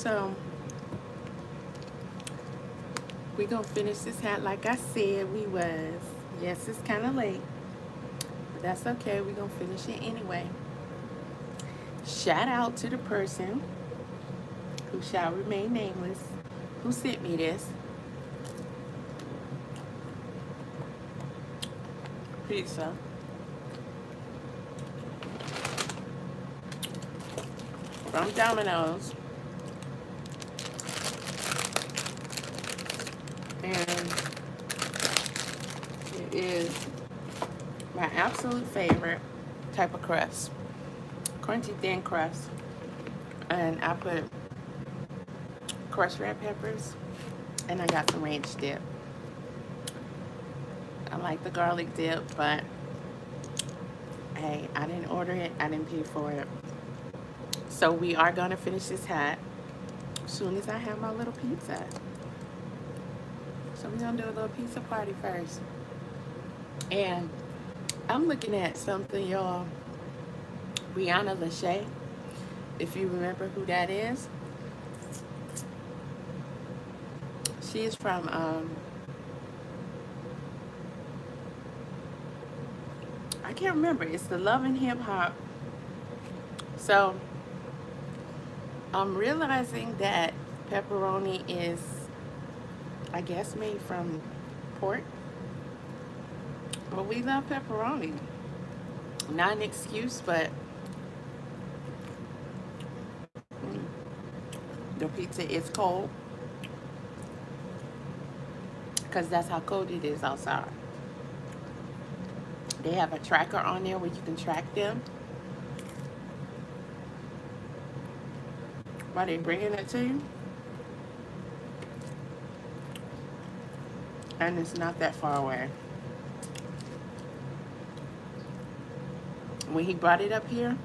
So we gonna finish this hat like I said we was. Yes, it's kind of late, but that's okay. We gonna finish it anyway. Shout out to the person who shall remain nameless who sent me this pizza. From Domino's. And it is my absolute favorite type of crust. Crunchy thin crust. And I put crushed red peppers and I got some ranch dip. I like the garlic dip, but hey, I didn't order it. I didn't pay for it. So we are gonna finish this hat as soon as I have my little pizza. So we're gonna do a little pizza party first. And I'm looking at something, y'all. Brianna Lachey, if you remember who that is. She is from I can't remember. It's the Love and Hip Hop. So I'm realizing that pepperoni is, I guess, made from pork. But we love pepperoni. Not an excuse, but the pizza is cold. Because that's how cold it is outside. They have a tracker on there where you can track them while they're bringing it to you. And it's not that far away. When he brought it up here,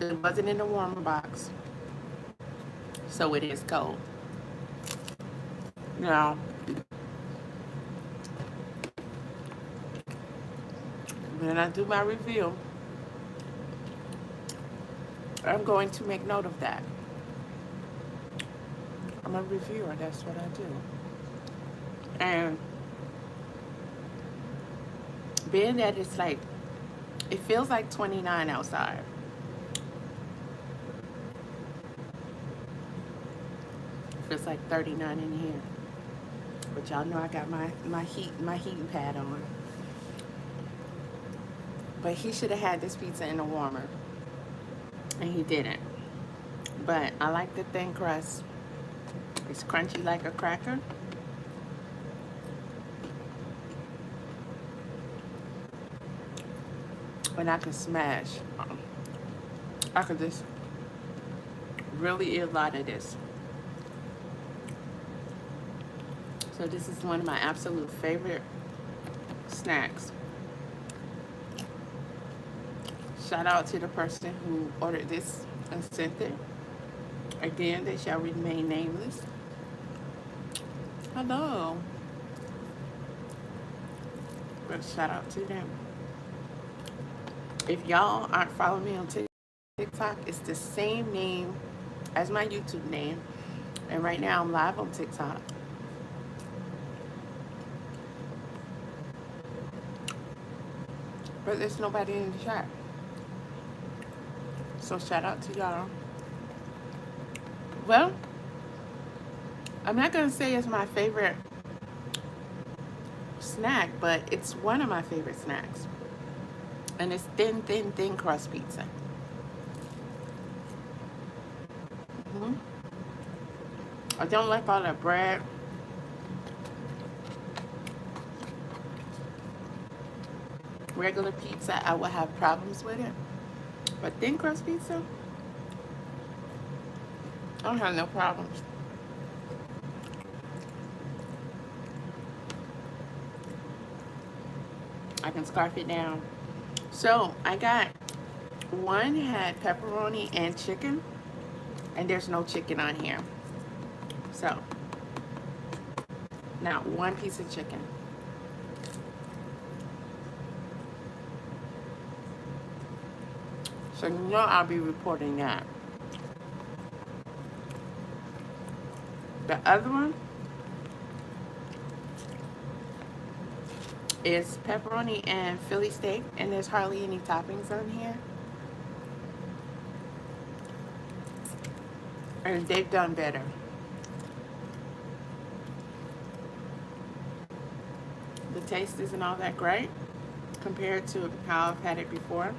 it wasn't in the warmer box. So it is cold. Now, when I do my review, I'm going to make note of that. I'm a reviewer, that's what I do. And being that it's like, it feels like 29 outside. It feels like 39 in here. But y'all know I got my heating pad on. But he should have had this pizza in the warmer. And he didn't. But I like the thin crust. It's crunchy like a cracker. And I can smash. I could just really eat a lot of this. So this is one of my absolute favorite snacks. Shout out to the person who ordered this and sent it. Again, they shall remain nameless. Hello. But shout out to them. If y'all aren't following me on TikTok, it's the same name as my YouTube name. And right now I'm live on TikTok. But there's nobody in the chat. So shout out to y'all. Well, I'm not going to say it's my favorite snack, but it's one of my favorite snacks. And it's thin crust pizza. I don't like all that bread. Regular pizza, I would have problems with it. But thin crust pizza, I don't have no problems. I can scarf it down. So I got one had pepperoni and chicken, and there's no chicken on here. So now one piece of chicken. So you know I'll be reporting that. The other one is pepperoni and Philly steak, and there's hardly any toppings on here. And they've done better. The taste isn't all that great compared to how I've had it before,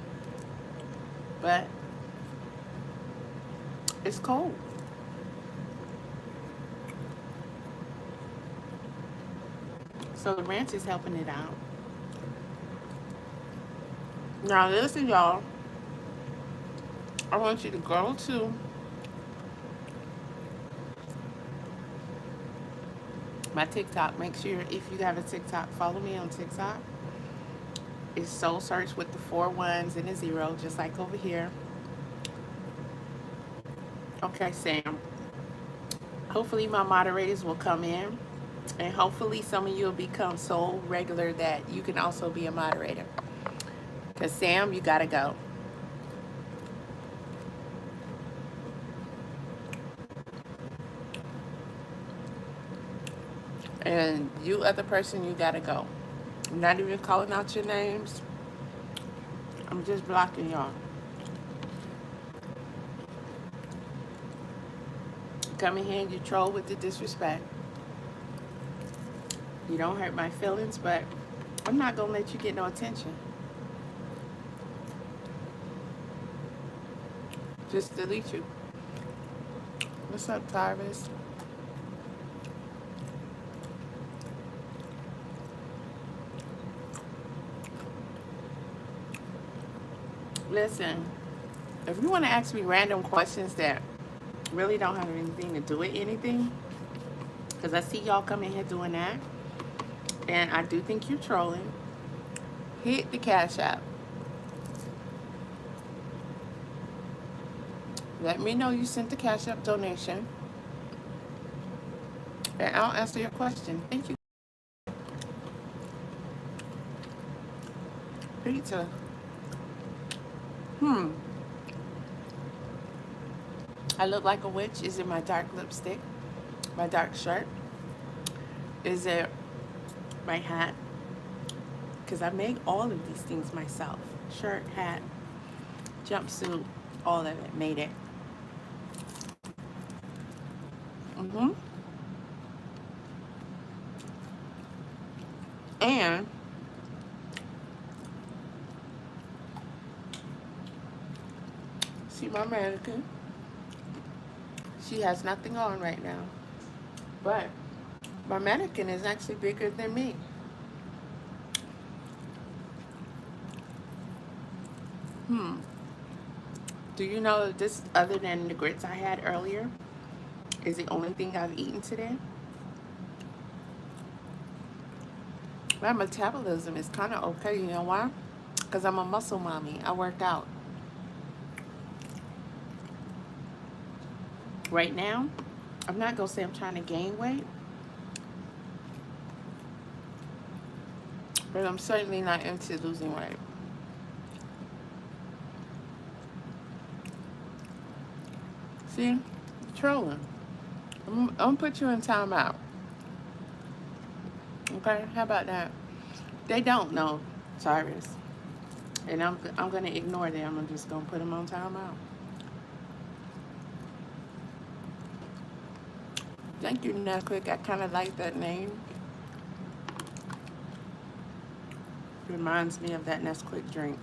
but it's cold. So the ranch is helping it out. Now listen, y'all. I want you to go to my TikTok. Make sure if you have a TikTok, follow me on TikTok. It's Soul Search with the 4 1s and a 0, just like over here. Okay, Sam. Hopefully my moderators will come in, and hopefully some of you will become so regular that you can also be a moderator. Because Sam, you gotta go. And you other person, you gotta go. I'm not even calling out your names. I'm just blocking y'all. Come in here and you troll with the disrespect. You don't hurt my feelings, but I'm not gonna let you get no attention. Just delete you. What's up, Tarvis? Listen, if you want to ask me random questions that really don't have anything to do with anything, because I see y'all come in here doing that, and I do think you're trolling, hit the Cash App. Let me know you sent the Cash App donation, and I'll answer your question. Thank you. Pizza. I look like a witch. Is it my dark lipstick? My dark shirt? Is it my hat? Because I make all of these things myself. Shirt, hat, jumpsuit, all of it. Made it. And see my mannequin? She has nothing on right now. But my mannequin is actually bigger than me. Do you know that this, other than the grits I had earlier, is the only thing I've eaten today? My metabolism is kind of okay. You know why? Because I'm a muscle mommy. I work out. Right now, I'm not going to say I'm trying to gain weight, but I'm certainly not into losing weight. See? Trolling. I'm going to put you in timeout. Okay? How about that? They don't know Cyrus. And I'm going to ignore them. I'm just going to put them on timeout. Thank you, Nesquik. I kind of like that name. Reminds me of that Nesquik drink.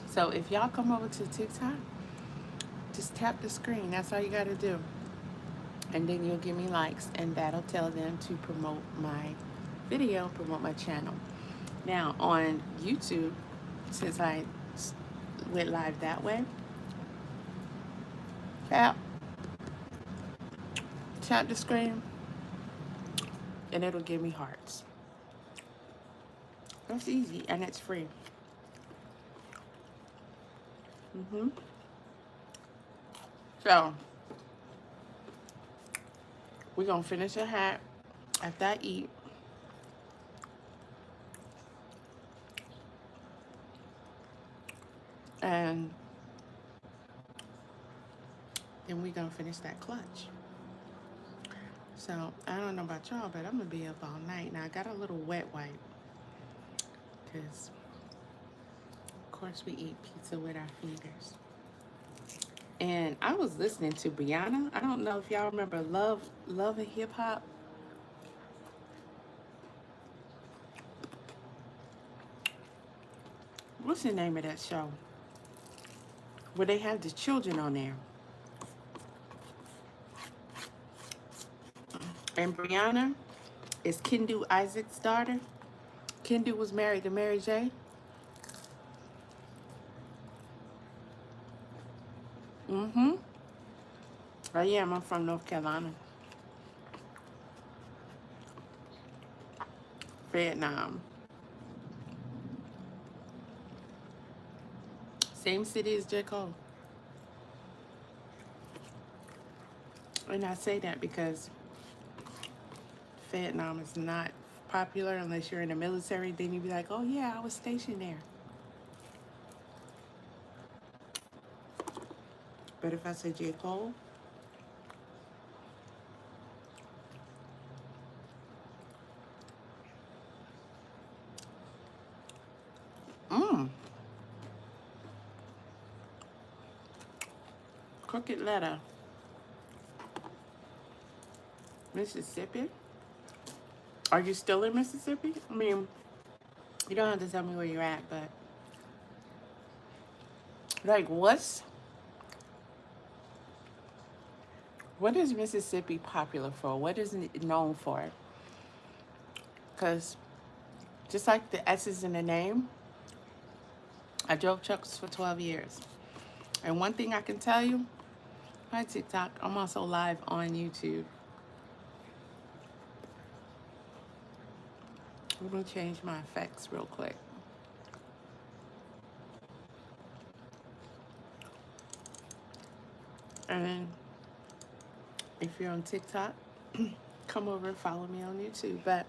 So if y'all come over to TikTok, just tap the screen. That's all you got to do. And then you'll give me likes, and that'll tell them to promote my video, promote my channel. Now on YouTube, since I went live that way, tap the screen, and it'll give me hearts. That's easy, and it's free. So we're gonna finish a hat after I eat. And then we're gonna finish that clutch. So I don't know about y'all, but I'm gonna be up all night. Now I got a little wet wipe because of course we eat pizza with our fingers. And I was listening to Brianna. I don't know if y'all remember Love and Hip Hop. What's the name of that show? Where they have the children on there. And Brianna is Kendu Isaac's daughter. Kendu was married to Mary J. Mm-hmm. I am. I'm from North Carolina. Vietnam. Same city as J. Cole. And I say that because Vietnam is not popular unless you're in the military. Then you'd be like, oh yeah, I was stationed there. But if I say J. Cole, mmm, crooked letter, Mississippi. Are you still in Mississippi? I mean, you don't have to tell me where you're at, but like, what is Mississippi popular for? What is it known for? Because just like the S's in the name, I drove trucks for 12 years. And one thing I can tell you, my TikTok, I'm also live on YouTube. I'm going to change my effects real quick. And if you're on TikTok, come over and follow me on YouTube. But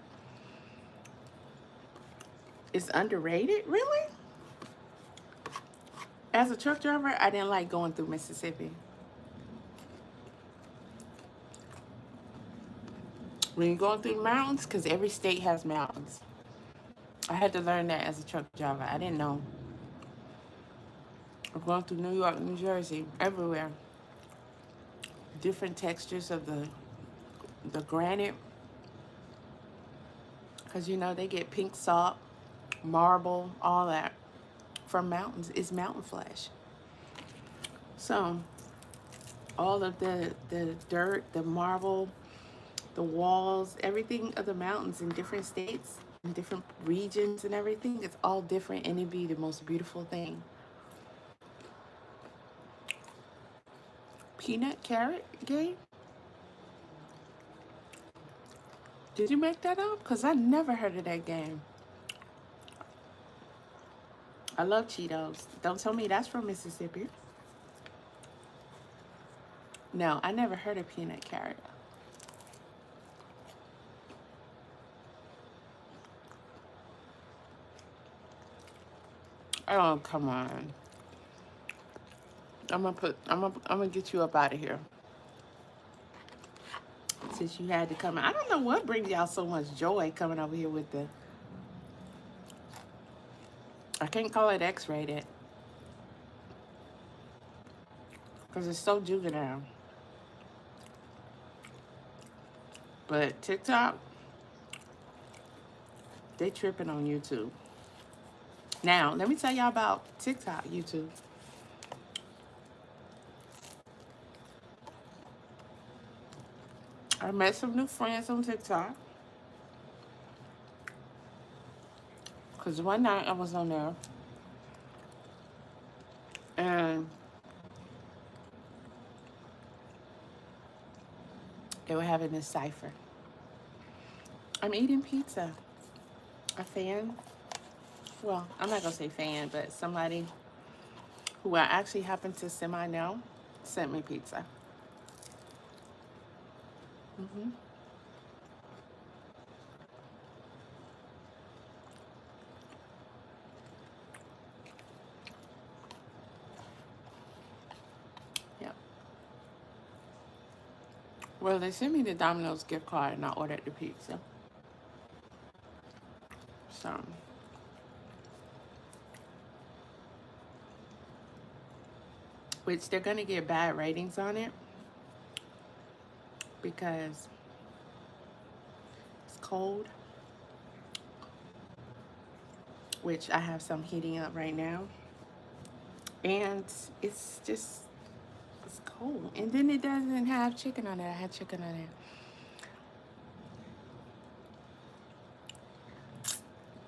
it's underrated, really? As a truck driver, I didn't like going through Mississippi. When you're going through the mountains, because every state has mountains. I had to learn that as a truck driver. I didn't know. I'm going through New York, New Jersey, everywhere. Different textures of the granite. Because, you know, they get pink salt, marble, all that from mountains. It's mountain flesh. So, all of the dirt, the marble, the walls, everything of the mountains in different states, in different regions and everything, it's all different, and it'd be the most beautiful thing. Peanut carrot game? Did you make that up? Because I never heard of that game. I love Cheetos. Don't tell me that's from Mississippi. No, I never heard of peanut carrot. Oh, come on. I'm gonna get you up out of here. Since you had to come. I don't know what brings y'all so much joy coming over here with the. I can't call it X-rated. Because it's so juvenile. But TikTok, they tripping on YouTube. Now, let me tell y'all about TikTok, YouTube. I met some new friends on TikTok. Because one night I was on there. And they were having this cipher. I'm eating pizza. A fan, well, I'm not going to say fan, but somebody who I actually happen to semi-know sent me pizza. Mm-hmm. Yep. Well, they sent me the Domino's gift card and I ordered the pizza. So, which they're gonna get bad ratings on it because it's cold, which I have some heating up right now. And it's just, it's cold. And then it doesn't have chicken on it. I had chicken on it.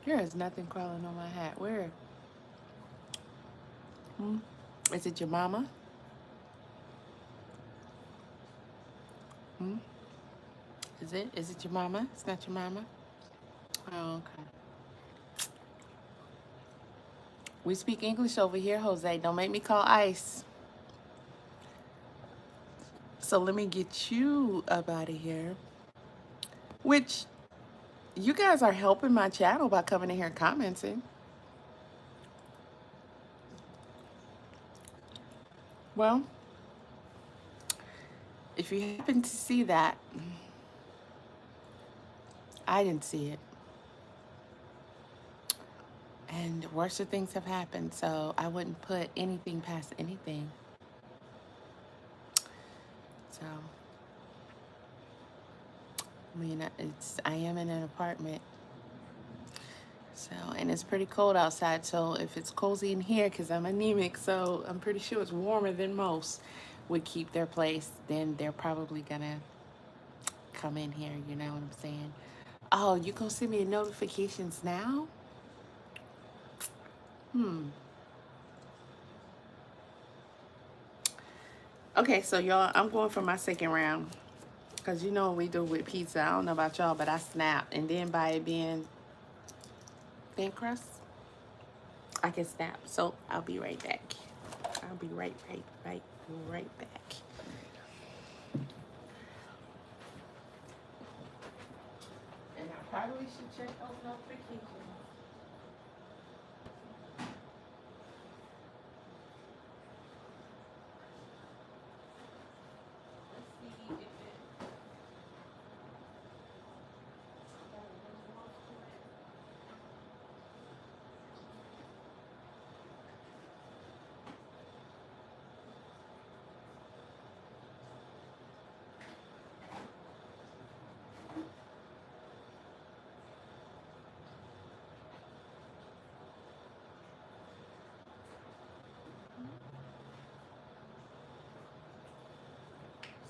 There is nothing crawling on my hat. Where? Is it your mama? Is it? Is it your mama? It's not your mama? Oh, okay. We speak English over here, Jose. Don't make me call ICE. So let me get you up out of here. Which, you guys are helping my channel by coming in here and commenting. Well, if you happen to see that, I didn't see it. And worse things have happened, so I wouldn't put anything past anything. So, I mean, I am in an apartment. So, and it's pretty cold outside, so if it's cozy in here, because I'm anemic, so I'm pretty sure it's warmer than most would keep their place, then they're probably gonna come in here, you know what I'm saying? Oh, you gonna send me notifications now? Okay, so y'all, I'm going for my second round. Because you know what we do with pizza. I don't know about y'all, but I snap. And then by it being thin crust, I can snap. So I'll be right back. I'll be right back. And I probably should check those notifications.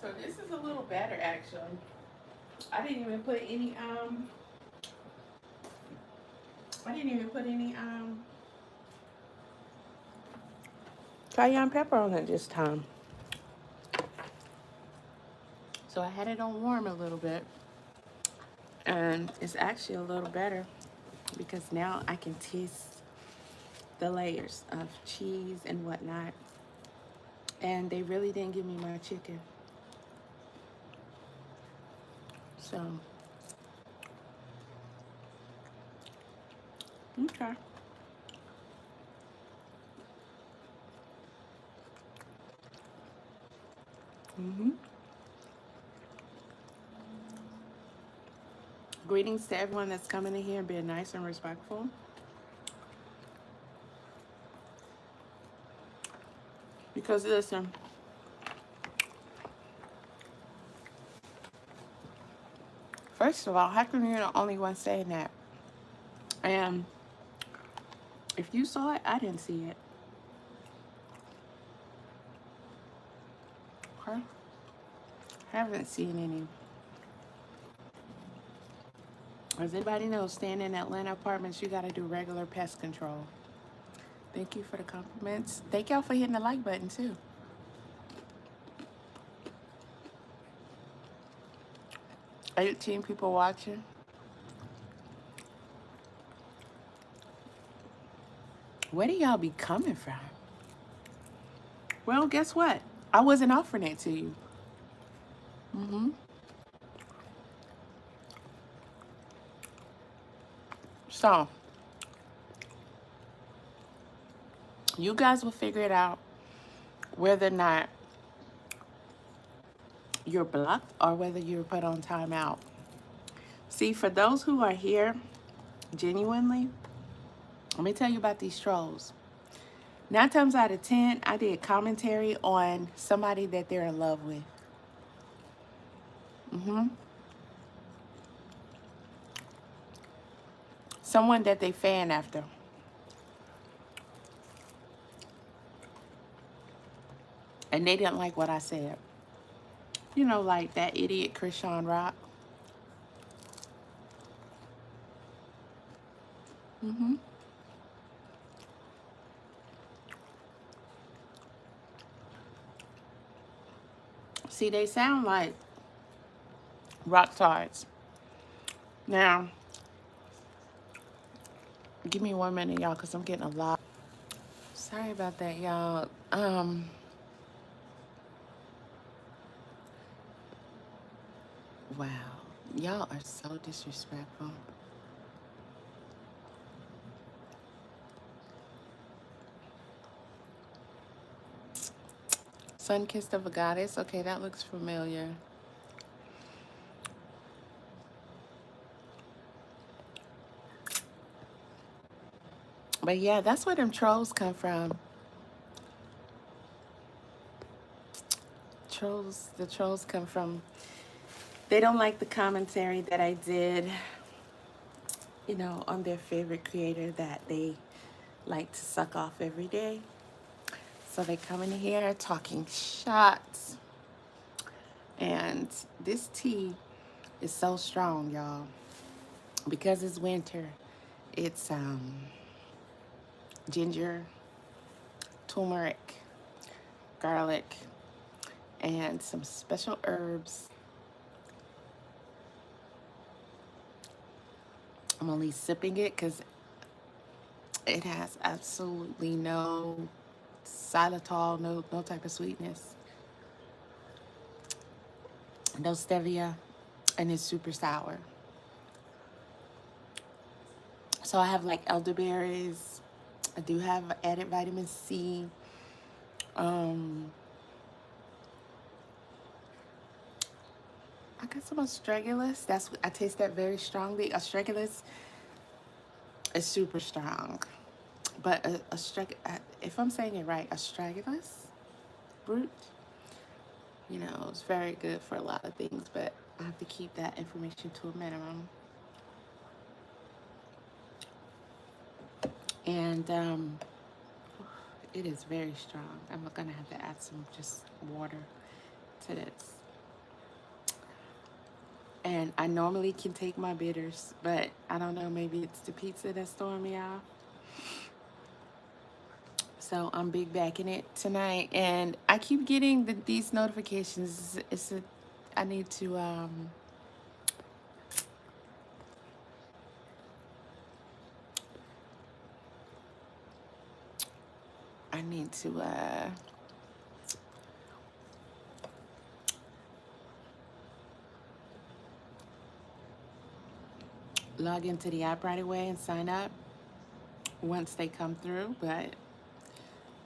So this is a little better actually. I didn't even put any cayenne pepper on it this time. So I had it on warm a little bit. And it's actually a little better because now I can taste the layers of cheese and whatnot. And they really didn't give me my chicken. So, okay. Greetings to everyone that's coming in here and being nice and respectful. Because listen, first of all, how come you're the only one saying that? And if you saw it, I didn't see it. Okay? Haven't seen any. As anybody knows, staying in Atlanta apartments, you gotta do regular pest control. Thank you for the compliments. Thank y'all for hitting the like button too. $18 people watching. Where do y'all be coming from? Well, guess what? I wasn't offering it to you. So, you guys will figure it out whether or not you're blocked or whether you're put on timeout. See, for those who are here genuinely, let me tell you about these trolls. 9 times out of 10, I did commentary on somebody that they're in love with. Someone that they fan after. And they didn't like what I said. You know, like that idiot Krishan Rock. See, they sound like rock tards. Now, give me 1 minute, y'all, because I'm getting a lot. Sorry about that, y'all. Wow. Y'all are so disrespectful. Sun-kissed of a goddess. Okay, that looks familiar. But yeah, that's where them trolls come from. The trolls come from. They don't like the commentary that I did, you know, on their favorite creator that they like to suck off every day. So they come in here talking shots. And this tea is so strong, y'all. Because it's winter, it's ginger, turmeric, garlic, and some special herbs. I'm only sipping it because it has absolutely no xylitol, no type of sweetness, no stevia, and it's super sour. So I have like elderberries. I do have added vitamin C. I got some astragalus. I taste that very strongly. Astragalus is super strong, but if I'm saying it right, astragalus root, you know, it's very good for a lot of things. But I have to keep that information to a minimum. And it is very strong. I'm gonna have to add some just water to this. And I normally can take my bitters, but I don't know, maybe it's the pizza that's throwing me off. So I'm big backing it tonight, and I keep getting these notifications. I need to I need to log into the app right away and sign up once they come through, but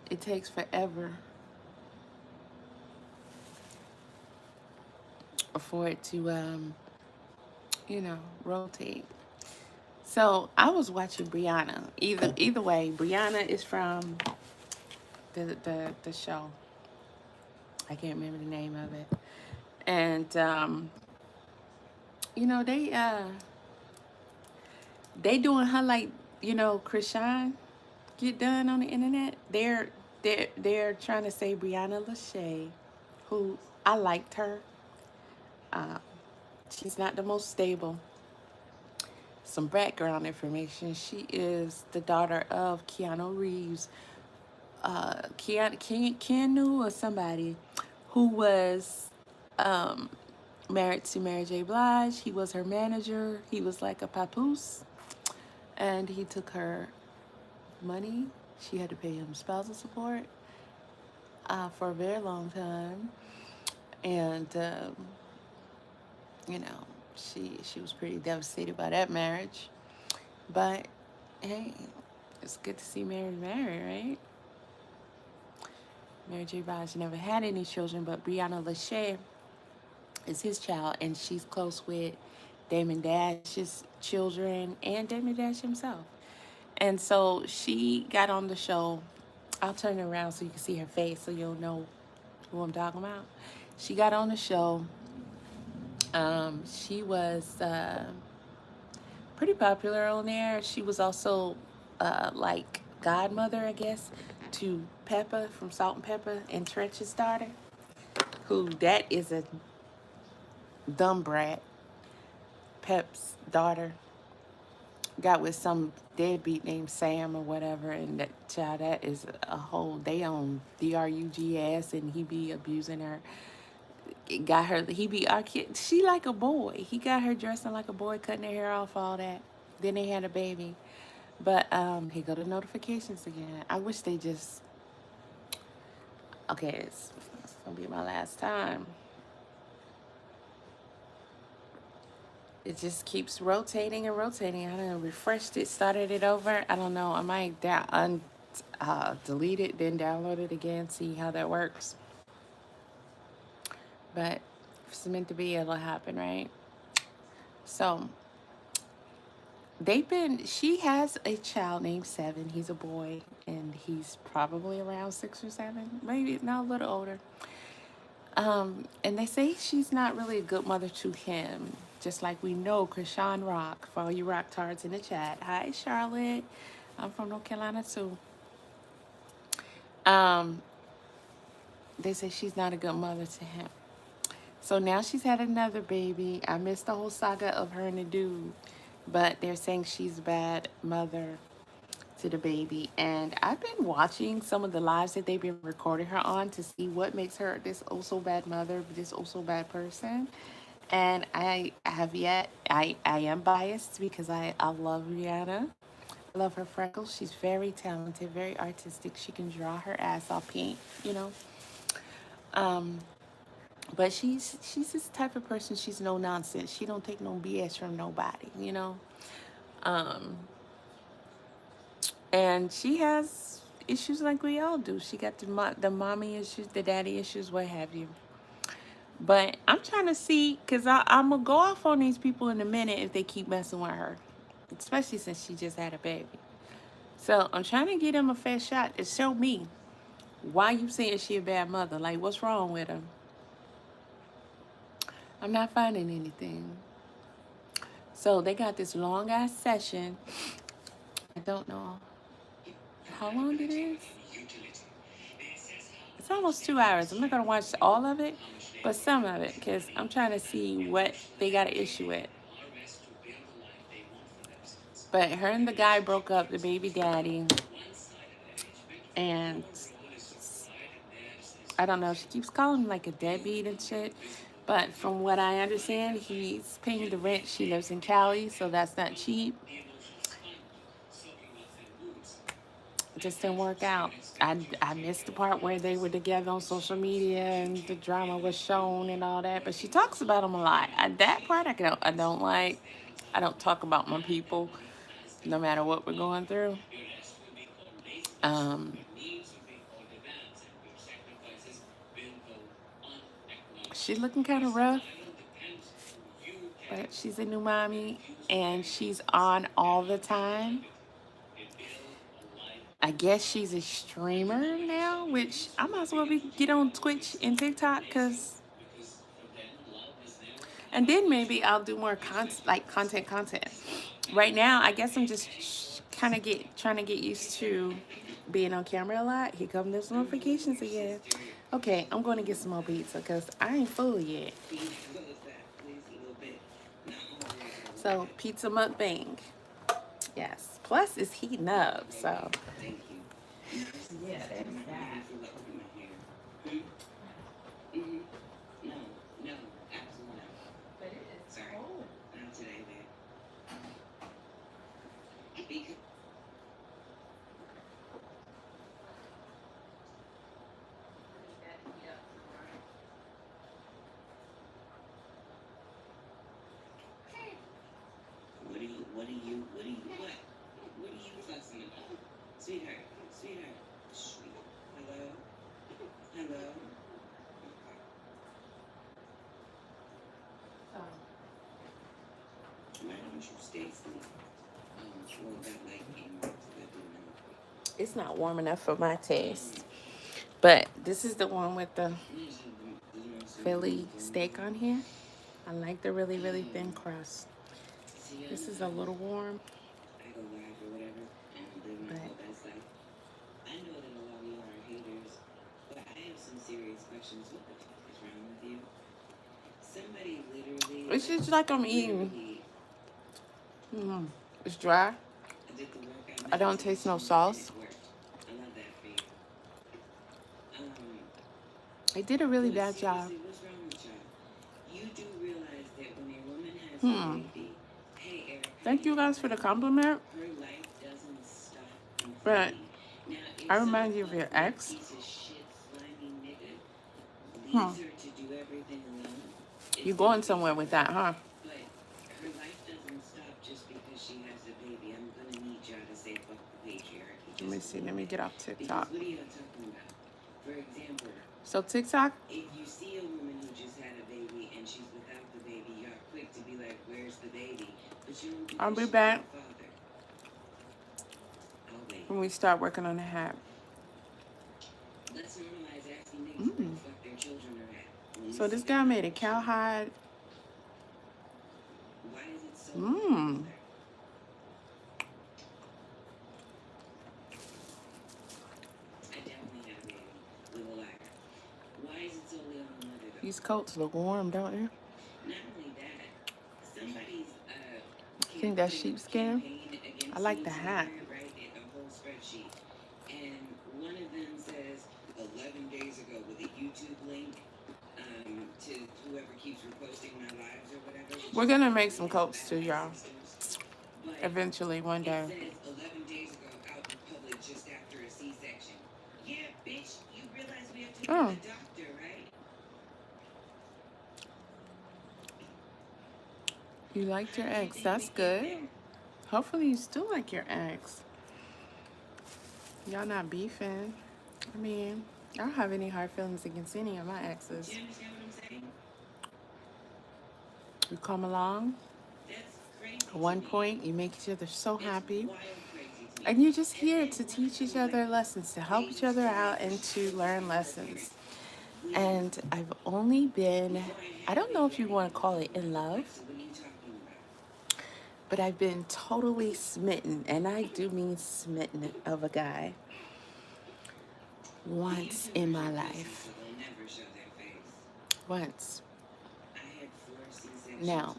it takes forever for it to you know, rotate. So I was watching Brianna. Either way, Brianna is from the show. I can't remember the name of it. And you know, they doing her like, you know, Krishan get done on the internet. They're trying to say Brianna Lachey, who I liked her. Uh, she's not the most stable. Some background information. She is the daughter of Keanu Reeves, Keanu or somebody who was married to Mary J. Blige. He was her manager. He was like a papoose, and he took her money. She had to pay him spousal support for a very long time, and you know, she was pretty devastated by that marriage. But hey, it's good to see Mary married, right? Mary J. Blige never had any children, but Brianna Lachey It's his child, and she's close with Damon Dash's children and Damon Dash himself. And so she got on the show. I'll turn it around so you can see her face so you'll know who I'm talking about. She got on the show. She was pretty popular on there. She was also like godmother, I guess, to Peppa from Salt and Pepper and Trench's daughter, who that is a dumb brat. Pep's daughter got with some deadbeat named Sam or whatever, and that child, that is a whole, they own drugs, and he be abusing her. Got her, he be our kid, she like a boy. He got her dressing like a boy, cutting her hair off, all that. Then they had a baby. But here go the notifications again. I wish they just, okay, it's gonna be my last time. It just keeps rotating and rotating. I done refreshed it, started it over. I don't know. I might delete it, then download it again, see how that works. But if it's meant to be, it'll happen, right? So she has a child named Seven. He's a boy, and he's probably around 6 or 7, maybe not a little older. And they say she's not really a good mother to him, just like we know Krishan Rock, for all you rock tards in the chat. Hi, Charlotte. I'm from North Carolina, too. They say she's not a good mother to him. So now she's had another baby. I missed the whole saga of her and the dude, but they're saying she's a bad mother to the baby. And I've been watching some of the lives that they've been recording her on to see what makes her this oh so bad mother, this oh so bad person. And I am biased because I love Rihanna. I love her freckles. She's very talented, very artistic. She can draw her ass off paint, you know. But she's this type of person. She's no nonsense. She don't take no BS from nobody, you know. And she has issues like we all do. She got the mommy issues, the daddy issues, what have you. But I'm trying to see, because I'm going to go off on these people in a minute if they keep messing with her, especially since she just had a baby. So I'm trying to get them a fair shot to show me why you saying she a bad mother. Like, what's wrong with her? I'm not finding anything. So they got this long ass session. I don't know how long it is. It's almost 2 hours. I'm not going to watch all of it, but some of it, because I'm trying to see what they got an issue with. But her and the guy broke up, the baby daddy. And I don't know, she keeps calling him like a deadbeat and shit. But from what I understand, he's paying the rent. She lives in Cali, so that's not cheap. It just didn't work out. I missed the part where they were together on social media and the drama was shown and all that. But she talks about him a lot. That part I don't like. I don't talk about my people, no matter what we're going through. She's looking kind of rough, but she's a new mommy and she's on all the time. I guess she's a streamer now, which I might as well get on Twitch and TikTok, and then maybe I'll do more content. Right now, I guess I'm just kind of trying to get used to being on camera a lot. Here come those notifications again. Okay, I'm going to get some more pizza because I ain't full yet. So pizza mukbang, yes. Plus it's heating up, so yeah, that is that. But it is cold. What are you fussing about? Sweetheart. Hello. It's not warm enough for my taste. But this is the one with the Philly steak on here. I like the really, really thin crust. This is a little warm. But it's just like I'm eating. It's dry. I don't taste no sauce. They did a really bad job. Thank you guys for the compliment. But I remind you of your ex. You going somewhere with that, huh? Let me see. Let me get off TikTok. So TikTok. I'll be back when we start working on the hat. So this guy made a cowhide. These coats look warm, don't they? I think that's sheepskin. I like the hat. We're gonna make some coats too, y'all. Eventually, one day. Oh. You liked your ex. That's good. Hopefully you still like your ex. Y'all not beefing. I mean, I don't have any hard feelings against any of my exes. You come along. At one point, you make each other so happy. And you're just here to teach each other lessons, to help each other out, and to learn lessons. And I've only been, I don't know if you want to call it in love, but I've been totally smitten, and I do mean smitten, of a guy once in my life. Once. Now,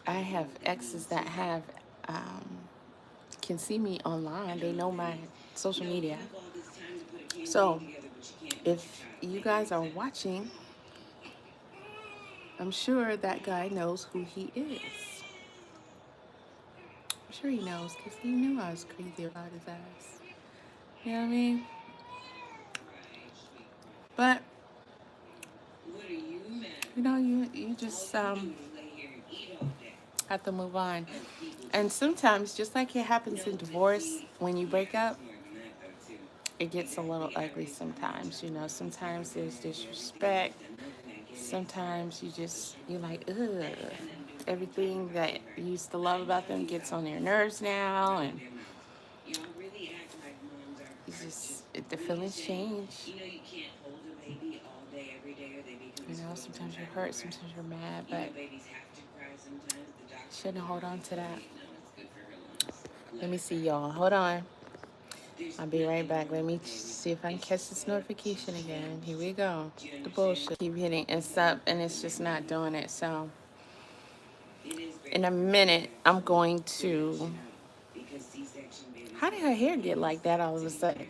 I have exes that have can see me online. They know my social media. So if you guys are watching, I'm sure that guy knows who he is. I'm sure he knows, because he knew I was crazy about his ass. You know what I mean? But you know, you just have to move on. And sometimes, just like it happens in divorce, when you break up, it gets a little ugly sometimes. You know, sometimes there's disrespect. Sometimes you're like, ugh. Everything that you used to love about them gets on your nerves now, and it's just, the feelings change. You know, sometimes you're hurt, sometimes you're mad, but shouldn't hold on to that. Let me see, y'all. Hold on. I'll be right back. Let me see if I can catch this notification again. Here we go. The bullshit. Keep hitting it's up, and it's just not doing it. So in a minute, I'm going to... How did her hair get like that all of a sudden?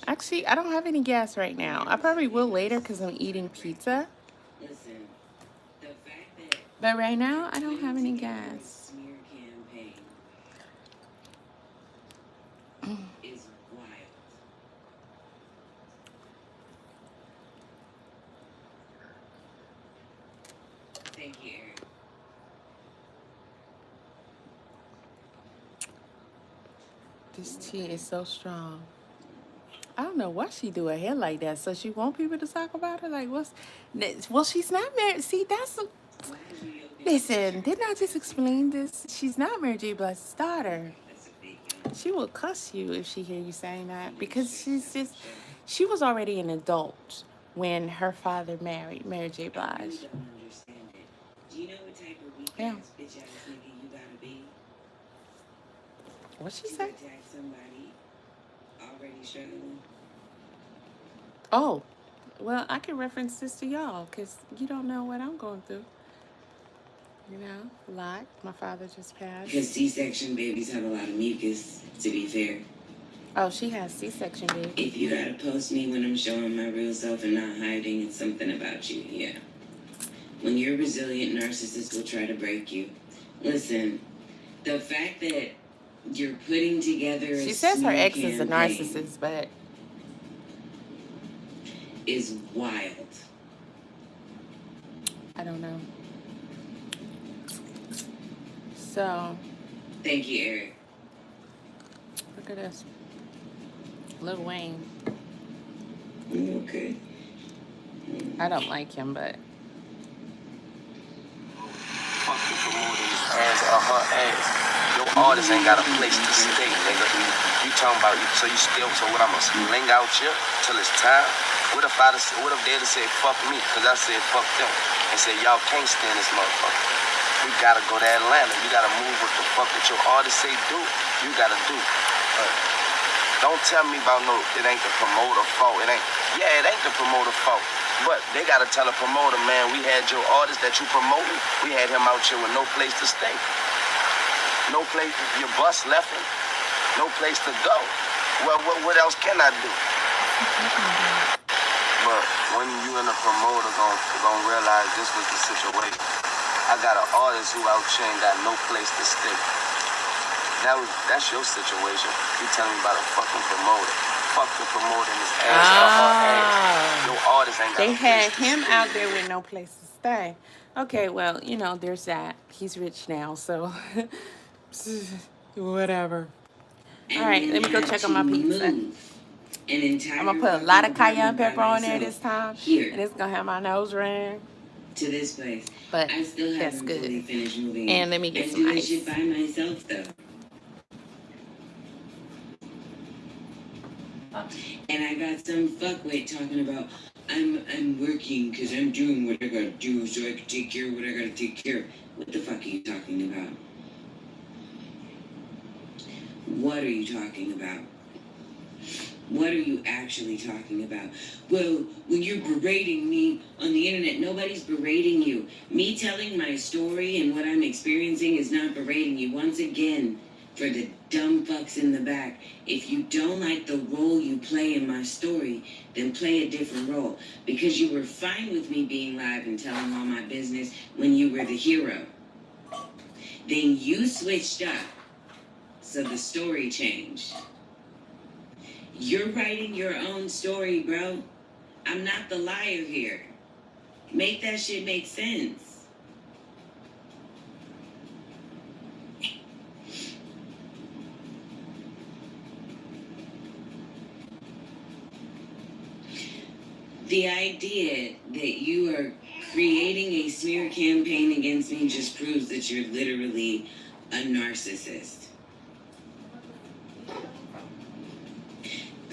Actually, I don't have any gas right now. I probably will later because I'm eating pizza. But right now, I don't have any gas. This tea is so strong. I don't know why she do her hair like that. So she want people to talk about her? Like, what's... Well, she's not married. See, that's... Listen, didn't I just explain this? She's not Mary J. Blige's daughter. She will cuss you if she hear you saying that, because she's just... She was already an adult when her father married Mary J. Blige. Yeah. What'd she say? Oh, well, I can reference this to y'all, because you don't know what I'm going through. You know, a lot. My father just passed. Because C-section babies have a lot of mucus, to be fair. Oh, she has C-section baby. If you gotta post me when I'm showing my real self and not hiding, it's something about you, yeah. When you're a resilient narcissist will try to break you. Listen, the fact that you're putting together a She says her ex campaign is a narcissist, but... is wild. I don't know. So... Thank you, Eric. Look at this. Lil Wayne. Okay. I don't like him, but... Fucking promoting his ass or her ass. Your artist ain't got a place to stay, nigga. You talking about you, so you still, so what, I'm gonna sling out you till it's time? What if they'd have said fuck me, cause I said fuck them, and said y'all can't stand this motherfucker. We gotta go to Atlanta. You gotta move what the fuck that your artist say do. You gotta do. Don't tell me about no, it ain't the promoter fault. It ain't the promoter fault. But they gotta tell a promoter, man, we had your artist that you promoted, we had him out here with no place to stay. No place, your bus left him. No place to go. Well, what else can I do? But when you and the promoter gonna realize this was the situation. I got an artist who out here ain't got no place to stay. That's your situation. You telling me about a fucking promoter. Fuck the promoter in his ass or her ass. Your artist ain't got They no had place to him stay. out there with no place to stay. Okay, well, you know, there's that. He's rich now, so... Whatever. All right, let me go check on my pizza. I'm gonna put a lot of cayenne pepper on there this time, and it's gonna have my nose ring. To this place. But I still that's haven't good. fully finished moving. And let me get I some do this ice. shit by myself though. And I got some fuckwit talking about I'm working because I'm doing what I gotta do so I can take care of what I gotta take care of. What the fuck are you talking about? What are you talking about? What are you actually talking about? Well, when you're berating me on the internet, nobody's berating you. Me telling my story and what I'm experiencing is not berating you. Once again, for the dumb fucks in the back, if you don't like the role you play in my story, then play a different role. Because you were fine with me being live and telling all my business when you were the hero. Then you switched up, so the story changed. You're writing your own story, bro. I'm not the liar here. Make that shit make sense. The idea that you are creating a smear campaign against me just proves that you're literally a narcissist.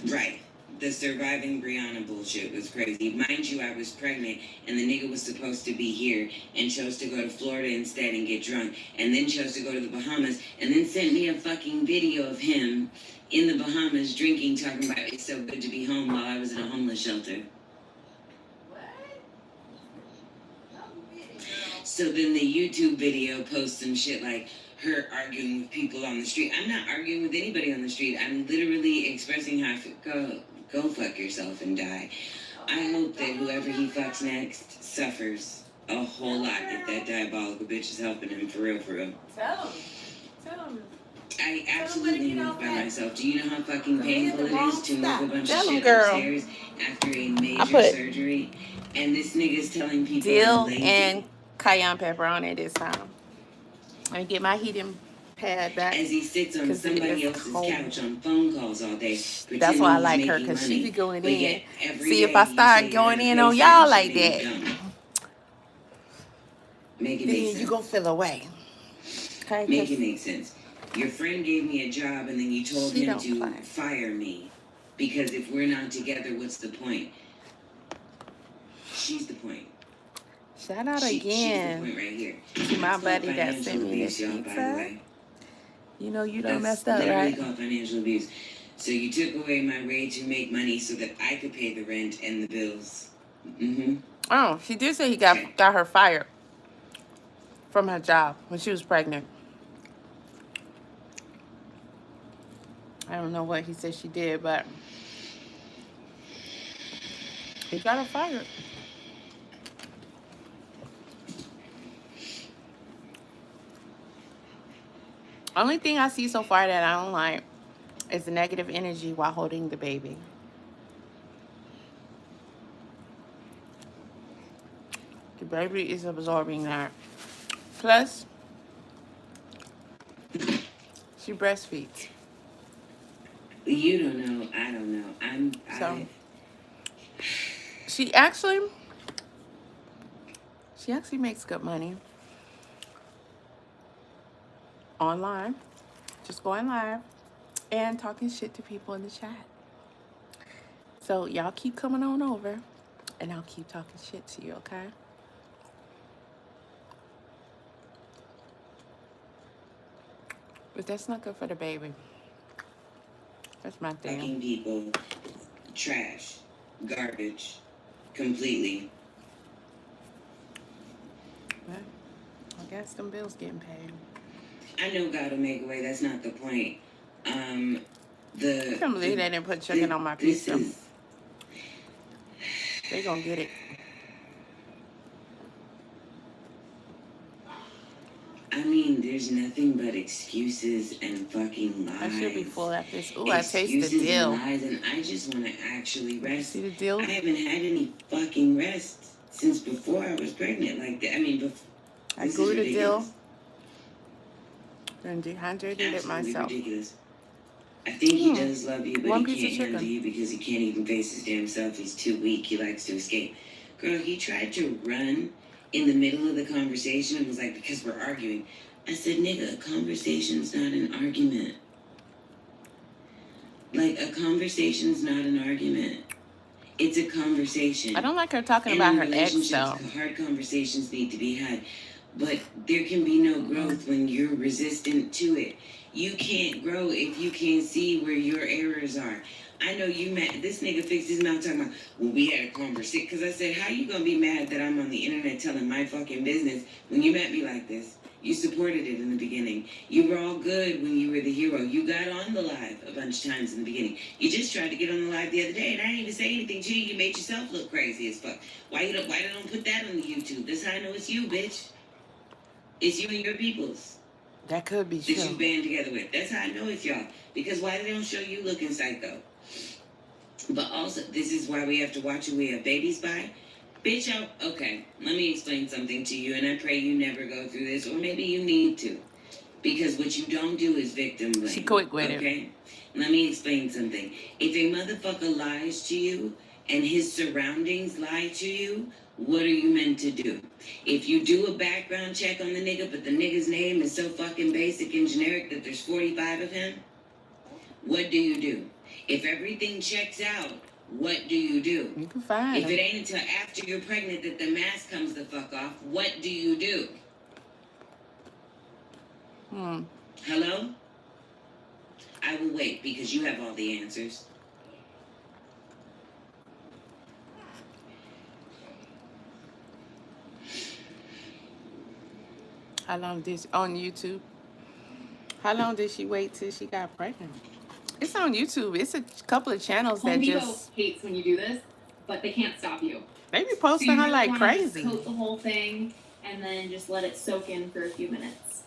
Right. The surviving Brianna bullshit was crazy. Mind you, I was pregnant and the nigga was supposed to be here and chose to go to Florida instead and get drunk and then chose to go to the Bahamas and then sent me a fucking video of him in the Bahamas drinking, talking about it's so good to be home while I was in a homeless shelter. So then the YouTube video posts some shit like her arguing with people on the street. I'm not arguing with anybody on the street. I'm literally expressing how I feel. Go fuck yourself and die. I hope that whoever he fucks next suffers a whole lot if that diabolical bitch is helping him for real, for real. Tell him. I absolutely moved by myself. Do you know how fucking painful it is to move a bunch of Tell him, shit girl. upstairs after a major surgery? And this nigga's telling people Dill I'm lazy. and cayenne pepper on it this time. Let me get my heating pad back. As he sits on 'Cause it somebody is else's cold. couch on phone calls all day, That's pretending why I he's like her, making because she money. be going But in. yet, every See, if day I you start say you're going gonna in pay on something y'all she like didn't that, come. Make it then make you sense. gonna feel away. Okay? Make it 'Cause make sense. Your friend gave me a job and then you told she him don't to play. fire me. Because if we're not together, what's the point? She's the point. Shout out She's the again point right here. to my It's called buddy that financial sent me abuse, this y'all, by the pizza. way. You know you done That's messed up, literally right? called financial abuse. So you took away my way to make money so that I could pay the rent and the bills. Mm-hmm. Oh, she did say he Okay. got her fired from her job when she was pregnant. I don't know what he said she did, but he got her fired. Only thing I see so far that I don't like is the negative energy while holding the baby. The baby is absorbing that. Plus, she breastfeeds. You don't know. I don't know. So she actually makes good money online, just going live and talking shit to people in the chat. So y'all keep coming on over and I'll keep talking shit to you, okay? But that's not good for the baby. That's my thing. Fucking people. Trash. Garbage. Completely. But I guess them bills getting paid. I know God will make a way. That's not the point. I can't believe they didn't put chicken on my pizza. They gonna get it. I mean, there's nothing but excuses and fucking lies. I should be full after this. Ooh, I taste the Excuses dill. and lies, and I just want to actually rest. See the dill? I haven't had any fucking rest since before I was pregnant like that. I mean, I grew the dill and dehydrated it myself. Ridiculous. I think he does love you, but One he piece of can't handle chicken. you because he can't even face his damn self. He's too weak. He likes to escape. Girl, he tried to run in the middle of the conversation and was like, because we're arguing. I said, nigga, a conversation's not an argument. Like, a conversation's not an argument. It's a conversation. I don't like her talking And about in her ex, relationships, though. hard conversations need to be had. But there can be no growth when you're resistant to it. You can't grow if you can't see where your errors are. I know you mad. This nigga fixed his mouth talking about, well, we had a conversation. Because I said, how you going to be mad that I'm on the internet telling my fucking business when you met me like this? You supported it in the beginning. You were all good when you were the hero. You got on the live a bunch of times in the beginning. You just tried to get on the live the other day, and I didn't even say anything to you. You made yourself look crazy as fuck. Why they don't put that on the YouTube? That's how I know it's you, bitch. It's you and your peoples. That could be That you true. band together with. That's how I know it's y'all. Because why they don't show you looking psycho? But also, this is why we have to watch who we have babies by. Bitch, okay, let me explain something to you, and I pray you never go through this, or maybe you need to. Because what you don't do is victim blame. She quick with it. Okay? Let me explain something. If a motherfucker lies to you, and his surroundings lie to you, what are you meant to do? If you do a background check on the nigga, but the nigga's name is so fucking basic and generic that there's 45 of him, what do you do? If everything checks out, what do you do? You can find If them. it ain't until after you're pregnant that the mask comes the fuck off, what do you do? Hello? I will wait because you have all the answers. How long did on YouTube? How long did she wait till she got pregnant? It's on YouTube. It's a couple of channels that Home Depot just hates when you do this, but they can't stop you. they be So posting you her really like wanna just crazy. coat the whole thing and then just let it soak in for a few minutes.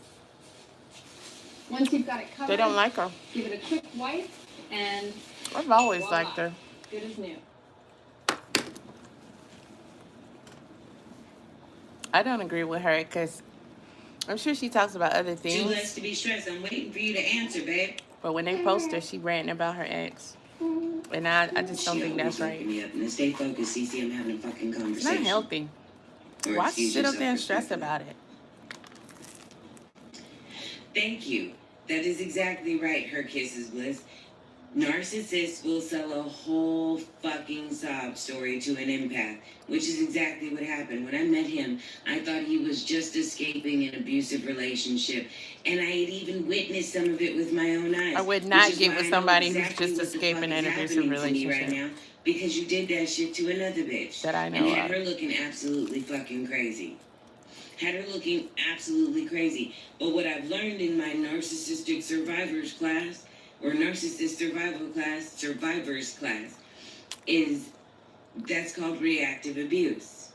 Once you've got it covered, They don't like her. give it a quick wipe and I've always voila, liked her. good as new. I don't agree with her because I'm sure she talks about other Too less things, to be stressed. I'm waiting for you to answer, babe. but when they post her, she ranting about her ex. And I just don't She think that's always right. waking me up. Now stay focused, Cece. I'm having a fucking It's conversation. not healthy. Or Why excuse sit up yourself there and stress respectfully. about it? Thank you. That is exactly right, Her Kisses Bliss. Narcissists will sell a whole fucking sob story to an empath, which is exactly what happened. When I met him, I thought he was just escaping an abusive relationship, and I had even witnessed some of it with my own eyes. I would which not is get why with I know somebody who's exactly just what the escaping fuck an is abusive happening to me right relationship now, because you did that shit to another bitch. that I And know had of. her looking absolutely fucking crazy. Had her looking absolutely crazy. But what I've learned in my narcissistic survivors class, or narcissist survivors class, is that's called reactive abuse.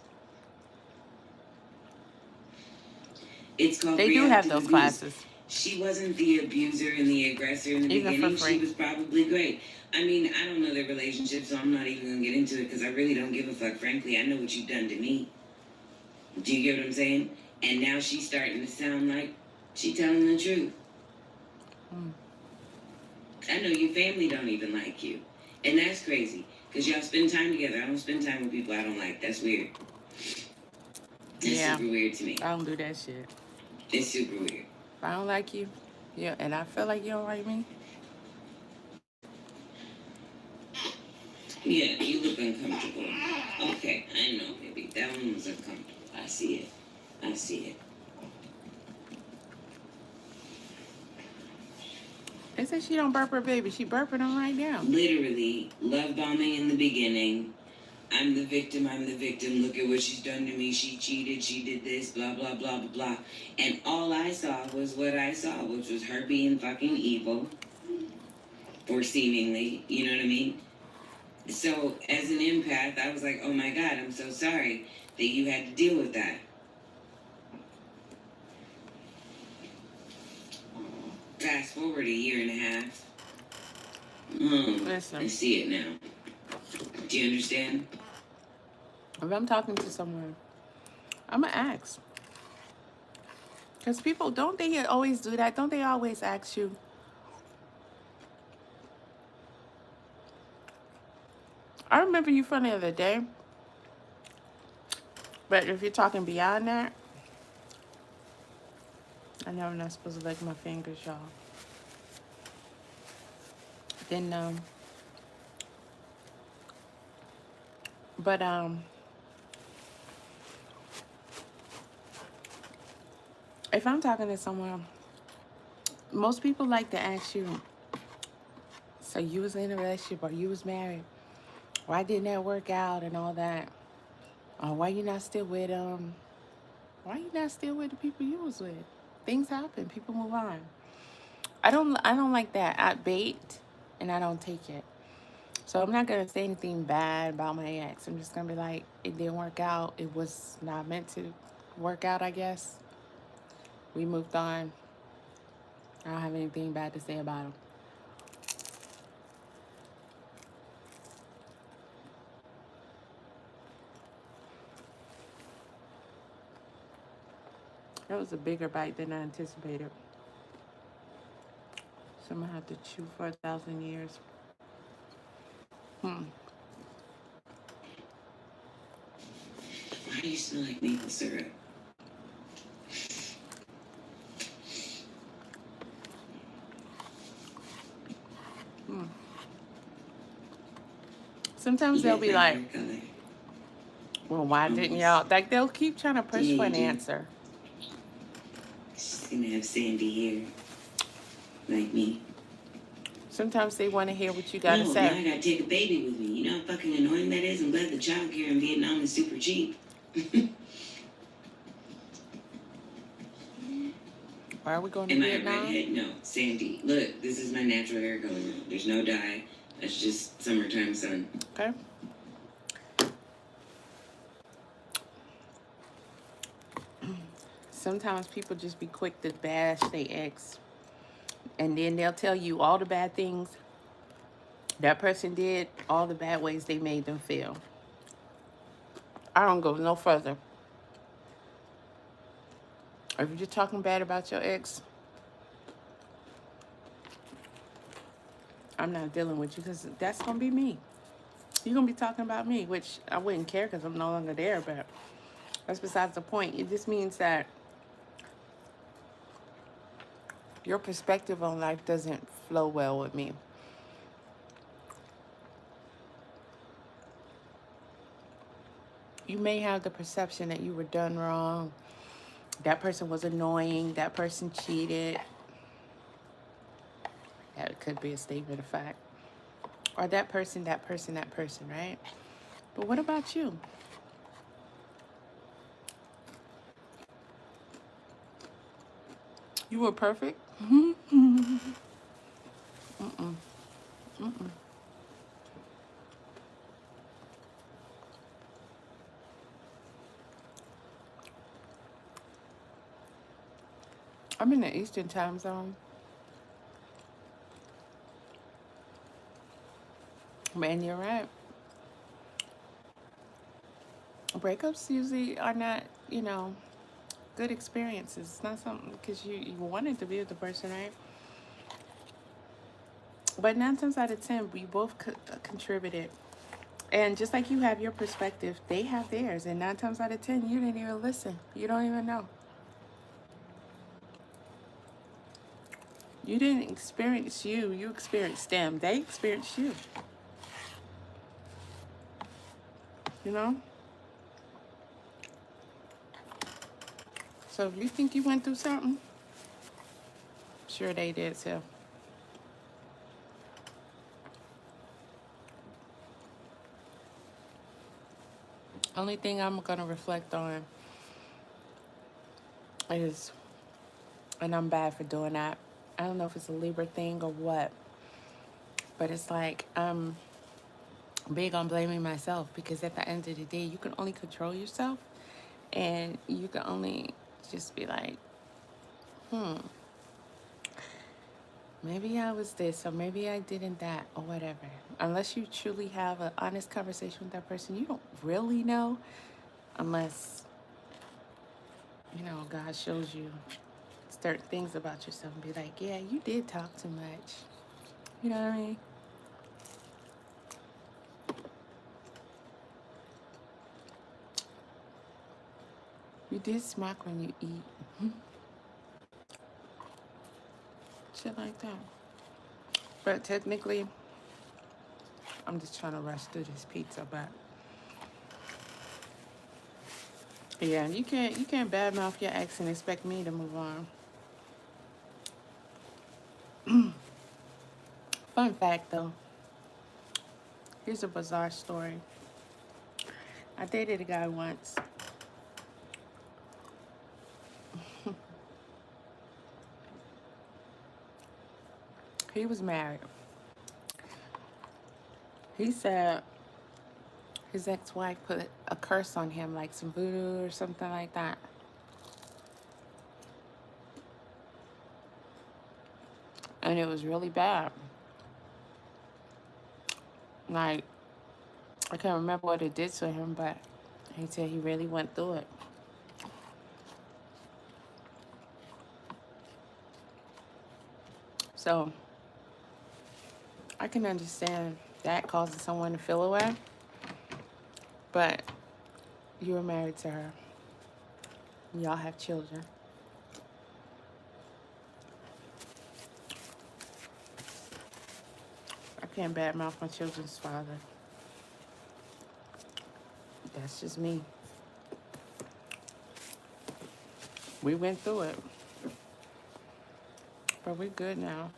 It's called They do have reactive those abuse. classes, She wasn't the abuser and the aggressor in the even for beginning. She free. was probably great. I mean, I don't know their relationship, so I'm not even going to get into it because I really don't give a fuck. Frankly, I know what you've done to me. Do you get what I'm saying? And now she's starting to sound like she telling the truth. I know your family don't even like you. And that's crazy. Because y'all spend time together. I don't spend time with people I don't like. That's weird. That's Yeah. super weird to me. I don't do that shit. It's super weird. If I don't like you, yeah, and I feel like you don't like me, Yeah, you look uncomfortable. Okay, I know, baby. That one was uncomfortable. I see it. I see it. they say she don't burp her baby. She burping them right now. Literally, love bombing in the beginning. I'm the victim, look at what she's done to me, she cheated, she did this, blah, blah, blah, blah, blah. And all I saw was what I saw, which was her being fucking evil. Or seemingly, you know what I mean? So, as an empath, I was like, oh my God, I'm so sorry that you had to deal with that. Fast forward a year and a half. Listen. I see it now. Do you understand? If I'm talking to someone, I'm going to ask. Because people, don't they always do that? Don't they always ask you, I remember you from the other day, but if you're talking beyond that, I know I'm not supposed to lick my fingers, y'all. Then, but, if I'm talking to someone, most people like to ask you, so you was in a relationship or you was married, why didn't that work out and all that? Or why you not still with why you not still with the people you was with? Things happen, people move on. I don't like that. I bait and I don't take it. So I'm not gonna say anything bad about my ex. I'm just gonna be like, it didn't work out. It was not meant to work out, I guess. We moved on. I don't have anything bad to say about him. That was a bigger bite than I anticipated. So I'm gonna have to chew for 1,000 years. Why do you smell like maple syrup? Sometimes they'll be like, well, why didn't y'all? Like, they'll keep trying to push for an answer. She's gonna have sandy hair. Like me. Sometimes they want to hear what you got to No, say. now I gotta take a baby with me. You know how fucking annoying that is? I'm glad the childcare in Vietnam is super cheap. Why are we going to Am I a Vietnam? redhead? No, Sandy. Look, this is my natural hair color. There's no dye. That's just summertime sun. Okay. Sometimes people just be quick to bash their ex. And then they'll tell you all the bad things that person did, all the bad ways they made them feel. I don't go no further. If you're just talking bad about your ex, I'm not dealing with you because that's going to be me. You're going to be talking about me, which I wouldn't care because I'm no longer there, but that's besides the point. It just means that your perspective on life doesn't flow well with me. You may have the perception that you were done wrong, that person was annoying, that person cheated. That could be a statement of fact. Or that person, right? But what about you? You were perfect? Mm-mm. Mm-mm. I'm in the Eastern time zone. Man, you're right. Breakups usually are not, good experiences. It's not something because you wanted to be with the person, right? But 9 times out of 10, we both contributed. And just like you have your perspective, they have theirs. And 9 times out of 10, you didn't even listen. You don't even know. You didn't experience you. You experienced them. They experienced you. You know? So if you think you went through something, sure they did too. Only thing I'm going to reflect on is, and I'm bad for doing that, I don't know if it's a Libra thing or what, but it's like I'm big on blaming myself because at the end of the day, you can only control yourself and you can only just be like, maybe I was this or maybe I didn't that or whatever. Unless you truly have an honest conversation with that person, you don't really know unless, God shows you certain things about yourself and be like, yeah, you did talk too much. You know what I mean? You did smack when you eat. Shit like that. But technically, I'm just trying to rush through this pizza, but yeah, you can't badmouth your ex and expect me to move on. Fun fact though, here's a bizarre story. I dated a guy once. He was married. He said his ex-wife put a curse on him, like some voodoo or something like that. And it was really bad. Like, I can't remember what it did to him, but he said he really went through it. So, I can understand that causing someone to feel away, but you were married to her. Y'all have children. I can't badmouth my children's father. That's just me. We went through it. But we're good now.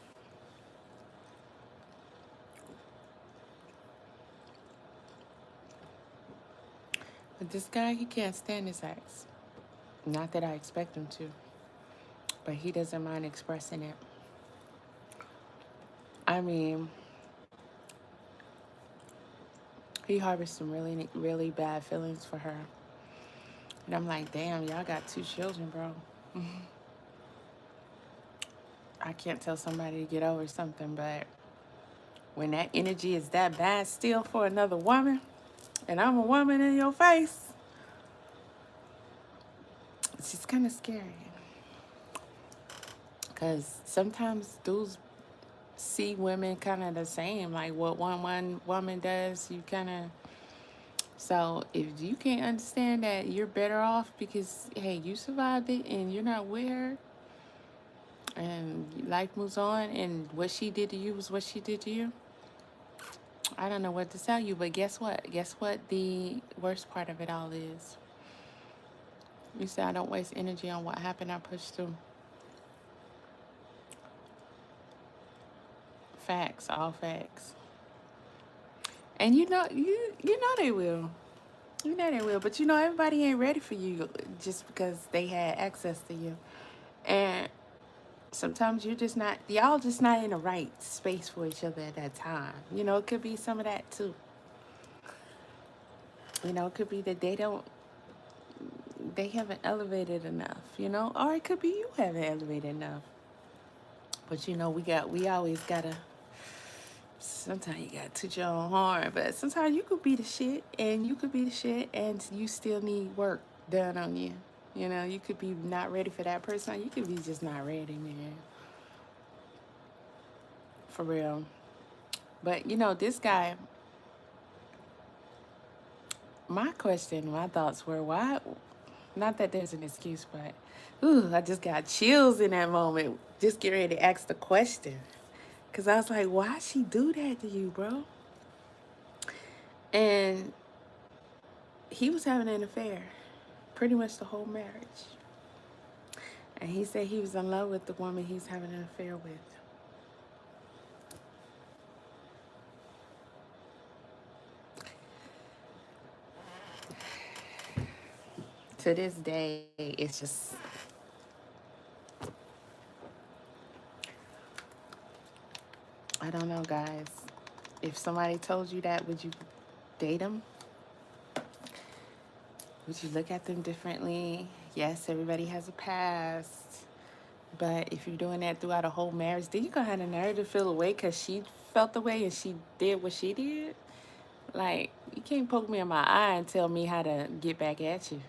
But this guy, he can't stand his ex. Not that I expect him to. But he doesn't mind expressing it. I mean, he harbors some really, really bad feelings for her. And I'm like, damn, y'all got 2 children, bro. I can't tell somebody to get over something, but when that energy is that bad still for another woman, and I'm a woman in your face, it's just kind of scary. Because sometimes dudes see women kind of the same. Like what one woman does, you kind of. So if you can't understand that you're better off because, hey, you survived it and you're not with her, and life moves on, and what she did to you was what she did to you. I don't know what to tell you, but guess what? Guess what the worst part of it all is? You say I don't waste energy on what happened, I push through. Facts, all facts. And you know they will. You know they will. But you know everybody ain't ready for you just because they had access to you. And sometimes you're just not, y'all just not in the right space for each other at that time. You know, it could be some of that too. You know, it could be that they haven't elevated enough, you know, or it could be you haven't elevated enough. But you know, we always gotta, sometimes you gotta toot your own horn, but sometimes you could be the shit and you could be the shit and you still need work done on you. You know, you could be not ready for that person. You could be just not ready, man. For real. But you know, this guy, my question, my thoughts were, why? Not that there's an excuse, but ooh, I just got chills in that moment. Just get ready to ask the question. Because I was like, why she do that to you, bro? And he was having an affair pretty much the whole marriage. And he said he was in love with the woman he's having an affair with. To this day, it's just, I don't know, guys. If somebody told you that, would you date them? Would you look at them differently? Yes, everybody has a past. But if you're doing that throughout a whole marriage, then you're going to have the nerve to feel away because she felt the way and she did what she did. Like, you can't poke me in my eye and tell me how to get back at you.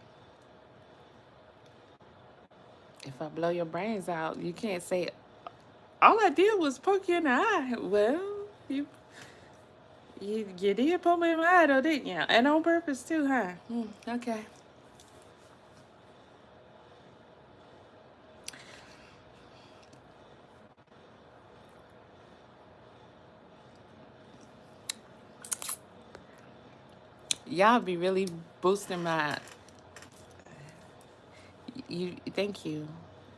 If I blow your brains out, you can't say, all I did was poke you in the eye. Well, you did poke me in my eye, though, didn't you? And on purpose, too, huh? Okay. Y'all be really boosting my, thank you,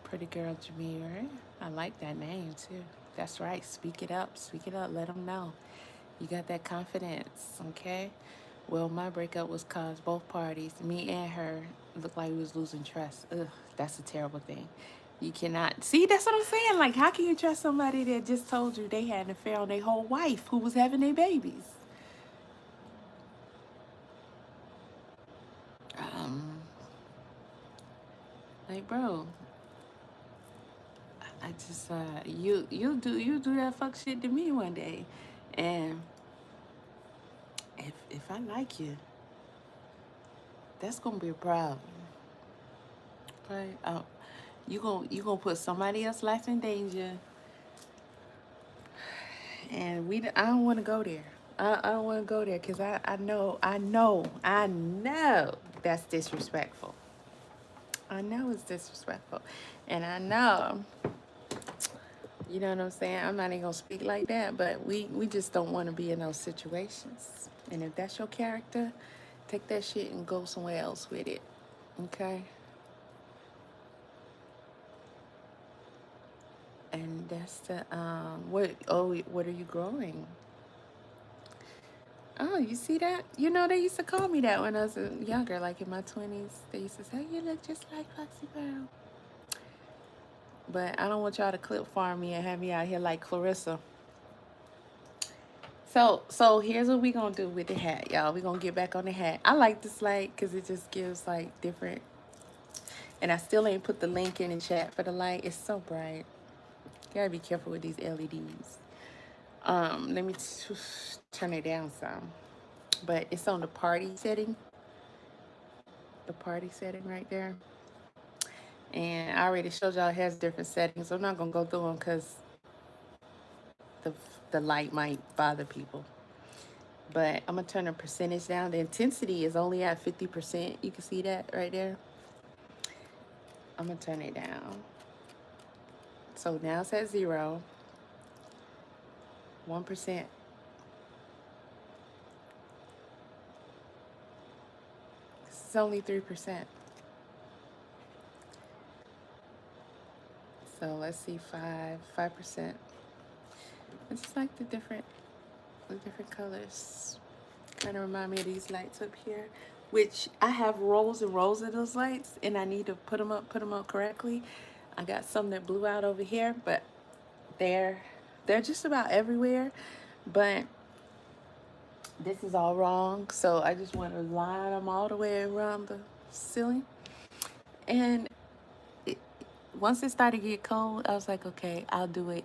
pretty girl Jameer. I like that name, too. That's right. Speak it up. Speak it up. Let them know. You got that confidence, okay? Well, my breakup was caused both parties, me and her, looked like we was losing trust. Ugh, that's a terrible thing. You cannot see. That's what I'm saying. Like, how can you trust somebody that just told you they had an affair on their whole wife who was having their babies? Um, like, bro, I just you do that fuck shit to me one day, and if I like you, that's gonna be a problem. Okay, you gonna put somebody else's life in danger, and I don't want to go there. I don't want to go there because I know that's disrespectful. I know it's disrespectful, and I know, you know what I'm saying. I'm not even gonna speak like that, but we just don't want to be in those situations. And if that's your character, take that shit and go somewhere else with it. Okay. And that's the what are you growing? Oh, you see that? You know, they used to call me that when I was younger, like in my 20s. They used to say, you look just like Foxy Brown. But I don't want y'all to clip farm me and have me out here like Clarissa. So here's what we gonna do with the hat, y'all. We gonna get back on the hat. I like this light because it just gives like different. And I still ain't put the link in the chat for the light. It's so bright. You gotta be careful with these LEDs. Let me turn it down some. But it's on the party setting. The party setting right there. And I already showed y'all it has different settings. I'm not gonna go through them because the the light might bother people. But I'm gonna turn the percentage down. The intensity is only at 50%. You can see that right there. I'm gonna turn it down. So now it's at 0, 1%. It's only 3%. So let's see, 5%. I just like the different colors. Kind of remind me of these lights up here, which I have rows and rows of those lights, and I need to put them up correctly. I got some that blew out over here, but they're just about everywhere. But this is all wrong, so I just want to line them all the way around the ceiling. And once it started to get cold, I was like, okay, I'll do it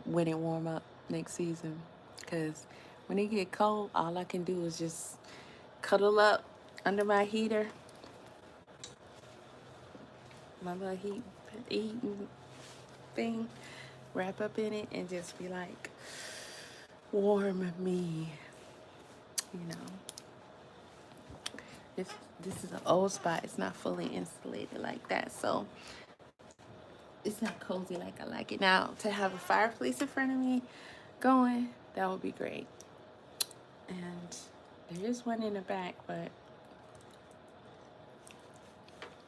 when it warm up next season, because when it get cold, all I can do is just cuddle up under my heater, my little eating thing, wrap up in it, and just be like, warm me, you know. This is an old spot. It's not fully insulated like that, so it's not cozy like I like it. Now, to have a fireplace in front of me going, that would be great. And there is one in the back,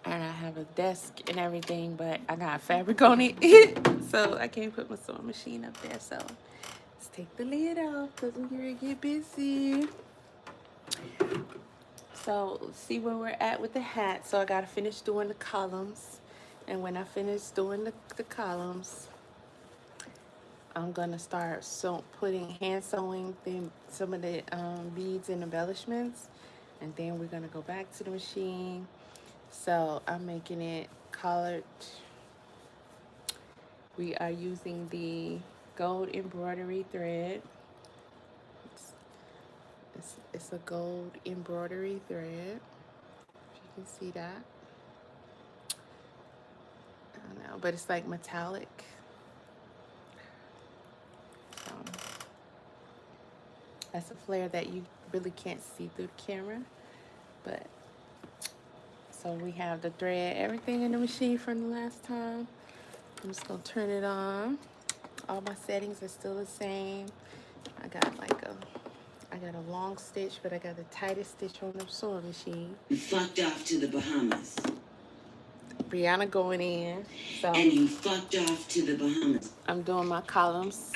and I have a desk and everything, but I got fabric on it, so I can't put my sewing machine up there. So let's take the lid off because we're gonna get busy. So let's see where we're at with the hat. So I gotta finish doing the columns, and when I finish doing the columns, I'm gonna start putting hand sewing some of the beads and embellishments, and then we're gonna go back to the machine. So I'm making it colored. We are using the gold embroidery thread. It's a gold embroidery thread. If you can see that. I don't know, but it's like metallic. That's a flare that you really can't see through the camera. But so we have the thread, everything in the machine from the last time. I'm just gonna turn it on. All my settings are still the same. I got a long stitch, but I got the tightest stitch on the sewing machine. You fucked off to the Bahamas. Brianna going in. So and you fucked off to the Bahamas. I'm doing my columns.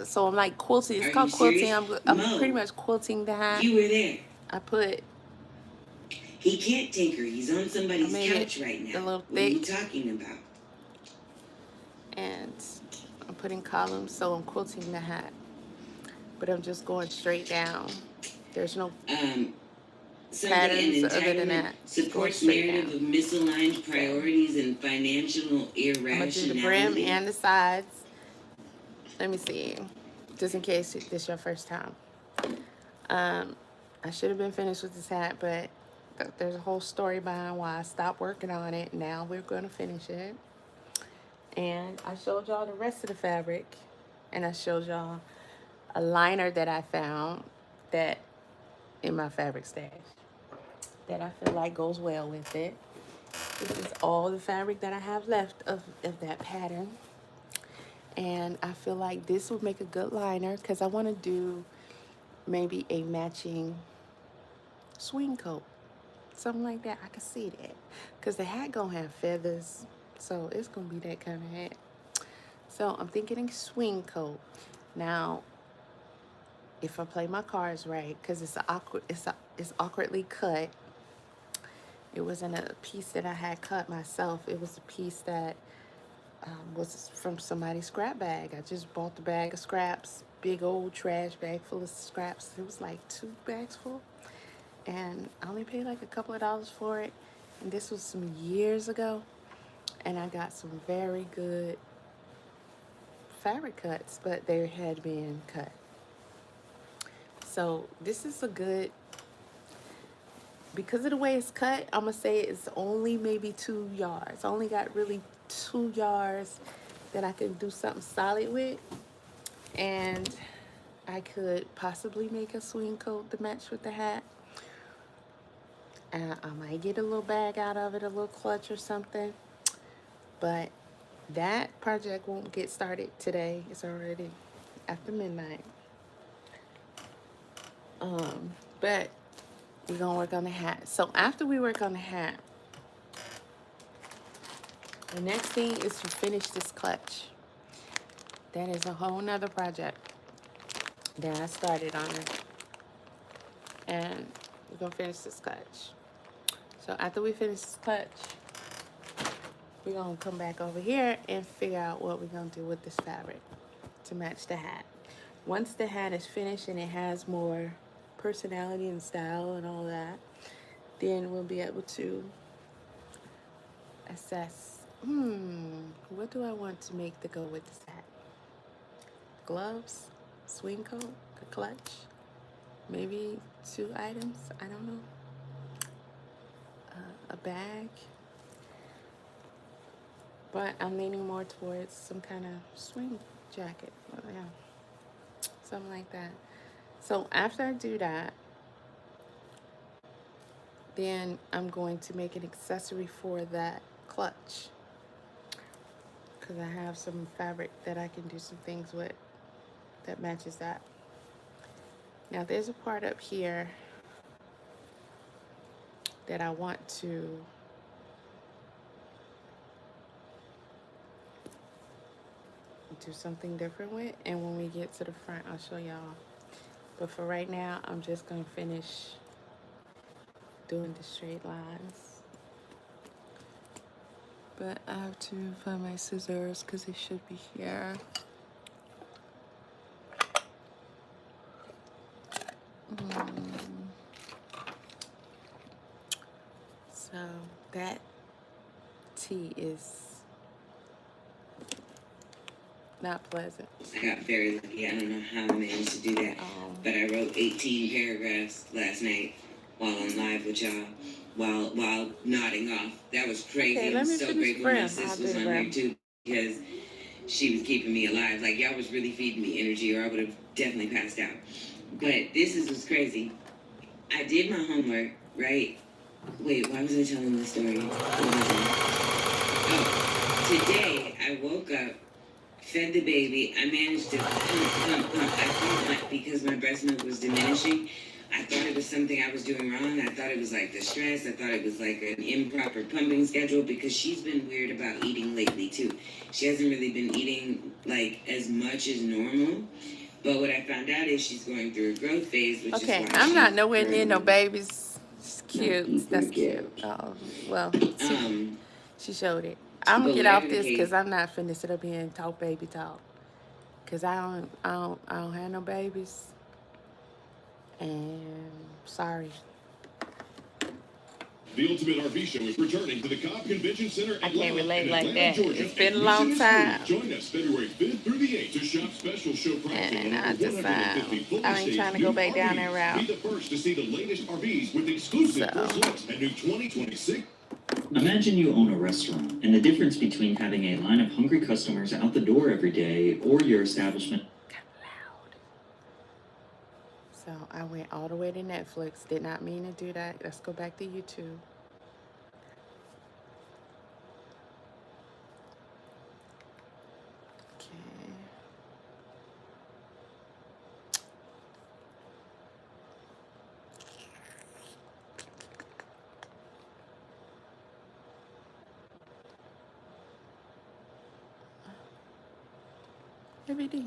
So I'm like quilting. It's Are called you quilting. serious? I'm Mo, pretty much quilting the hat. You were there. I put. He can't take her. He's on somebody's couch right now. A little what are you thick. talking about? And I'm putting columns, so I'm quilting the hat. But I'm just going straight down. There's no patterns other than that. Supports narrative of misaligned priorities and financial irrationality. I'm gonna do the brim and the sides. Let me see, just in case this is your first time. I should have been finished with this hat, but there's a whole story behind why I stopped working on it. Now we're gonna finish it. And I showed y'all the rest of the fabric, and I showed y'all a liner that I found that in my fabric stash that I feel like goes well with it. This is all the fabric that I have left of that pattern. And I feel like this would make a good liner because I want to do maybe a matching swing coat. Something like that. I can see that. Because the hat gonna have feathers. So it's gonna be that kind of hat. So I'm thinking a swing coat. Now, if I play my cards right, because it's awkwardly cut. It wasn't a piece that I had cut myself. It was a piece that was from somebody's scrap bag. I just bought the bag of scraps, big old trash bag full of scraps. It was like 2 bags full. And I only paid like a couple of dollars for it. And this was some years ago. And I got some very good fabric cuts, but they had been cut. So this is a good because of the way it's cut, I'm gonna say it's only maybe 2 yards. I only got really 2 yards that I can do something solid with, and I could possibly make a swing coat to match with the hat. And I might get a little bag out of it, a little clutch or something. But that project won't get started today. It's already after midnight. But we're gonna work on the hat. So after we work on the hat, the next thing is to finish this clutch. That is a whole nother project that I started on it. And we're gonna finish this clutch. So after we finish this clutch, we're gonna come back over here and figure out what we're gonna do with this fabric to match the hat. Once the hat is finished and it has more personality and style and all that, then we'll be able to assess, what do I want to make to go with this hat? Gloves, swing coat, a clutch, maybe 2 items, I don't know. A bag. But I'm leaning more towards some kind of swing jacket. Yeah, something like that. So after I do that, then I'm going to make an accessory for that clutch, because I have some fabric that I can do some things with that matches that. Now there's a part up here that I want to do something different with, and when we get to the front I'll show y'all. But for right now I'm just gonna finish doing the straight lines. But I have to find my scissors because they should be here. So that T is not pleasant. I got very lucky. I don't know how I managed to do that. But I wrote 18 paragraphs last night while on live with y'all, while nodding off. That was crazy. Okay, I'm let me so finish grateful brim. my sis I'll was do on the there brim. too, because she was keeping me alive. Like, y'all was really feeding me energy, or I would have definitely passed out. But this is what's crazy. I did my homework, right? Wait, why was I telling this story? Oh, today I woke up, fed the baby. I managed to pump. I thought, like, because my breast milk was diminishing, I thought it was something I was doing wrong. I thought it was like the stress. I thought it was like an improper pumping schedule, because she's been weird about eating lately too. She hasn't really been eating like as much as normal. But what I found out is she's going through a growth phase, which Okay, is why I'm not she's nowhere near no currently babies. It's cute. not That's eating cute. Oh, well, she showed it. I'm but gonna get off whatever the this case- because I'm not finna sit up here and talk baby talk. Cause I don't have no babies. And sorry. The Ultimate RV Show is returning to the Cobb Convention Center. I can't relate in like Atlanta, that. Georgia. It's been a And long Mission is free. time. Join us February 5th through the 8th to shop special show pricing And on I over just 150 fully I ain't staged trying to new go back down RVs. that route. Be the first to see the latest RVs with exclusive So. first looks and new 2026. Imagine you own a restaurant, and the difference between having a line of hungry customers out the door every day or your establishment. So I went all the way to Netflix. Did not mean to do that. Let's go back to YouTube. Okay. Every day.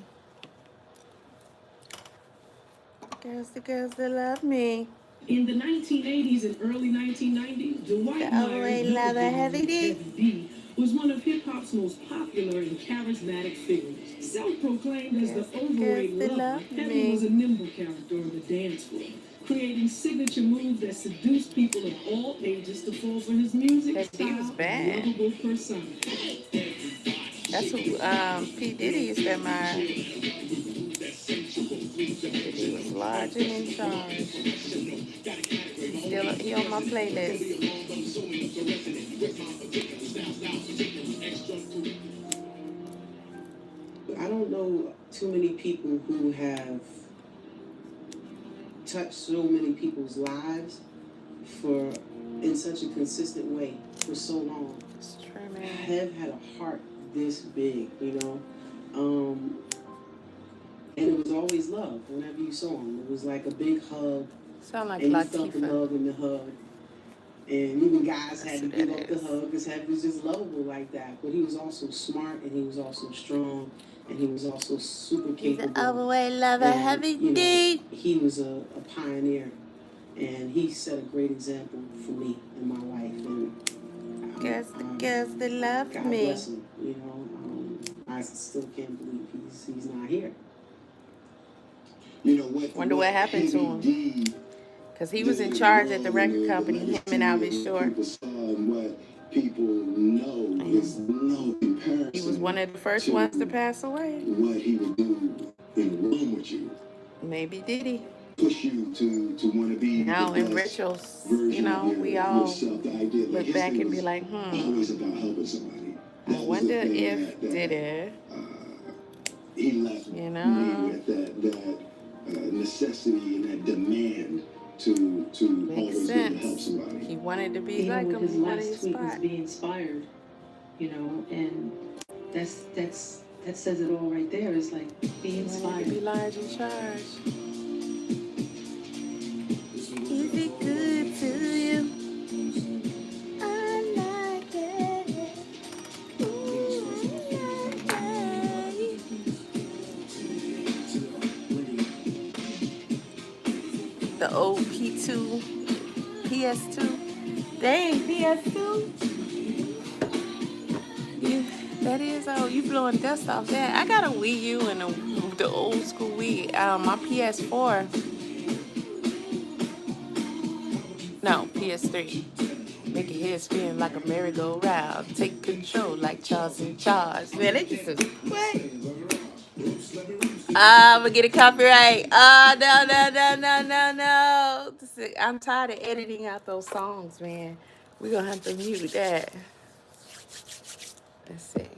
Girls, the girls that love me. In the 1980s and early 1990s, Dwight The overweight Myers, leather heavy D. Heavy D, was one of hip-hop's most popular and charismatic figures. Self-proclaimed as the overweight they lover, love Heavy me. was a nimble character on the dance floor, creating signature moves that seduced people of all ages to fall for his music, That D was style, bad. and lovable persona. That's who P. Diddy used to admire. He was large and in charge. he on my playlist. I don't know too many people who have touched so many people's lives for in such a consistent way for so long. It's true, man. Have had a heart this big, you know. And it was always love whenever you saw him. It was like a big hug. Sound like And you felt the Latifah. love in the hug. And even guys had to That's give what up it the is. hug because he was just lovable like that. But he was also smart and he was also strong and he was also super He's an capable. overweight lover, And, heavy you know, D. he was a pioneer and he set a great example for me in my life. And Girls that love God me. bless him, you know. I still can't believe he's not here. You know what? Wonder what happened to him. Because he was in charge at the record company, him and Albert Short. People saw and what people know is no comparison. He was one of the first ones to pass away. What he would do in the room with you. Maybe did he? Push you to want to be Now the in best rituals, version you know, of we all yourself. The idea that look his back thing and be was like, always about helping somebody. I That was the wonder thing if that, did it, he left you me know? with that necessity and that demand to Makes always be able to help sense. somebody. He wanted to be You know, like with him. his He wanted last his tweet was spot. be inspired, you know, and that says it all right there. It's like be He wanted to be inspired. large in charge. Is it good to you? I like it. Ooh, I like it. The old P2, PS2. Dang, PS2? That is old. You blowing dust off that. I got a Wii U and the old school Wii. My PS4. No, PS3. Make your head spin like a merry-go-round. Take control like Charles in charge. Man, they just what? I'm gonna get a copyright. No. I'm tired of editing out those songs, man. We're gonna have to mute that. Let's see.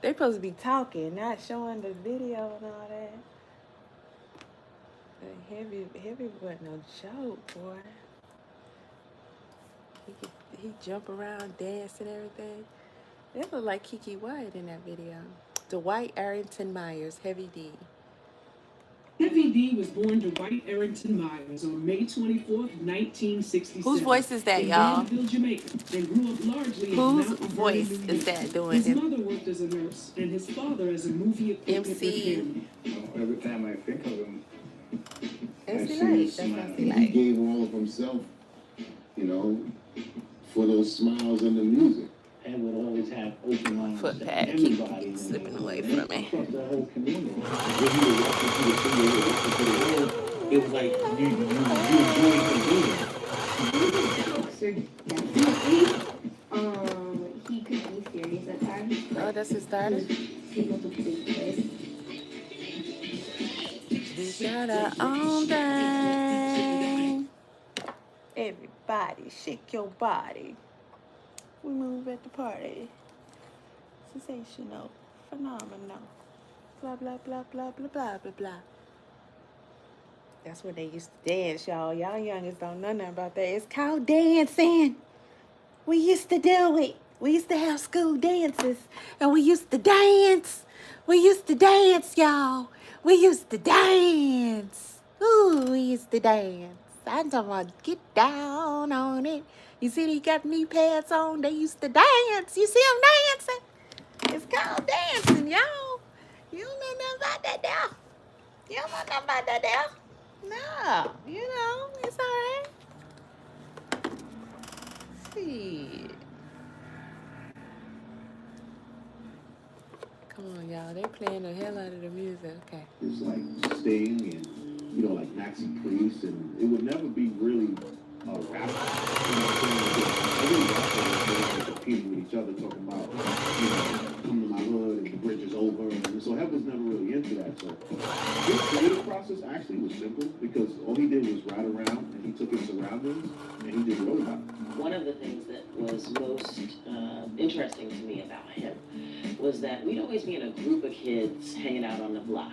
They supposed to be talking, not showing the video and all that. The heavy wasn't no joke, boy. He jump around, dance and everything. They look like Kiki White in that video. Dwight Arrington Myers, Heavy D. Heavy D was born Dwight Arrington Myers on May 24th, 1967. Whose voice is that, in y'all? Danville, Jamaica, and grew up largely in Whose Mount Vernon, voice New is York. that doing His it? mother worked as a nurse, and his father as a movie equipment MC. repairman. Every time I think of him, MC I Light. see a That's smile. MC He Light. gave all of himself, you know, for those smiles and the music. And would always have open arms Foot to pad everybody. keep slipping away from me. Across the whole community. When he was walking through the city, walking through the world, it was like you enjoyed the music. So definitely, he could be serious at times. Oh, that's his daughter? Able to play this. We got our own thing. Everybody, shake your body. We move at the party. Sensational, phenomenal. Blah, blah, blah, blah, blah, blah, blah, blah. That's when they used to dance, y'all. Y'all youngest don't know nothing about that. It's called dancing. We used to do it. We used to have school dances. And we used to dance. We used to dance, y'all. We used to dance. Ooh, we used to dance. I'm talking about get down on it. You see they got knee pads on. They used to dance. You see them dancing? It's called dancing, y'all. You don't know nothing about that now. You don't know nothing about that now. No, you know, it's all right. Shit. Come on, y'all. They playing the hell out of the music. Okay. It's like Sting and, you know, like Maxi Priest, and it would never be really a rap. You know what I'm saying? Every rapper was competing with each other, talking about, you know, come to my hood and the bridge is over. And so that was never really in into that. So his creative process actually was simple because all he did was ride around and he took his surroundings and he just wrote about it. One of the things that was most interesting to me about him was that we'd always be in a group of kids hanging out on the block.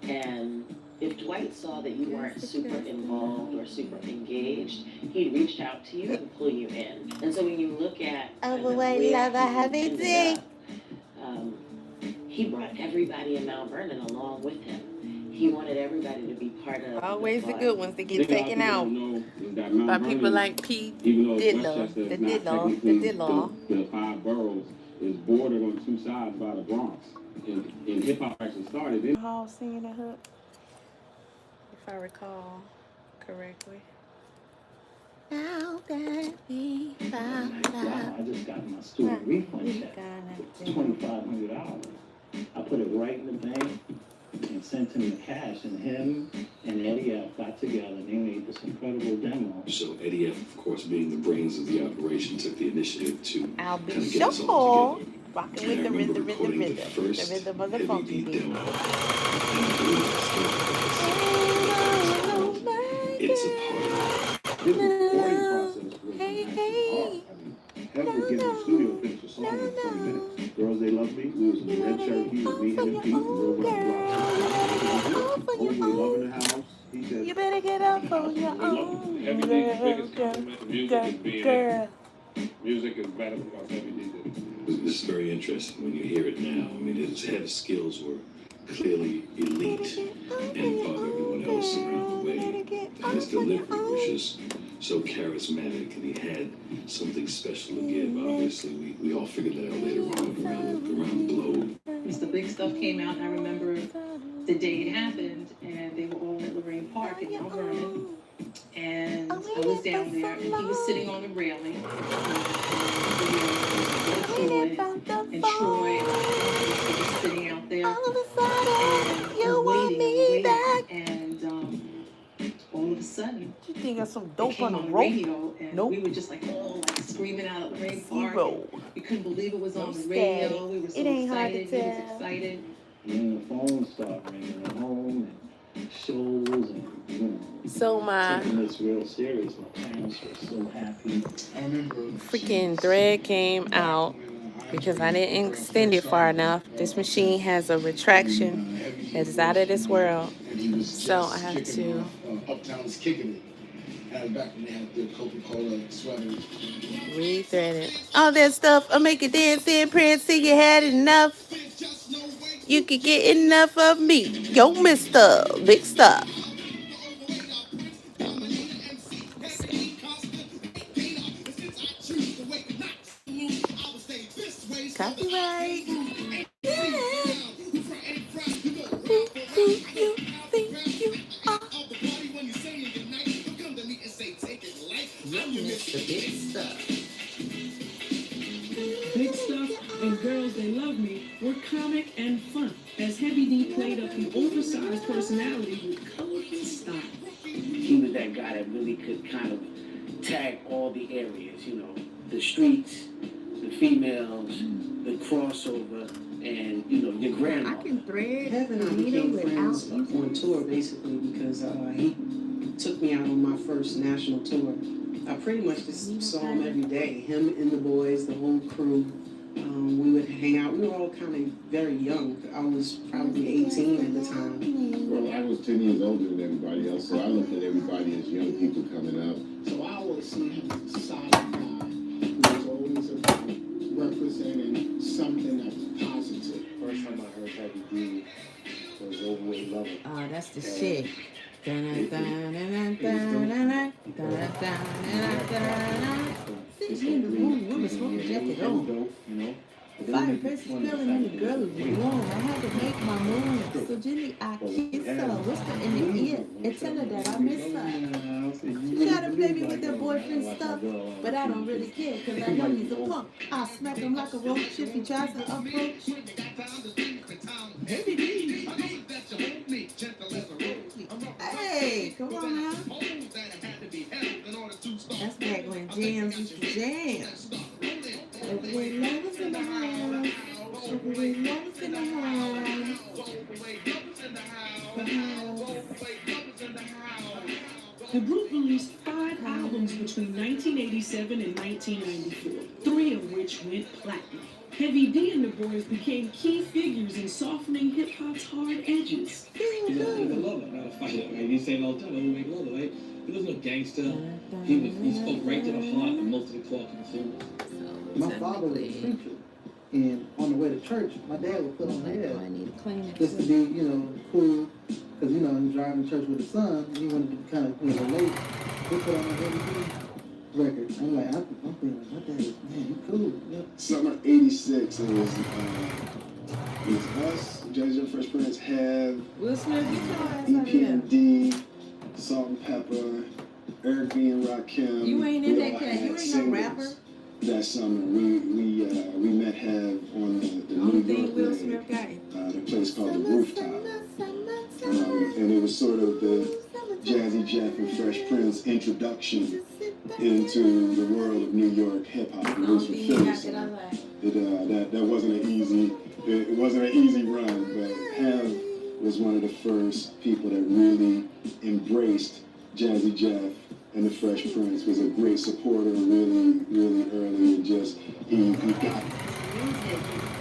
And if Dwight saw that you weren't super involved or super engaged, he reached out to you and pull you in. And so when you look at he brought everybody in Mount Vernon along with him. He wanted everybody to be part of Always the fun. good ones that get taken out by people like Pete Diddler, the Diddler. The 5 boroughs is bordered on 2 sides by the Bronx. And hip hop actually started in Hall singing a hook, if I recall correctly. Now that we found out, I just got my student refund check. $2,500. I put it right in the bank and sent him the cash. And him and Eddie F got together and they made this incredible demo. So Eddie F, of course, being the brains of the operation, took the initiative to I'll be kind of get us all together. Rocking And I with the remember recording the first rhythm of the heavy funky beat beat. demo. And I believe it's a party. his recording process was hard. Hev was getting in the studio and finish a song in 20 minutes. Girls, They Love Me, we was in the red Cherokee, it was me, him, and Pete, and we were around the block. Oh, we love in the house. He said, You better get up on your own, girl. music is better because Heavy D did it. It's very interesting when you hear it now. I mean, his skills were clearly elite and above everyone else around the way. And his delivery was just so charismatic, and he had something special to give. Obviously, we all figured that out later on around the globe. As the big stuff came out, I remember the day it happened, and they were all at Lorraine Park in Mount Vernon. And I was down there, and he was sitting on the railing. And Troy was sitting out there. And waiting. And all of a sudden, You think of some it dope came on the on the rope? radio, and Nope. we were just like all like screaming out at Lorraine Park. Zero. We couldn't believe it was on No the radio. static. We were so It ain't hard to excited. He was tell. excited. And then the phone started ringing at home and shows and, you know, So my taking this real serious. My parents were so happy. freaking thread came out because I didn't extend it far enough. This machine has a retraction that is out of this world. So I have to Uptown's kicking it. Back when they had the Coca-Cola sweaters. re-thread it. All that stuff I'll make you dance and prance till you had enough. You could get enough of me. Yo, Mr. Big Stuff. Copyright. Big Stuff and Girls They Love Me were comic and fun, as Heavy D played up the oversized personality with colorful style. He was that guy that really could kind of tag all the areas, you know, the streets, the females, the crossover, and, you know, your grandma. I can thread. Hev and I became friends on tour basically because he took me out on my first national tour. I pretty much just saw him every day. Him and the boys, the whole crew. We would hang out. We were all kind of very young. I was probably 18 at the time. Well, I was 10 years older than everybody else, so I looked at everybody as young people coming up. So I always see him as a solid guy who was always about representing something that was positive. First time I heard Heavy D was Overweight Lover. Oh, that's the shit. See, she in the room, women smoking jacket on. You know? Fire person smelling in the girl was warm. I had to make my move. So Jenny, I kiss her, whisper in the ear, and tell her that I miss her. She try to play me with her boyfriend stuff, but I don't really care, because I know he's a punk. I smack him like a roach if he tries to approach. Hey, come on now. That's back when jams used to jam. Everybody love us in the house. Everybody love us in the house. 1987 and 1994, 3 of which went platinum. Heavy D and the Boys became key figures in softening hip-hop's hard edges. He was a lover, not a fighter. Right? He said all the time, overweight lover, right? He was no gangster. He spoke right to the heart of most of the core consumers. My father was a preacher, and on the way to church, my dad would put on hair just to be, you know, cool, because, you know, he was driving to church with his son, and he wanted to kind of, you know, relate. He put on a heavy record. I'm like, I'm thinking, my dad is, man, he cool. Yep. Summer '86, it was us, Jazzy and Fresh Prince, Have, Will Smith, get your ass out of here. EP&D, Salt and Pepper, Eric B. and Rakim. You ain't in We that all cat. had You ain't no singles rapper. That summer, we met Have on the New York Will day, Smith got the place called the Rooftop, and it was sort of the Jazzy Jeff and Fresh Prince introduction into the world of New York hip hop. At least for Philly, so that wasn't an easy. It wasn't an easy run, but Have was one of the first people that really embraced Jazzy Jeff and the Fresh Prince. Was a great supporter, really early, and just he got it. Music,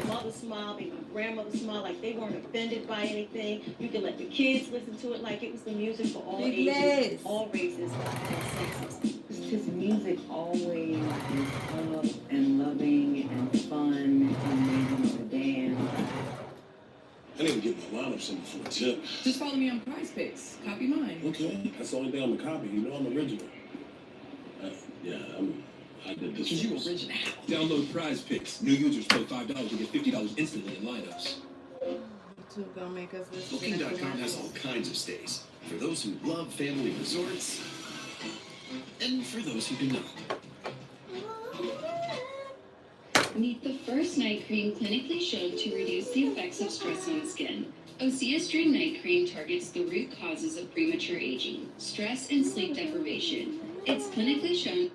mother smile, baby grandmother smile, like they weren't offended by anything. You can let the kids listen to it like it was the music for all Big ages, legs. all races, and sexes. His music always is up and loving and fun and made him to dance. I need to get my lineup simple for a tip. Just follow me on Prize Picks. Copy mine. Okay, that's the only thing I'm a copy. You know I'm original. I did this. Because you first. original. Download Prize Picks. New users pay $5 and get $50 instantly in lineups. YouTube gonna make us listen to that Booking.com has all kinds of stays. For those who love family resorts, and for those who do not. Meet the first night cream clinically shown to reduce the effects of stress on the skin. Osea Stream Night Cream targets the root causes of premature aging, stress and sleep deprivation. It's clinically shown.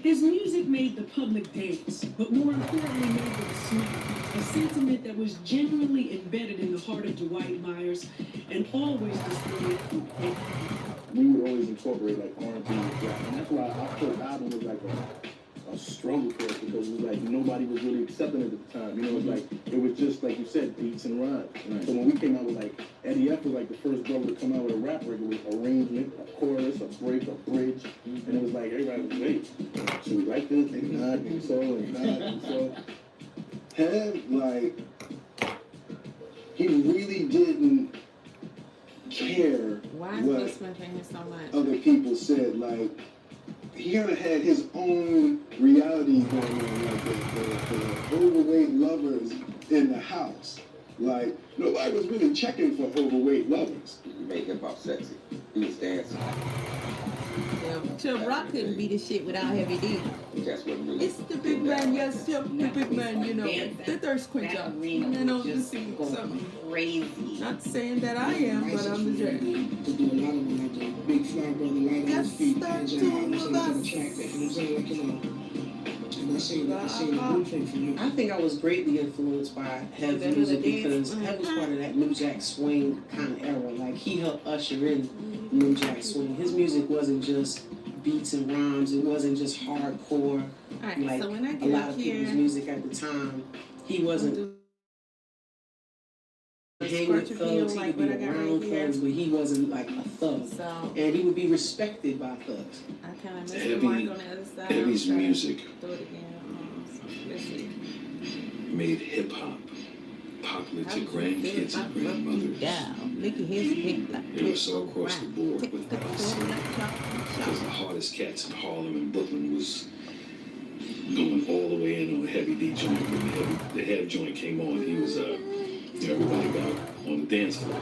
His music made the public dance, but more importantly made them smile. A sentiment that was genuinely embedded in the heart of Dwight Myers and always displayed through hip hop. We would always incorporate like R&B and rap, and that's why our first album was like a struggle for us, because it was like nobody was really accepting it at the time. You know, it was like it was just like you said, beats and rhymes. Right. So when we came out with like Eddie F was like the first brother to come out with a rap record with arrangement, a chorus, a break, a bridge, and it was like everybody was wait, should we write this? And not and so and not and so. Have like he really didn't care Why is Will Smith hating so much? other people said. Like he kind of had his own reality going on, like the overweight lovers in the house. Like nobody was really checking for overweight lovers. He made hip hop sexy. He was dancing. Chub Rock couldn't be the shit without Heavy D. That's what really. It's the big man, yes, the big man, you know, the thirst quencher. You know, just something crazy. Not saying that I am, but I'm the jerk. To do a lot of them, like the big fly brother, light on his feet, hands out, I'm saying the track that, you know what I'm saying, like, you know. I'm not saying that, I'm saying the blueprint for you. I think I was greatly influenced by Hev music because Hev was part of that New Jack Swing kind of era. Like he helped usher in New Jack Swing. His music wasn't just beats and rhymes. It wasn't just hardcore. Right, like so when I a get lot up of here, people's music at the time, he wasn't hang with thugs. He would be around thugs, but he wasn't like a thug. So, and he would be respected by thugs. I kind of missed the mark on the other side. Heavy's music Do it again. So let's see. made hip hop popular to grandkids and grandmothers. Look at his big black. It was so across the board with us. Because the hardest cats in Harlem and Brooklyn was going all the way in on a Heavy D joint. When the Hev joint came on, he was everybody got on the dance floor.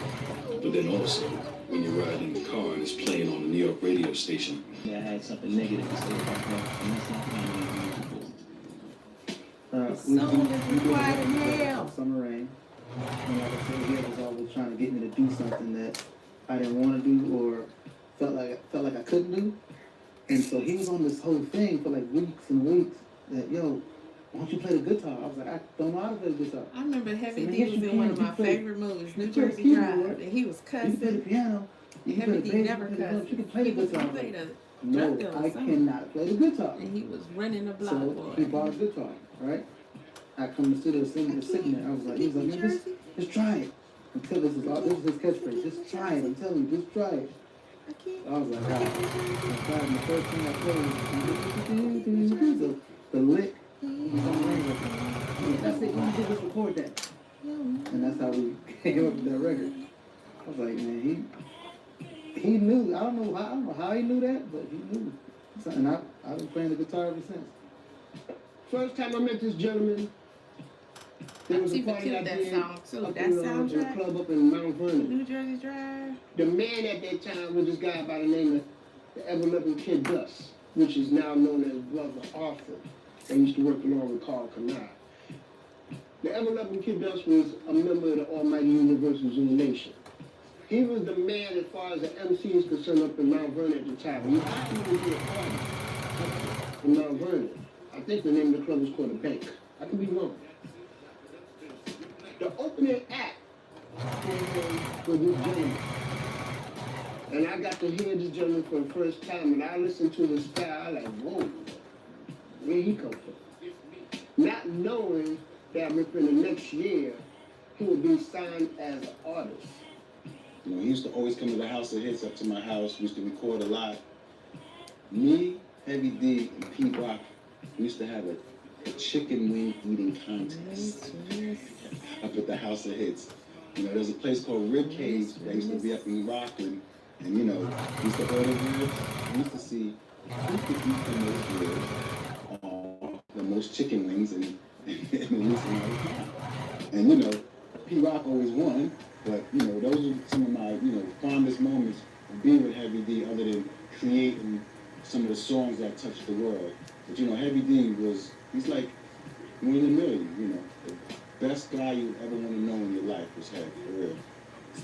But then also, when you're riding in the car and it's playing on the New York radio station. Yeah, I had something negative to say about that. And that's not kind We required in hell. Summer Rain. And like I said, he was always trying to get me to do something that I didn't want to do or felt like I couldn't do. And so he was on this whole thing for like weeks and weeks that, yo, why don't you play the guitar? I was like, I don't know how to play the guitar. I remember Heavy So, D yes, was you in one can. of my You play- favorite movies, New you play Jersey keyboard. Drive, and he was You can play the cussing. piano. You can Heavy play D the never bass, you can cussed. play the He guitar. played No, Drug dealer, I son. cannot play the guitar. And he was running the block, So boy. he bought a guitar, right? I come to sit there, sitting there. I was like, he was like, man, just try it. Until this is his catchphrase. Just try it. I'm telling you, just try it. I was like, all right. I tried, and the first thing I played was the lick. That's it. You just record that. And that's how we came up with that record. I was like, man, he knew. I don't know how he knew that, but he knew. So, and I've been playing the guitar ever since. First time I met this gentleman, there was a party I did up in a club up in Mount Vernon. New Jersey Drive. The man at that time was this guy by the name of the ever-loving Kid Dust, which is now known as Brother Arthur. They used to work along with Carl Kanai. The ever-loving Kid Dust was a member of the Almighty Universal Zulu Nation. He was the man as far as the MC is concerned up in Mount Vernon at the time. He actually would be a party in Mount Vernon. I think the name of the club was called the Bank. I could be wrong. The opening act was this gentleman. And I got to hear this gentleman for the first time, and I listened to his style, like, whoa, where he come from? Not knowing that within the next year, he would be signed as an artist. You know, he used to always come to the House of Hits up to my house. We used to record a lot. Me, Heavy D, and P Rock, we used to have a chicken wing eating contest up at the House of Hits. You know, there's a place called Rib Cage that used to be up in Rockland, and you know, we used to order ribs. We used to see who could eat the most ribs, the most chicken wings, and the least amount of time. And you know, P Rock always won. But, you know, those are some of my, you know, fondest moments of being with Heavy D, other than creating some of the songs that touched the world. But, you know, Heavy D he's like winning a million, you know. The best guy you ever want to know in your life was Heavy, for real.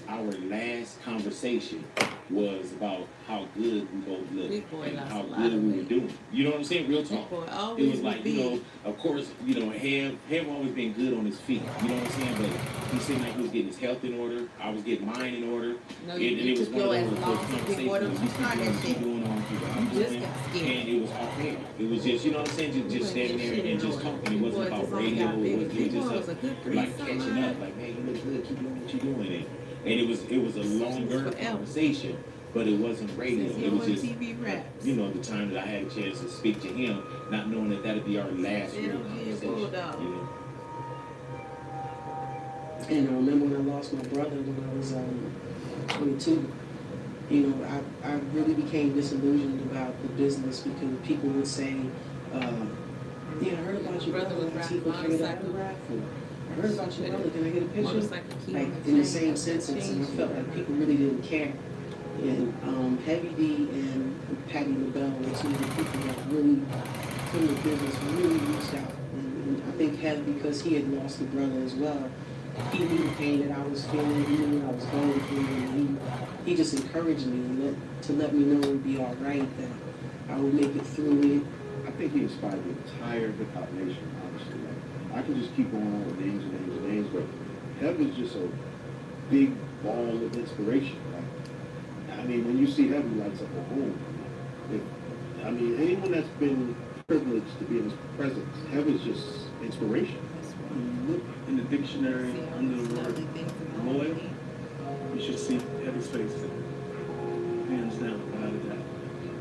Our last conversation was about how good we both looked and how good we were doing. You know what I'm saying? Real talk. It was like, you know, of course, you know, Hev always been good on his feet. You know what I'm saying? But he seemed like he was getting his health in order. I was getting mine in order. No, and it was one of those conversations order. we used to be doing on and it was off air. It was just, you know what I'm saying? Just standing there and just talking. It wasn't about radio. It was just like catching up. Like, man, you look good. Keep doing what you're doing. And it was a longer conversation, but it wasn't radio. It was just, you know, the time that I had a chance to speak to him, not knowing that that'd be our last real conversation. You know? And I remember when I lost my brother when I was 22. You know, I really became disillusioned about the business because people would say, yeah, I heard about your brother with people carried out the raffle. I heard about your brother, can I get a picture? Like in the same sentence, and I felt like people really didn't care. And Heavy D and Patti LaBelle were two of the people that really, from the business, really reached out. And I think Hev, because he had lost a brother as well, he knew the pain that I was feeling, he knew what I was going through, and he just encouraged me to let me know it would be all right, that I would make it through it. I think he inspired the entire hip-hop nation, honestly. Like, I can just keep going on with names and names and names, but Hev is just a big ball of inspiration. Like, I mean, when you see Hev, he lights up a home. I mean, anyone that's been privileged to be in his presence, Hev is just inspiration. When you look in the dictionary under the word loyal, you should see Heavy's face. Hands down, without a doubt.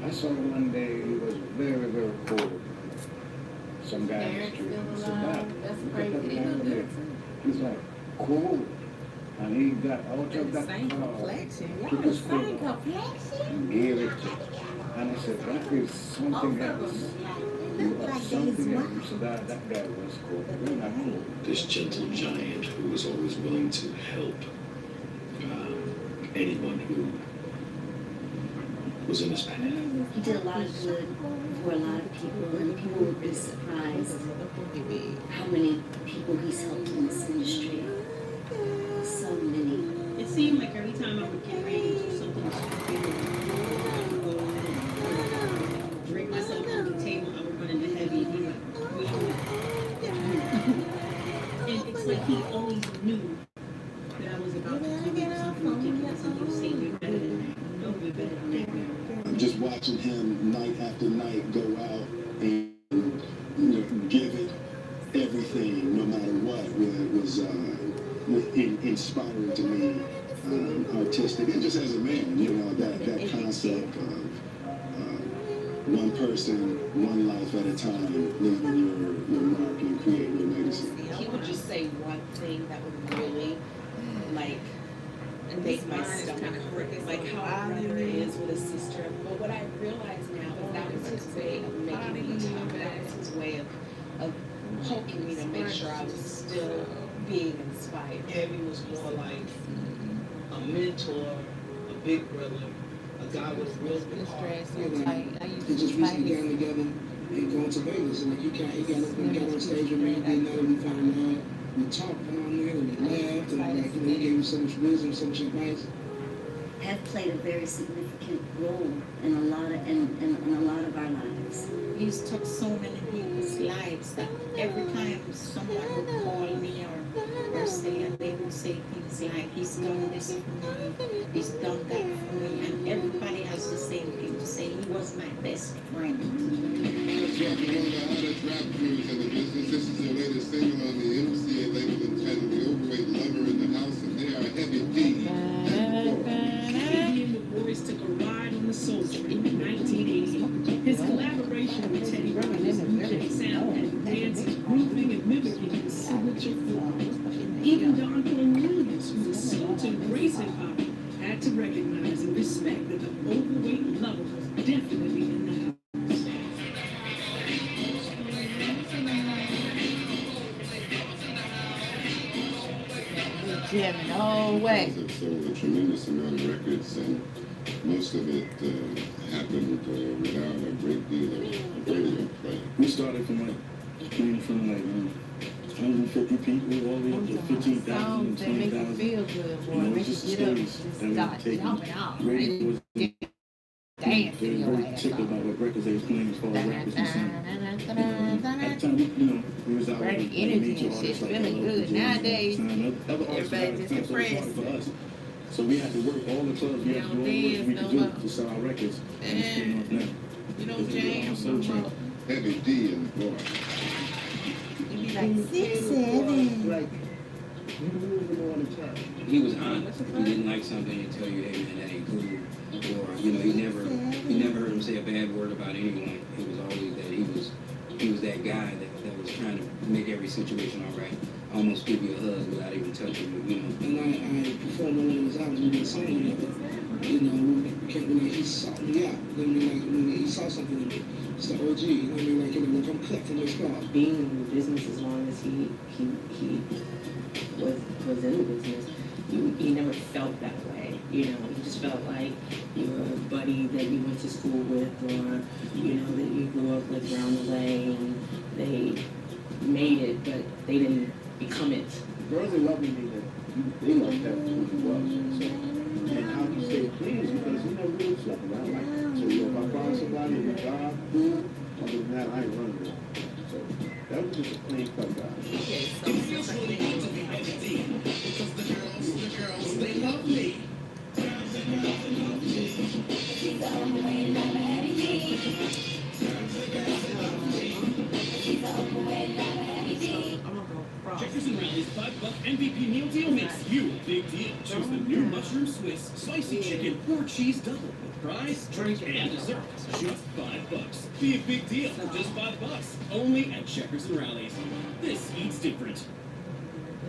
I saw him one day, he was very, very poor. Some guy in the street, he survived. He's like, cool. And he got all jumped up. Took his coat off and gave it to him. And I said, that is something else. You are something else. So that guy was cool. Really not cool. This gentle giant who was always willing to help anyone who was in his path. He did a lot of good for a lot of people, and people would be surprised how many people he's helped in this industry. So many. It seemed like every time I would get ready to do something stupid, drink myself on the table, I would run into Heavy, and he's like, what you doing? And it's like he always knew that I was about to do something ridiculous, and he was saying, you're better than that. No, you're better than that. Just watching him after night go out and give it everything, no matter what. It was inspiring to me, artistic, and just as a man, that concept of one person, one life at a time, leaving your mark and creating your legacy. He would just say one thing that would really, make my stomach hurt. Like how a brother is with a sister. But what I realize now is that was his way of making me tough. That was his way of poking me to make sure I was still being inspired. Abby was more like a mentor, a big brother, a guy with a real big heart. He just recently got together and going to Vegas, and he got on stage with me, and we found out, we talked on there, and we laughed, and he gave me so much wisdom, so much advice. Have played a very significant role in a lot of our lives. He's touched so many people's lives that every time someone would call me or say, and they would say things like, he's done this for me, he's done that for me, and everybody has the same thing to say. He was my best friend. One of the hottest rap crews in the business. This is the latest single on the MCA label entitled The Overweight Lover in the House, and they are Heavy D. He and the boys took a ride on the Soul Train in 1980. His collaboration with Teddy Riley's DJ sound and dancing, grooving, and mimicking his signature form. Even Don Williams, who was sold to embrace hip hop, had to recognize and respect that the overweight lover was definitely in the house. Jamming the whole way. I've sold a tremendous amount of records, and most of it happened without a great deal of radio play. We started from 150 people all the way up to 15,000 and 20,000. Feel good, boy. Make you get up, just start jumping off. Radio was very particular about what records they was playing as far as rappers concerned. At the time, we was out with energy and shit, feeling good. Nowadays, everybody just depressed. For us. So we had to work all the clubs, we had to do all the work we could do to sell our records. And it's paying off now. You don't jam no more. Heavy D in the bar. You be like 6, 7. He was honest. If he didn't like something, he'd tell you, hey man, that ain't cool. Or, he never heard him say a bad word about anyone. It was always that he was that guy that was trying to make every situation all right. Almost give you a hug without even touching you, And I performed on one of his albums, we did a song together. He sought me out. When he saw something in me. It's the OG, come cut from this car. Being in the business as long as he was in the business, he never felt that way. He just felt like you were a buddy that you went to school with, or that you grew up with around the way, and they made it, but they didn't become it. Girls, they love me, they love that who he was. So, and how he stayed clean is because he never really slept around like that. So if I find somebody in a job, other than that, I ain't running around. So that was just a clean cut guy. Okay, so it feels really good to be Heavy D because the girls, they love me. Checkers and Rally's $5 MVP meal deal makes you a big deal. Choose the new mushroom Swiss, spicy chicken, or cheese double with fries, drink, and dessert. Just $5. Be a big deal for just $5. Only at Checkers and Rally's. This eats different.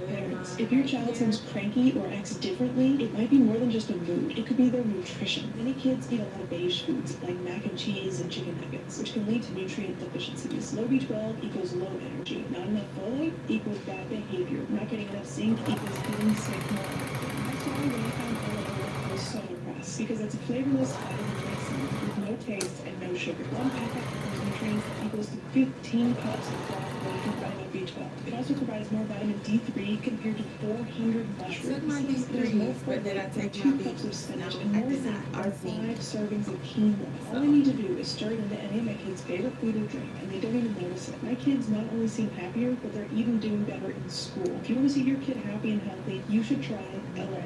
Parents, if your child seems cranky or acts differently, it might be more than just a mood. It could be their nutrition. Many kids eat a lot of beige foods like mac and cheese and chicken nuggets, which can lead to nutrient deficiencies. Low B12 equals low energy. Not enough folate equals bad behavior. Not getting enough zinc equals feeling sick more often. That's why when I found LA, I was so impressed, because it's a flavorless vitamin medicine with no taste and no sugar. One packet of nutrients equals to 15 cups of broth from vitamin B12. It also provides more vitamin D3 compared to 400 mushrooms. There's more than 2 cups of spinach and more than 5 servings of quinoa. All I need to do is stir it into any of my kids' favorite food or drink, and they don't even notice it. My kids not only seem happier, but they're even doing better in school. If you want to see your kid happy and healthy, you should try LA.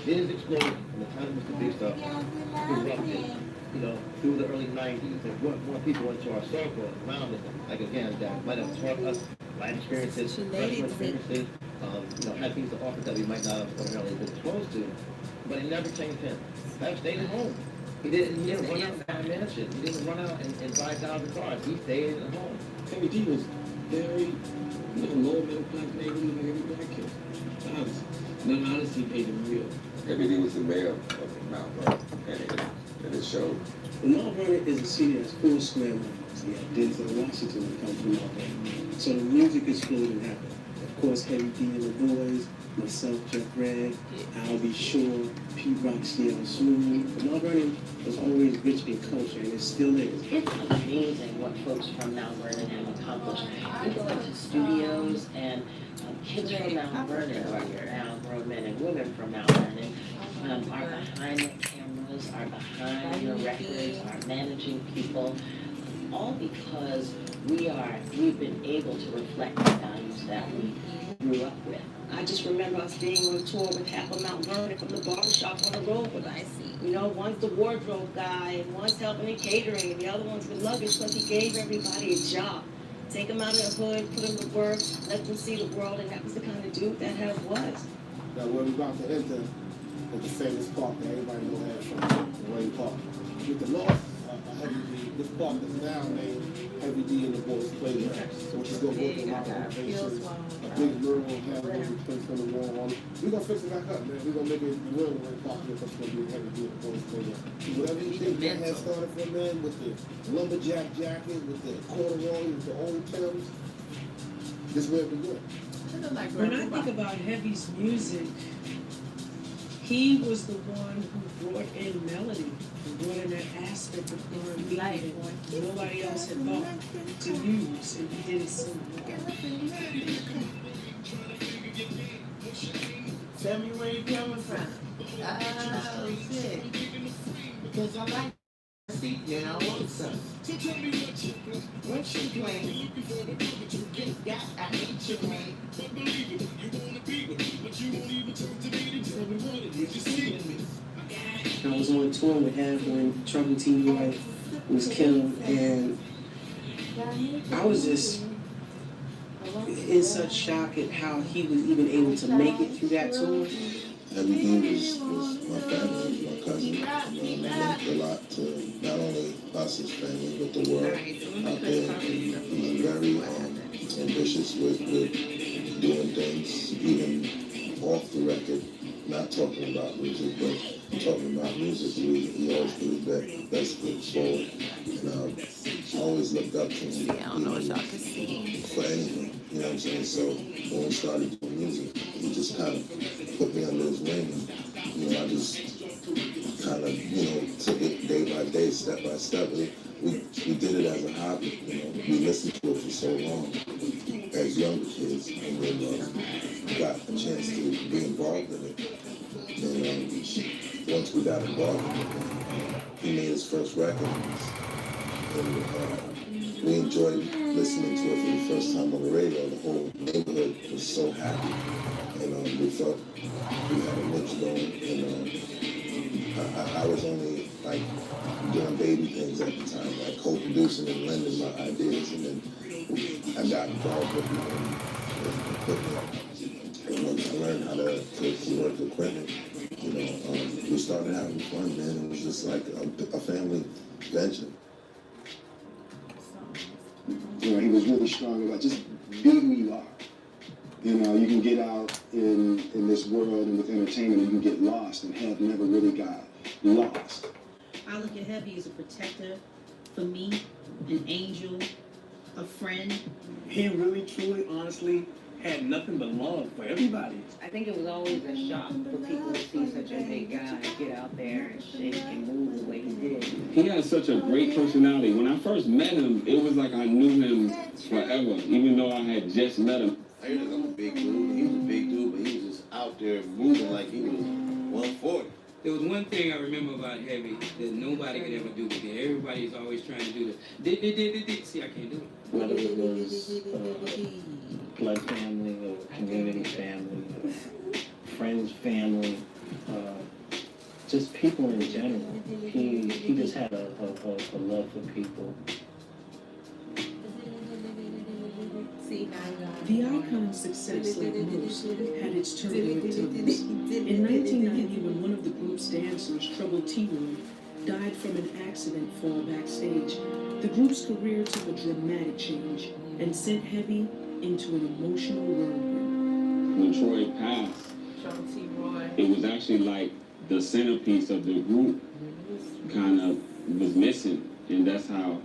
His experience from the time Mr. Big Stuff, he loved it. you know, through the early 90s, and more people into our circle around us, like again, that might have taught us life experiences, personal experiences, you know, had things to offer that we might not have ordinarily been exposed to, but it never changed him. He stayed at home. He didn't run out and buy a mansion. He didn't run out and buy 1,000 cars. He stayed at home. Heavy D was very, you know, low middle class neighborhood like every black kid. Honestly. None honesty paid him real. Heavy D was the mayor of Mount Vernon, and it showed. Well, Mount Vernon is a city that's full of square miles. You have Denzel Washington that comes from Mount Vernon. So the music is fluid and happy. Of course, Heavy D and the Boys, myself, Jeff Redd, I'll Be Sure, Pete Rock, CL Smooth. But Mount Vernon was always rich in culture, and it still is. It's amazing what folks from Mount Vernon have accomplished. You go into studios and kids from Mount Vernon, or your now grown men and women from Mount Vernon, are behind the cameras, are behind the records, are managing people, all because we've been able to reflect the values that we grew up with. I just remember us being on tour with half of Mount Vernon from the barbershop on the road with Icy. You know, one's the wardrobe guy, and one's helping in catering, and the other one's with luggage, because he gave everybody a job. Take them out of the hood, put them to work, let them see the world, and that was the kind of dude that Hev was. Now, we're about to enter the famous park that everybody knows from Wayne Park. With the loss of Heavy D, this park is now named Heavy D and the Boys Playground, which is going to go through a lot of renovations. A big mural have will be placed on the wall. We're going to fix it back up, man. We're going to make it real Wayne Park here, because it's going to be Heavy D and the Boys Playground. Whatever you think that has started from then, with the lumberjack jacket, with the corduroy, with the old Timbs, this is where we go. When I think about Heavy's music, he was the one who brought in melody, who brought in that aspect of R&B that nobody else had thought to use, and he did it so well. Tell me where you coming from. Oh, shit. Because I like seat, you know, what's up? What you playing? Got I hate your way. I was on tour with Hev when Trouble T. Roy was killed, and I was just in such shock at how he was even able to make it through that tour. Heavy D was my family, my cousin. It meant a lot to not only us as family, but the world out there. And he's very ambitious with doing things, even off the record, not talking about music, but talking about music. He always put his best foot forward. And I always looked up to him. I don't know what y'all can see. For anything, you know what I'm saying? So when we started doing music, he just kind of put me under his wing. And, you know, I just kind of, you know, took it day by day, step by step. We did it as a hobby, you know. We listened to it for so long as younger kids, and then got a chance to be involved in it. And once we got involved in it, he made his first record. And we enjoyed listening to it for the first time on the radio. The whole neighborhood was so happy. And we felt we had a mix going. And I was only like doing baby things at the time, like co-producing and lending my ideas. And then I got involved with equipment. And once I learned how to work equipment, you know, we started having fun, man. It was just like a family venture. You know, he was really strong about just be who you are. You know, you can get out in this world and with entertainment, and you can get lost, and Hev never really got lost. I look at Heavy as a protector for me, an angel, a friend. He really, truly, honestly had nothing but love for everybody. I think it was always a shock for people to see such a big guy get out there and shake and move the way he did. He had such a great personality. When I first met him, it was like I knew him forever, even though I had just met him. I'm a big dude. He was a big dude, but he was just out there moving like he was 140. There was one thing I remember about Heavy that nobody could ever do with it. Everybody's always trying to do the did. See, I can't do it. Whether it was blood family or community family, or friends family, just people in general. He just had a love for people. The icon's success, like most, had its turbulent times. In 1990, when one of the group's dancers, Trouble T-Roy, died from an accident fall backstage, the group's career took a dramatic change and sent Heavy into an emotional whirlwind. When Troy passed, it was actually like the centerpiece of the group kind of was missing, and that's how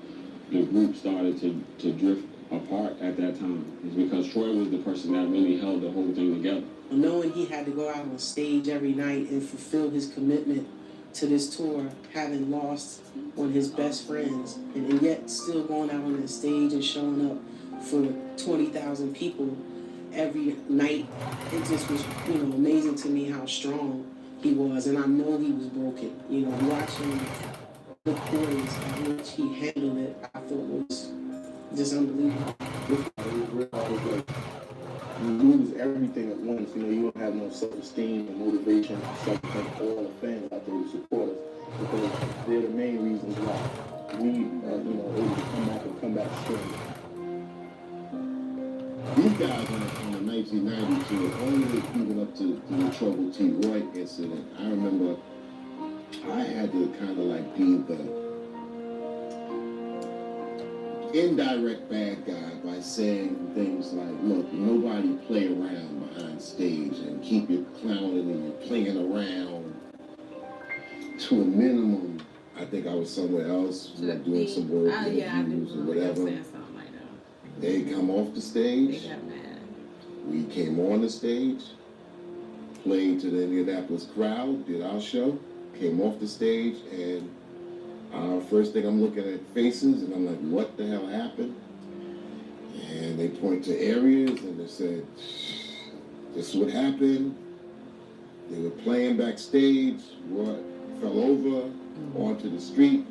the group started to drift apart at that time. It's because Troy was the person that really held the whole thing together. Knowing he had to go out on stage every night and fulfill his commitment to this tour, having lost one of his best friends, and yet still going out on that stage and showing up for 20,000 people every night, it just was, amazing to me how strong he was. And I know he was broken. Watching the poise at which he handled it, I thought was just unbelievable. You lose everything at once. You don't have no self-esteem and motivation. So I thank all the fans out there who support us, because they're the main reasons why we are, able to come back strong. These guys on the 1992, only even up to the Trouble T-Roy incident, I remember I had to kind of like be the indirect bad guy by saying things like, look, nobody play around behind stage and keep your clowning and your playing around to a minimum. I think I was somewhere else, doing some work, interviews or whatever. They come off the stage. We came on the stage, played to the Indianapolis crowd, did our show, came off the stage, and first thing I'm looking at faces, and I'm like, what the hell happened? And they point to areas, and they said, this is what happened. They were playing backstage, fell over onto the street,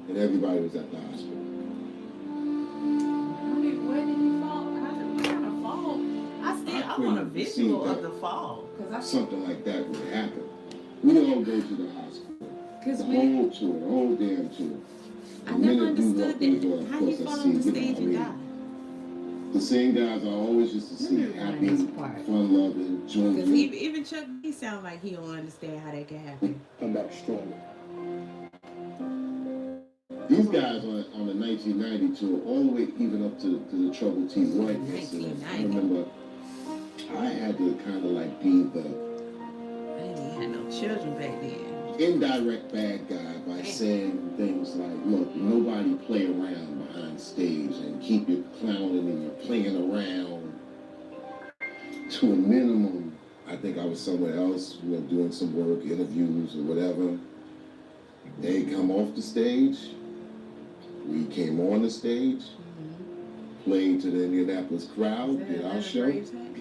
and everybody was at the hospital. I want a visual of the fall. Something like that would happen. We all go to the hospital. The whole tour, the whole damn tour. I never understood that. How you fall on the stage and die? The same guys I always used to see happy, fun-loving, joyful. Because even Chuck D sound like he don't understand how that can happen. Come back stronger. These guys on the 1990 tour, all the way even up to the Trouble T-Roy incident, I remember I had to kind of like be the had no children back then. Indirect bad guy by saying things like, look, nobody play around behind stage and keep your clowning and your playing around to a minimum. I think I was somewhere else, doing some work, interviews or whatever. They come off the stage. We came on the stage, played to the Indianapolis crowd, did our show,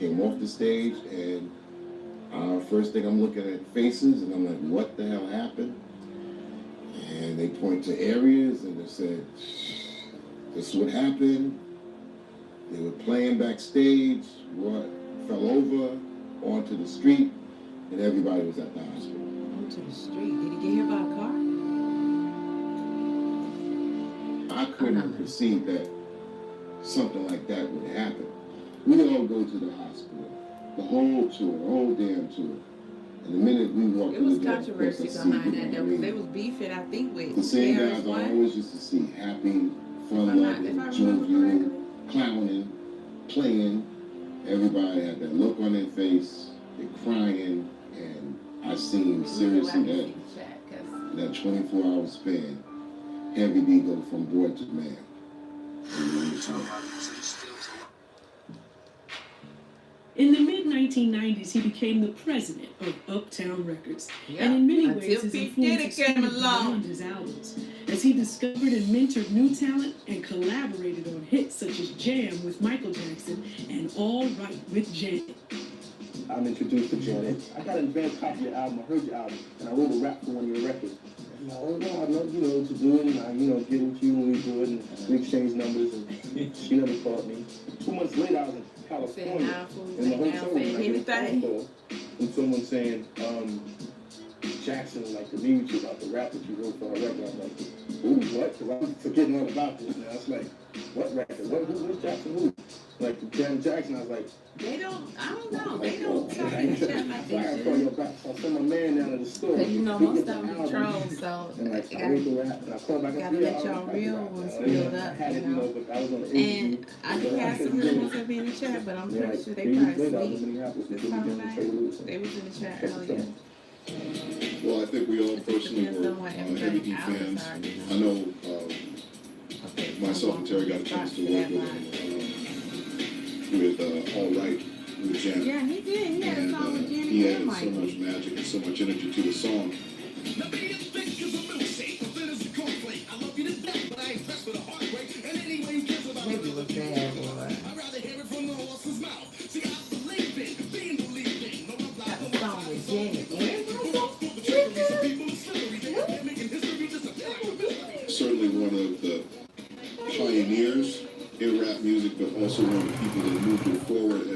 came off the stage, and first thing I'm looking at faces, and I'm like, what the hell happened? And they point to areas, and they said, this is what happened. They were playing backstage, fell over onto the street, and everybody was at the hospital. Onto the street? Did he get hit by a car? I couldn't perceive that something like that would happen. We all go to the hospital. The whole tour, the whole damn tour. And the minute we walked It through was the door, controversy behind that though, because they was beefing, I think, with the same guys I KRS-One. always used to see happy, fun-loving, jovial, clowning, playing. Everybody had that look on their face, they're crying, and I seen seriously that 24-hour span, Heavy D go from boy to man. In the mid-1990s, he became the president of Uptown Records. And in many ways, his influence extended beyond his albums, as he discovered and mentored new talent and collaborated on hits such as Jam with Michael Jackson and All Right with Janet. I'm introduced to Janet. I got an advanced copy of your album. I heard your album, and I wrote a rap for one of your records. And I know, to do it, and I, get with you when we do it, and we exchange numbers, and she never called me. 2 months later, I was in California, in the hotel room, and I get a phone call from someone saying, Jackson, like the music about the rap that you wrote for a record. I'm like, ooh, what? Because I'm forgetting all about this now. It's like, what record? Who's Jackson? Who? Like Janet Jackson. I was like, They don't, I don't know. They don't talk in the chat like they I should. call your back. So I send my man down to the store. Cause you know He most gets of the them album. trolls, so And like, you I wrote the rap, and I called back. gotta let y'all real ones build up, I had you it, know. but I was on the And I do have some new ones up in the chat, but I'm pretty sure they probably sleep this whole night. They was in the chat earlier. Well, I think we all personally were heavy Heat fans. I know myself and Terry got a chance to work with All Right with Janet. Yeah, he did. He had a song with Jenny He and added so Michael. much magic and so much energy to the song. Baby was bad, boy. Got a song with Jenny and Michael. Certainly one of the pioneers in rap music, but also one of the people that moved it forward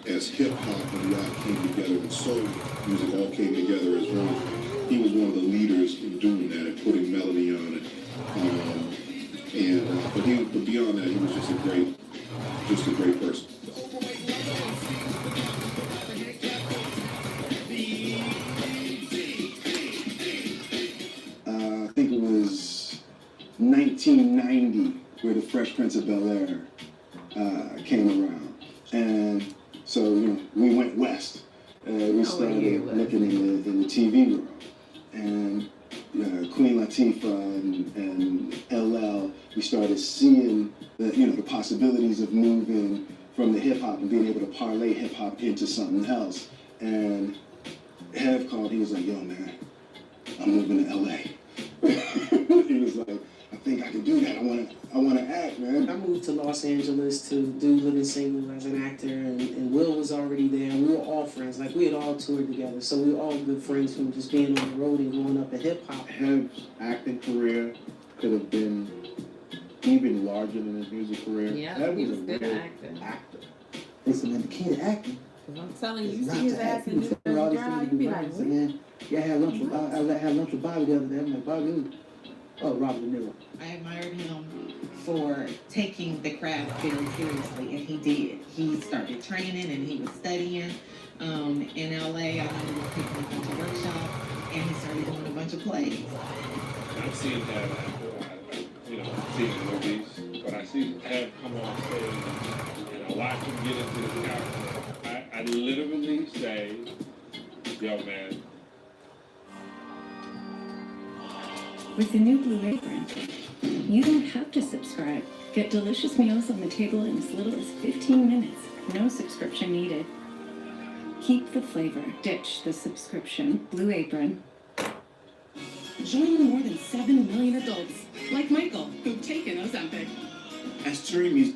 as hip hop and rap came together and soul music all came together as one. He was one of the leaders in doing that and putting melody on it. But beyond that, he was just a great person. I think it was 1990 where the Fresh Prince of Bel-Air came around. And so, we went west. We started looking in the TV world. And Queen Latifah and LL, we started seeing the possibilities of moving from the hip hop and being able to parlay hip hop into something else. And Hev called, he was like, yo man, I'm moving to LA. He was like, I think I can do that. I wanna act, man. I moved to Los Angeles to do Living Single as an actor, and Will was already there, and we were all friends. Like, we had all toured together, so we were all good friends from just being on the road and growing up in hip-hop. Hev's acting career could have been even larger than his music career. Yeah, he was a good actor. They said, man, the kid acting. I'm telling you, you see his ass in this drive, you be like, what? Man, yeah, I had lunch with Bobby the other day. I'm like, Bobby, who? Oh, Robert De Niro. I admired him for taking the craft very seriously, and he did. He started training and he was studying in LA. I know he was taking a bunch of workshops, and he started doing a bunch of plays. I've seen Hev actor, I've seen the movies, but I see Hev come on stage and I watch him get into the character. I literally say, yo man. With the new Blue Apron, you don't have to subscribe. Get delicious meals on the table in as little as 15 minutes. No subscription needed. Keep the flavor. Ditch the subscription. Blue Apron. Join the more than 7 million adults, like Michael, who've taken Ozempic. As touring music.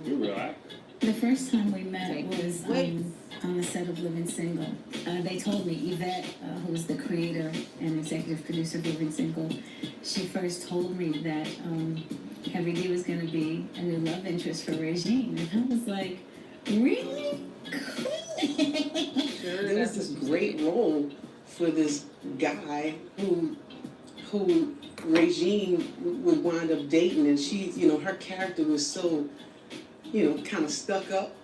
You're real actor. The first time we met was on the set of Living Single. They told me, Yvette, who was the creator and executive producer of Living Single, she first told me that Heavy D was going to be a new love interest for Regine. And I was like, really? There was this great role for this guy who Regine would wind up dating, and she, her character was so, kind of stuck up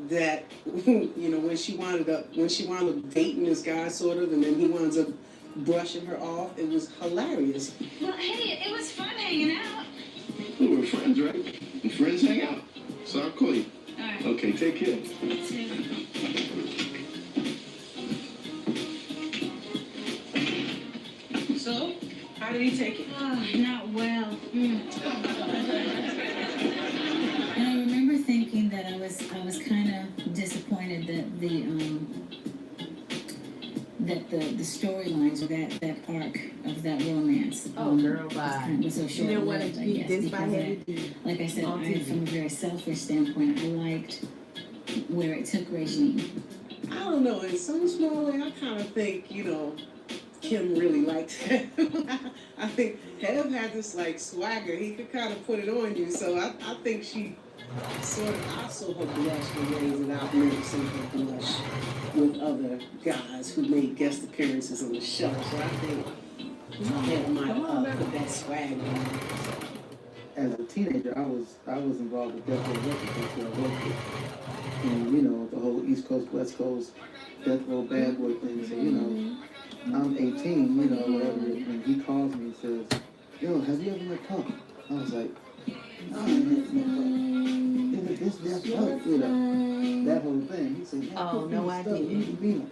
that, when she wound up dating this guy sort of, and then he winds up brushing her off, it was hilarious. Well, hey, it was fun hanging out. We were friends, right? And friends hang out. So I'll call you. All right. Okay, take care. So, how did he take it? Oh, not well. And I remember thinking that I was kind of disappointed that the storylines of that arc of that romance. Girl, bye. Was so You didn't want to short-lived, I be guess, this by because Heavy. like I said, On from TV. a very selfish standpoint, I liked where it took Regine. I don't know, in some small way, I kind of think, Kim really liked him. I think Hev had this, swagger. He could kind of put it on you, so I think she sort of, I also hope blessed in ways that I've never seen her blush with other guys who made guest appearances on the show. So I think Hev might put that swag on. As a teenager, I was involved with Death Row Records. That's where I worked with. And, you know, the whole East Coast, West Coast, Death Row Bad Boy thing. So, you know, I'm 18, you know, whatever, and he calls me and says, yo, have you ever met Pump? I was like, no, I haven't met Pump. It's Death Row, you know, that whole thing. He said, yeah, Oh, no, I didn't. You need to meet him.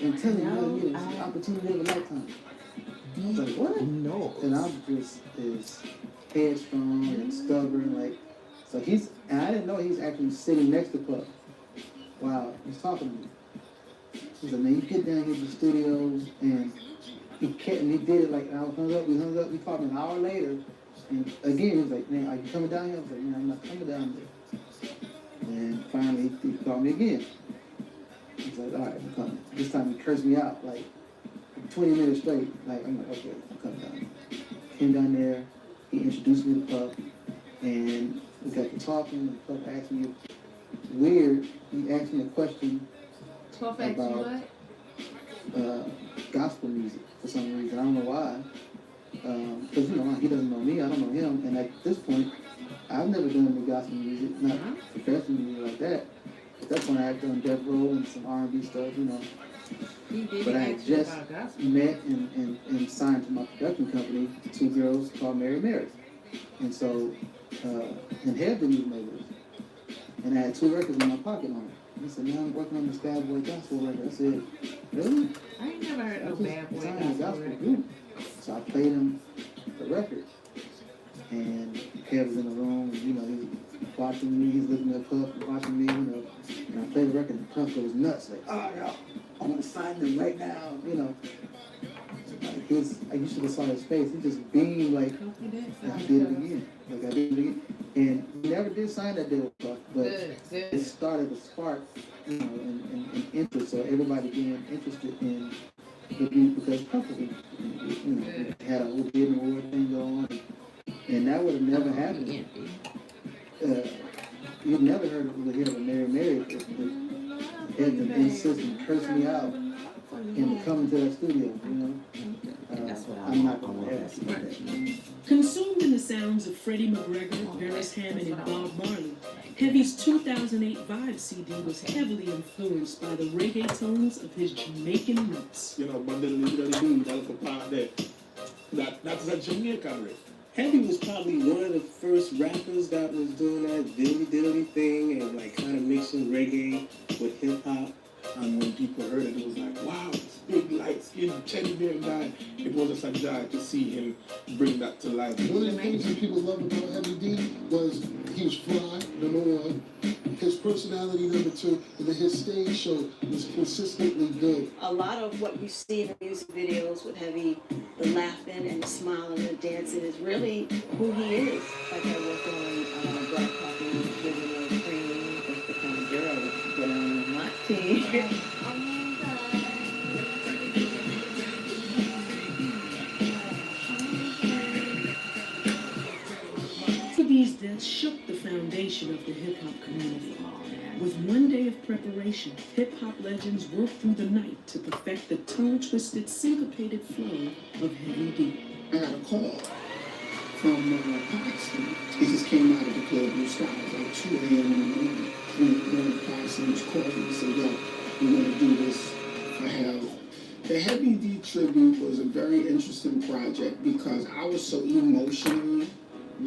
And tell him, you know, it's an opportunity of a lifetime. I was like, what? No. And I'm just as headstrong and stubborn, like, so he's, and I didn't know he's actually sitting next to Puff while he's talking to me. He said, man, you get down here to the studios, and he did it like, I hung up, we called him an hour later, and again, he was like, man, are you coming down here? I was like, man, I'm not coming down there. And finally, he called me again. He's like, all right, I'm coming. This time he cursed me out, like, 20 minutes straight. Like, I'm like, okay, I'm coming down. Came down there, he introduced me to Puff, and we got to talking, and Puff asked me, weird, he asked me a question about gospel music for some reason. I don't know why. Because, you know, he doesn't know me, I don't know him, and at this point, I've never done any gospel music, not professional music like that. At that point, I had done Death Row and some R&B stuff, you know. But I had just met and signed to my production company, two girls called Mary Mary. And so, and Hev didn't even know this. And I had 2 records in my pocket on it. He said, man, I'm working on this Bad Boy Gospel record. I said, really? I ain't never heard of Bad Boy Gospel group. So I played him the record. And Kev was in the room, and, you know, he's watching me, he's looking at Puff, watching me, you know. And I played the record, and Puff goes nuts, like, oh, yo, I'm gonna sign them right now, you know. Like you should have saw his face. He just beamed like, I did it again. Like, I did it again. And he never did sign that deal with Puff, but it started a spark, you know, and interest. So everybody being interested in the beat because Puff was, you know, had a whole hidden award thing going, and that would have never happened. You'd never heard of a Mary Mary if Ed didn't insist and curse me out into coming to that studio, you know. I'm not going to ask about that. Consumed in the sounds of Freddie McGregor, Beres Hammond, and Bob Marley, Heavy's 2008 Vibe CD was heavily influenced by the reggae tones of his Jamaican roots. You know, but the little part there. That's a Jamaican riff. Heavy was probably one of the first rappers that was doing that diddly thing and like kind of mixing reggae with hip hop. And when people heard it, it was like, wow, this big light-skinned teddy bear guy. It was just a joy to see him bring that to life. One of the things that people loved about Heavy D was he was fly, number one. His personality, number two, and then his stage show was consistently good. A lot of what you see in the music videos with Heavy, the laughing and the smiling and the dancing is really who he is. Like I worked on Black Coffee, Living on Cream, that's the kind of girl that get on my team. These deaths shook the foundation of the hip-hop community. With one day of preparation, hip-hop legends worked through the night to perfect the tongue-twisted, syncopated flow of Heavy D. I got a call from Pakistan. He just came out of the club Blue Sky at like 2 a.m. in the morning. And one of the Pakistanis called me and said, yo, we're going to do this for Hev. The Heavy D tribute was a very interesting project because I was so emotionally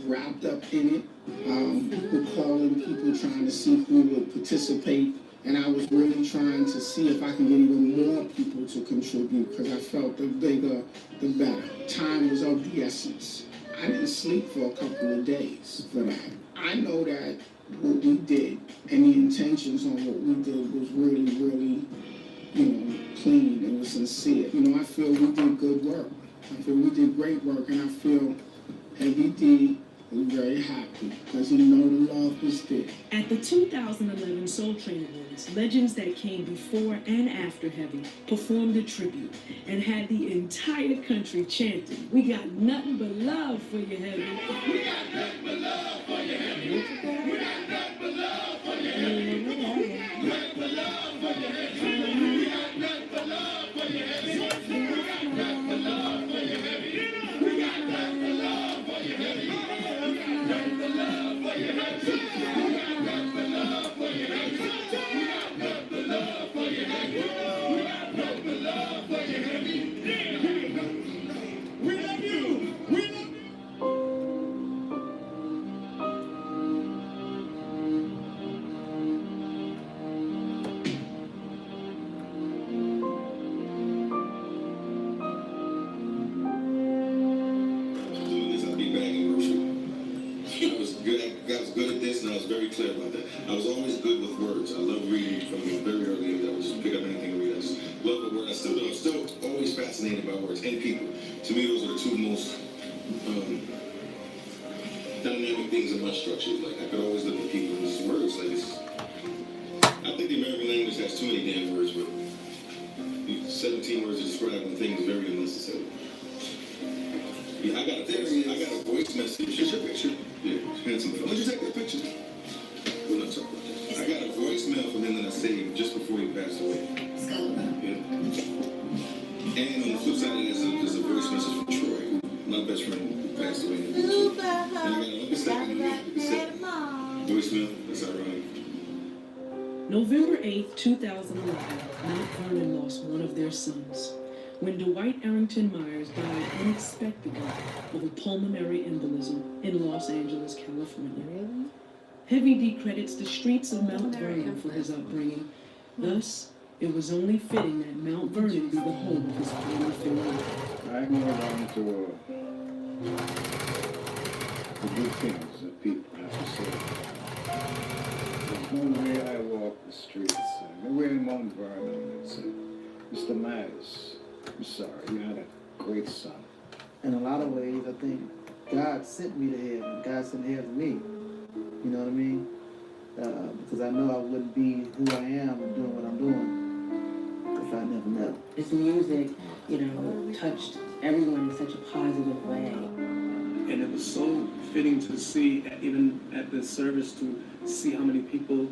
wrapped up in it. People calling, people trying to see who would participate, and I was really trying to see if I can get even more people to contribute because I felt the bigger, the better. Time was of the essence. I didn't sleep for a couple of days for that. I know that what we did and the intentions on what we did was really, really, you know, clean and was sincere. You know, I feel we did good work. I feel we did great work, and I feel Heavy D was very happy because he know the love was there. At the 2011 Soul Train Awards, legends that came before and after Heavy performed a tribute and had the entire country chanting, "We got nothing but love for you, Heavy. We got nothing but love for you, Heavy. We got clear about that. I was always good with words. I love reading from a very early age. I would just pick up anything and read. I just love the word. I still do. I'm still always fascinated by words and people. To me, those are the two most dynamic things in my structure. Like, I could always look at people and just words. Like, it's, I think the American language has too many damn words, but 17 words to describe one thing is very unnecessary. Yeah, I got a voice message. Is your picture? Yeah, handsome. When'd you take that picture? We'll not talk about that. I got a voicemail from him that I saved just before he passed away. Yeah. And on the flip side of that is a voice message from Troy, my best friend who passed away in the future. And I got a voicemail. That's ironic. November 8th, 2011, Mount Vernon lost one of their sons when Dwight Arrington Myers died unexpectedly of a pulmonary embolism in Los Angeles, California. Really? Heavy D credits the streets of Mount Vernon for his upbringing. Thus, it was only fitting that Mount Vernon be the home of his final farewell. I hold on to the good things that people have to say. There's no way I walk the streets, nowhere in Mount Vernon that said, Mr. Myers, I'm sorry, you had a great son. In a lot of ways, I think God sent me to heaven. God sent heaven to me. You know what I mean? Because I know I wouldn't be who I am and doing what I'm doing if I never met him. His music, you know, touched everyone in such a positive way. And it was so fitting to see, even at this service, to see how many people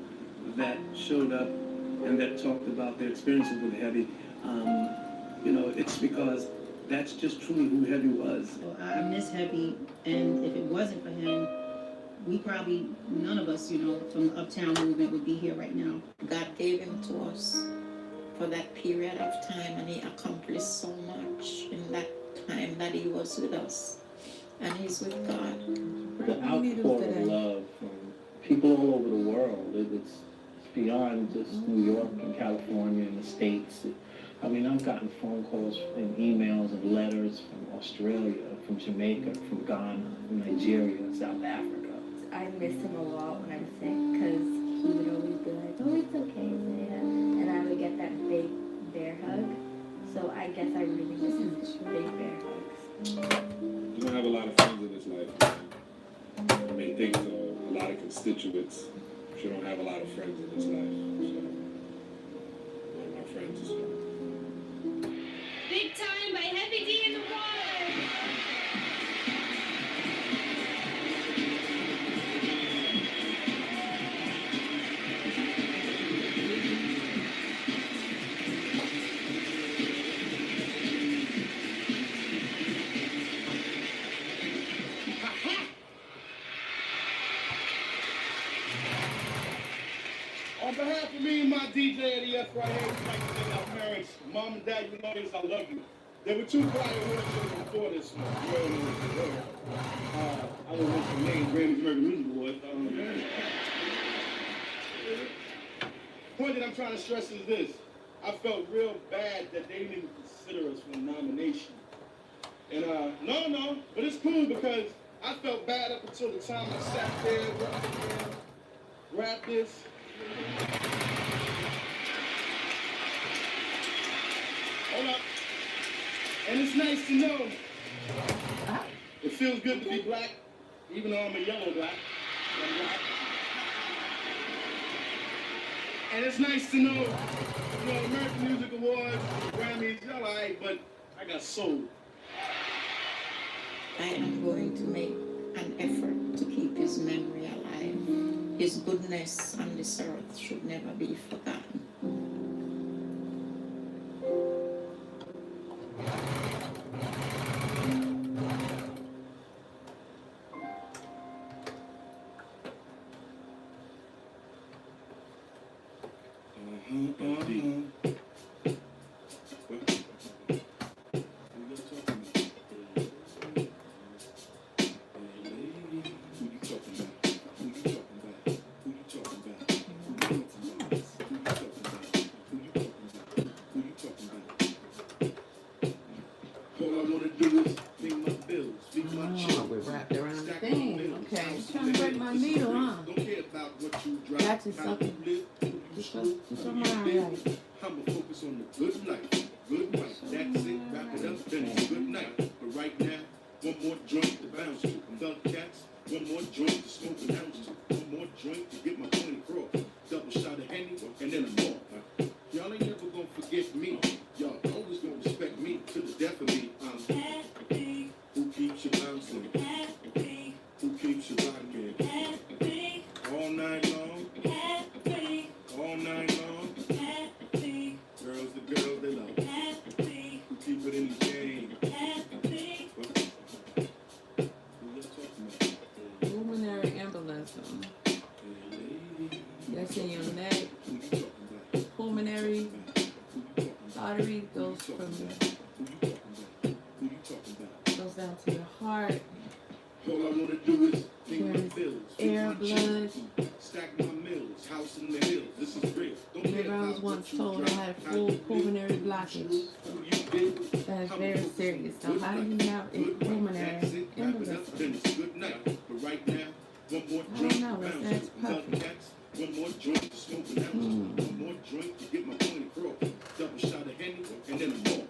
that showed up and that talked about their experiences with Heavy. You know, it's because that's just truly who Heavy was. So I miss Heavy, and if it wasn't for him, we probably, none of us, you know, from the Uptown movement would be here right now. God gave him to us for that period of time, and he accomplished so much in that time that he was with us, and he's with God. The outpour of love from people all over the world, it's beyond just New York and California and the States. I mean, I've gotten phone calls and emails and letters from Australia, from Jamaica, from Ghana, from Nigeria, South Africa. I miss him a lot when I'm sick, because he would always be like, oh, it's okay, Zaya. And I would get that big bear hug. So I guess I really miss him, big bear hugs. You don't have a lot of friends in this life. I mean, think of a lot of constituents. You don't have a lot of friends in this life. So, one of my friends is Big Time by Heavy D in the water. On behalf of me and my DJ at the F right here, we'd like to thank our parents. Mom and Dad, you know this, I love you. There were 2 prior award shows before this one. I don't want to name Grammys American Music Awards. The point that I'm trying to stress is this. I felt real bad that they didn't even consider us for a nomination. And no, but it's cool because I felt bad up until the time I sat there, rapped this. Hold up. And it's nice to know it feels good to be black, even though I'm a yellow black. I'm black. And it's nice to know, you know, American Music Awards, Grammys, y'all alright, but I got soul. I am going to make an effort to keep his memory alive. His goodness on this earth should never be forgotten. We're wrapped around the thing. Okay. Trying to break my needle, huh? Don't care about what That's just something. Get your mind right. I'ma focus on the good life. Good life. That's it. Wrap it up, then it's good night. But right now, one more joint to bounce to. Thug cats, one more joint to smoke an ounce to. One more joint to get my point across. Double shot of Henny, and then I'm off. Y'all ain't never gonna forget me. Y'all always gonna respect me to the death of me. I'm happy. Who keeps you bouncing? Happy. Who keeps you rocking? Happy. All night long. Happy. All night long. Happy. Girls, the girls they love. Happy. Who keep it in the game? Happy. Who y'all talking about? Pulmonary embolism. That's in your neck. Pulmonary artery goes down to your heart. All I wanna do is think my bills, air, blood. Stack my mills, house in the hills. This is real. Remember, I was once told I had full pulmonary blockage. That is very serious. So how do you have a pulmonary embolism? Good night. But right now, one more I drink don't know. That's perfect. one more joint to smoke an ounce. One more drink to get my point across. Double shot of Henny, and then I'm off.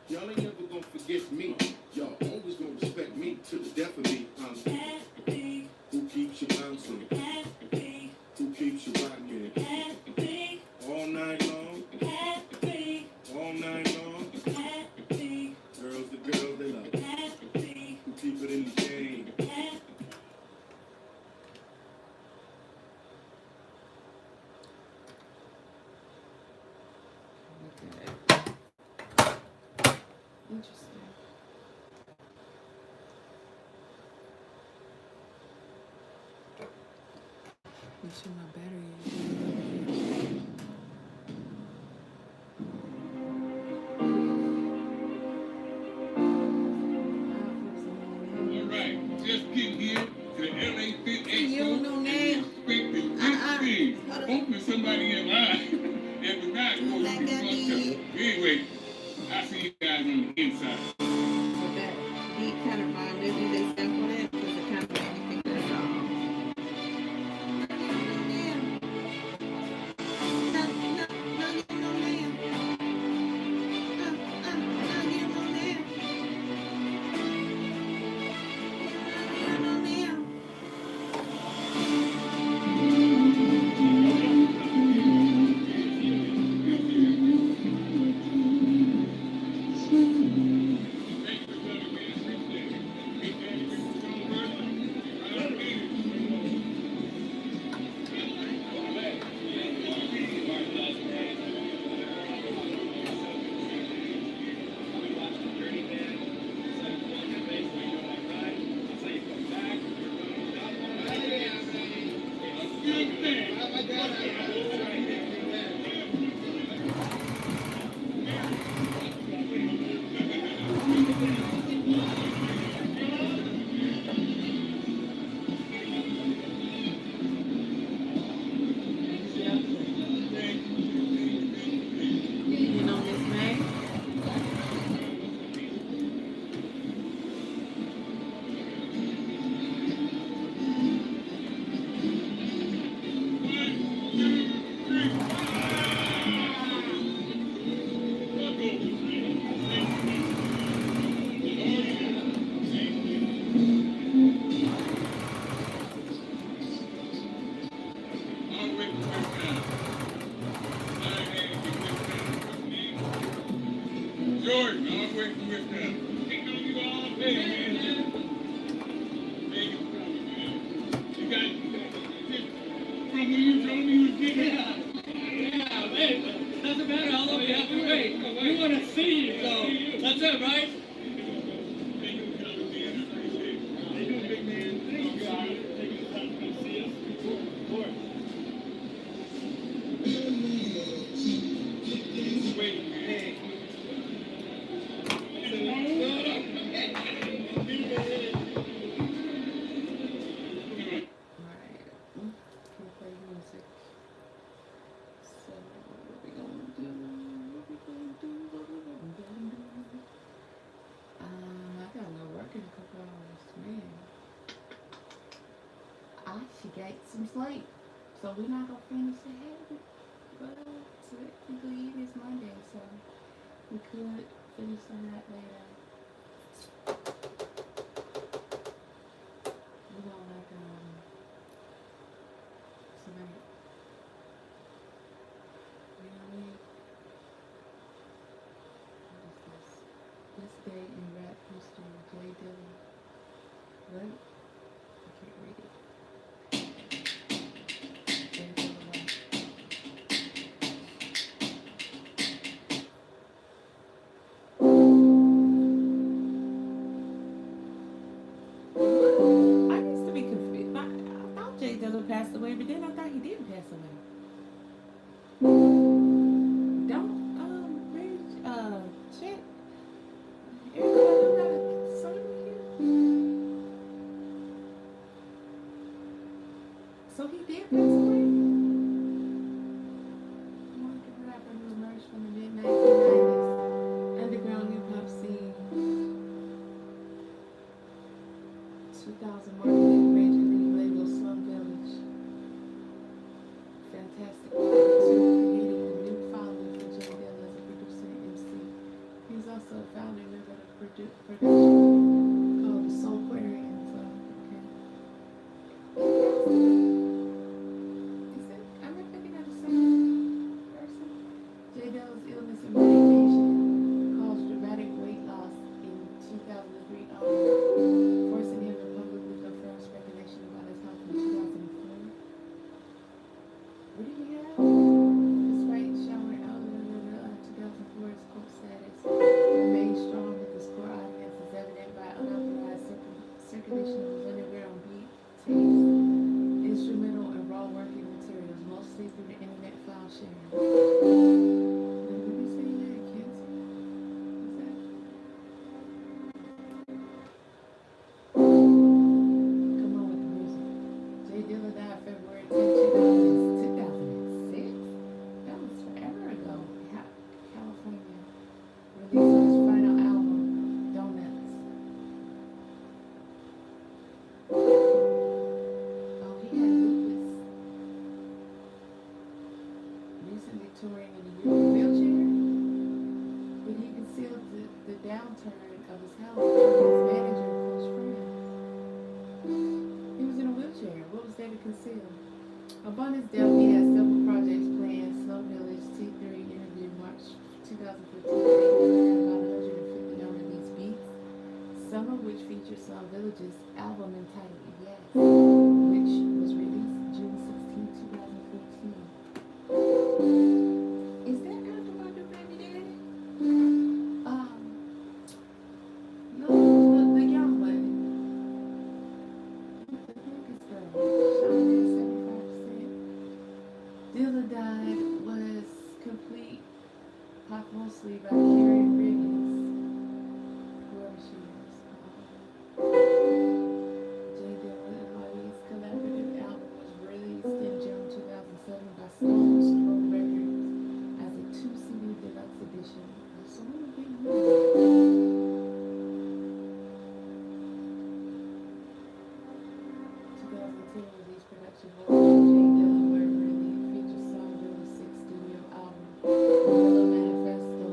Y'all ain't never gonna forget me. Y'all always gonna respect me to the death of me. I'm happy. Who keeps you bouncing? Happy. Who keeps you rocking? Happy. All night long. Happy. All night long. Happy. Girls, the girls they love. Happy. Who keep it in the game? Happy. Interesting. Make sure my battery is. Alright, just getting here to the LA Fit Expo. You know now. Expecting big things. Hoping somebody in line that was not supposed to be fucked up. Anyway, I see you guys on the inside. So that beat kind of reminds me, they sample it because it kind of made me think that's Jordan, all the way from West Town. Ain't no you all day, man. You got from when you told me you was getting it. Yeah, man. Doesn't matter how long you have to wait. We want to see you, so that's it, right? Get some sleep. So we're not gonna finish it heavy. But technically it is Monday, so we could finish on that later. We don't like tonight. You know what I mean? What is this? This day in rap history, J. Dillon. What? I can't read it. J. Dillon what? I used to be confused. I thought J. Dillon passed away, but then I thought he didn't pass away. Don't shit. Everybody got a son here. So he did pass away. One rapper who emerged from the mid-1990s underground hip-hop scene. 2000 marketing major league label Slum Village. Fantastic creating a new following for J. Dillon as a producer and MC. He's also a founding member of production called the Soul Aquarians. Okay. Is it? Am I thinking of the same person? J. Dillon's illness and medication caused dramatic weight loss in 2003 forcing him to publicly confirm speculation about his health in 2004. What did he have? Despite showering out in 2004, his cult status remained strong with his core audience as evident by unauthorized circulation of his underground beat, tapes, instrumental and raw working materials, mostly through the internet file sharing. Did we say he had cancer? Was that? Come on with the music. J. Dillon died February 10, 2006? That was forever ago. California. Released his final album, Donuts. Oh, he had lupus. Recently touring in a wheelchair, but he concealed the downturn of his health from his manager and close friend. He was in a wheelchair. What was there to conceal? Upon his death, he had several projects planned. Slum Village T3 interview March 2015. About 150 unreleased beats, some of which feature Slum Village's album entitled Yes, which was released June 16, 2015. Is that after my new baby daddy? No, the young one. The biggest girl. Shining 75%. Dilla died was complete posthumously by Karen Riggins. Whoever she is. J. Dillon and Molly's collaborative album was released in June 2007 by Stone's Throw Records as a 2-CD deluxe edition. So what would be more? 2010 released production vocals of J. Dillon were released feature song Dilla's 6th studio album, Dilla Manifesto,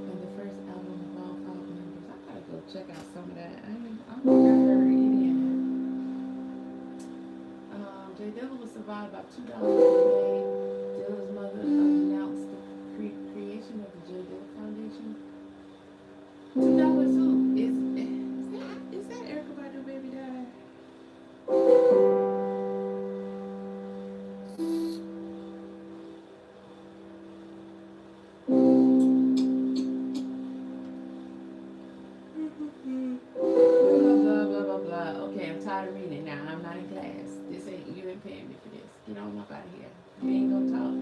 and the first album of all 5 members. I gotta go check out some of that. I don't think I heard any of that. J. Dilla was survived by $2 a day. Dilla's mother announced the creation of the J. Dilla Foundation. $2 who? Is that Erykah Badu baby daddy? Blah, blah, blah, blah. Okay, I'm tired of reading now. I'm not in class. This ain't, you ain't paying me for this. Get on up out of here. You ain't gonna talk.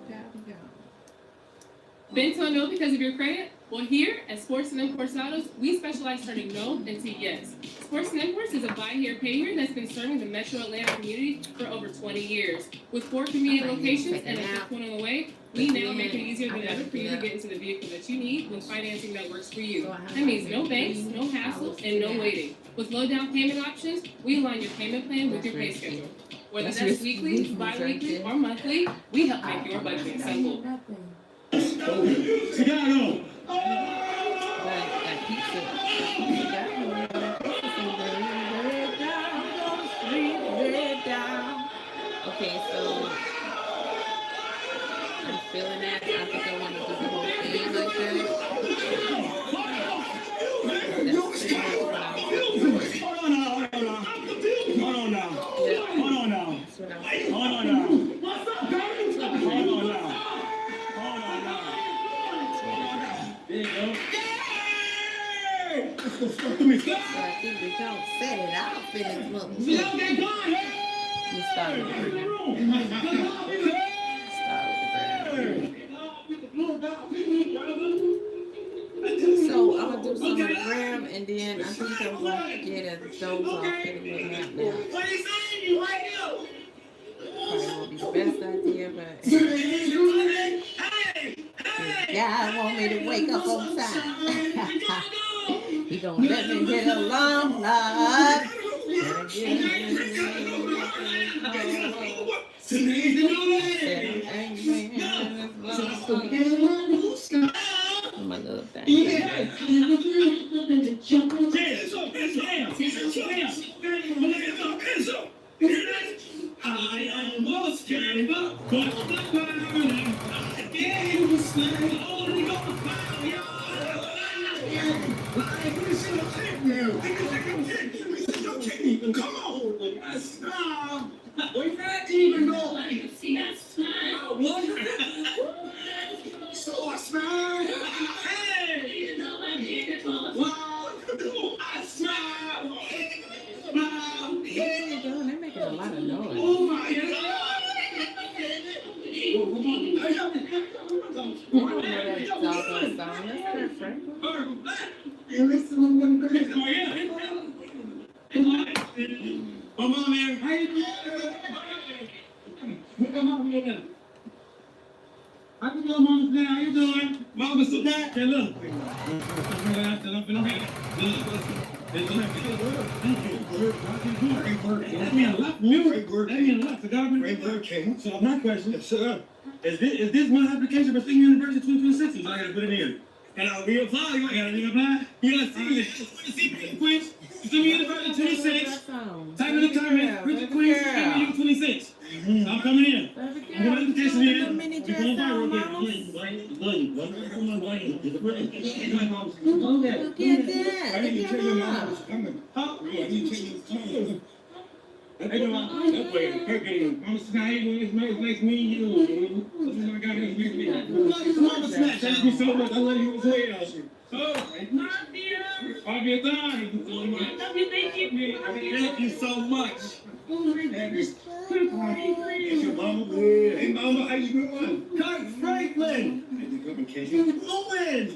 Gotta go. Been told no because of your credit? Well, here at Sports and Imports Autos, we specialize turning no into yes. Sports and Imports is a buy here, pay here that's been serving the Metro Atlanta community for over 20 years. With 4 convenient locations and a 5th one on the way, we now make it easier than ever for you to get into the vehicle that you need with financing that works for you. That means no banks, no hassles, and no waiting. With low down payment options, we align your payment plan with your pay schedule. Whether that's weekly, bi-weekly, or monthly, we help make your budget simple. Chicago! Okay, so I'm feeling that. I think I want to do the whole thing like that. Hold on now. There you go. So I think we don't set it out. Finish what we start with the So I'm gonna do some of the gram, and then I think I'm gonna get a doze off and a little nap now. Probably won't be the best idea, but God want me to wake up on time. He gonna let me hit a long night. My little thing. I almost gave up, but I gave a smile. Only gonna find you. Come on, I smile. We're not even going. See that smile? So I smile. Hey, wow, I smile. They're making a lot of noise. Oh my God. My mom here. How you doing? How you doing, Mama? How you doing? Mama, sit down. Hey, look. So my question is, is this my application for Senior University 2026? I gotta put it in. And I'll reapply. You gotta reapply. You gotta see this. Quiz. Senior University 26. Type in the comments. Richard Quiz. Senior 26. I'm coming in. I'm going to application in. We're going viral again. Look at that. I need to check your mom's coming. Huh? I need to check your mom's. I know that way. Okay, Mama Snatch, it's nice meeting you. That's what I got here. Mama Snatch, thank you so much. I love you as well. Oh, not here. I'll be a time. Thank you so much. It's your mama. Hey, mama, how you doing? Kurt Franklin. Hey, you coming, Casey? Owen.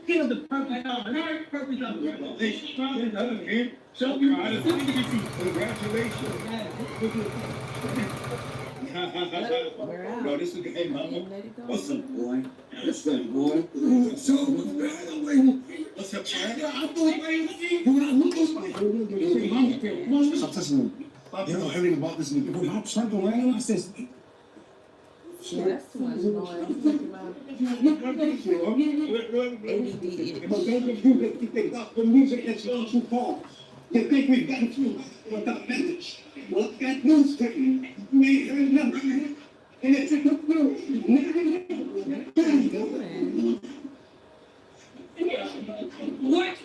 Get up the perfect hour. Perfect hour. Congratulations. Bro, this is good. Hey, mama. What's up, boy? What's up, boy? So, what's up, Chad? I'm Stop touching me. You know everything about this nigga. When I'm circling around, I says, yeah, that's too much noise. The music that's gone too far. You think we've gotten through without message. Well, that news thing, you ain't heard nothing. And it's a good through. What?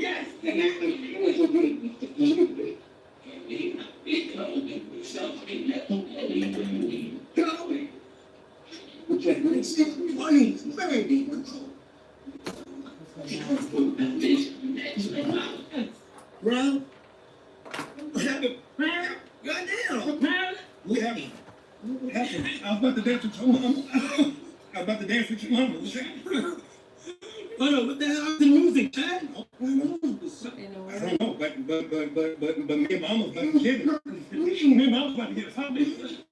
Yes. Bro, what happened? Goddamn, man. What happened? I was about to dance with your mama. Hold on, what the hell is the music, Chad? I don't know, but me and mama about to get it. Me and mama about to get a family.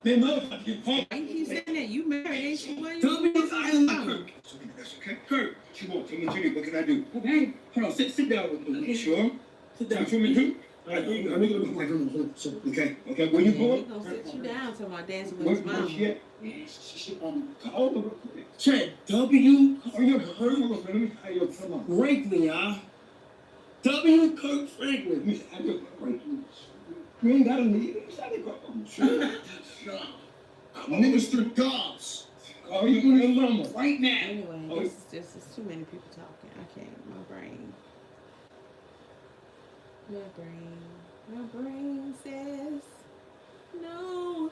Me and mama about to get a family. Why you keep saying that? You married, ain't you? Tell me this, I like Kurt. That's okay. Kurt, what can I do? Okay. Hold on, sit down with me. You sure? Sit down. You mean I need to look at my grandma. So, okay. Where you going? He gonna sit you down till my dancing with Where his mama. she at? Call her. Check W. Are you heard? Let me call your come on. Franklin, y'all. W. Kirk Franklin. I just Franklin. You ain't gotta need it. Minister Dobbs. Call you in the lumber right now. Anyway, this is too many people talking. I can't. My brain says no.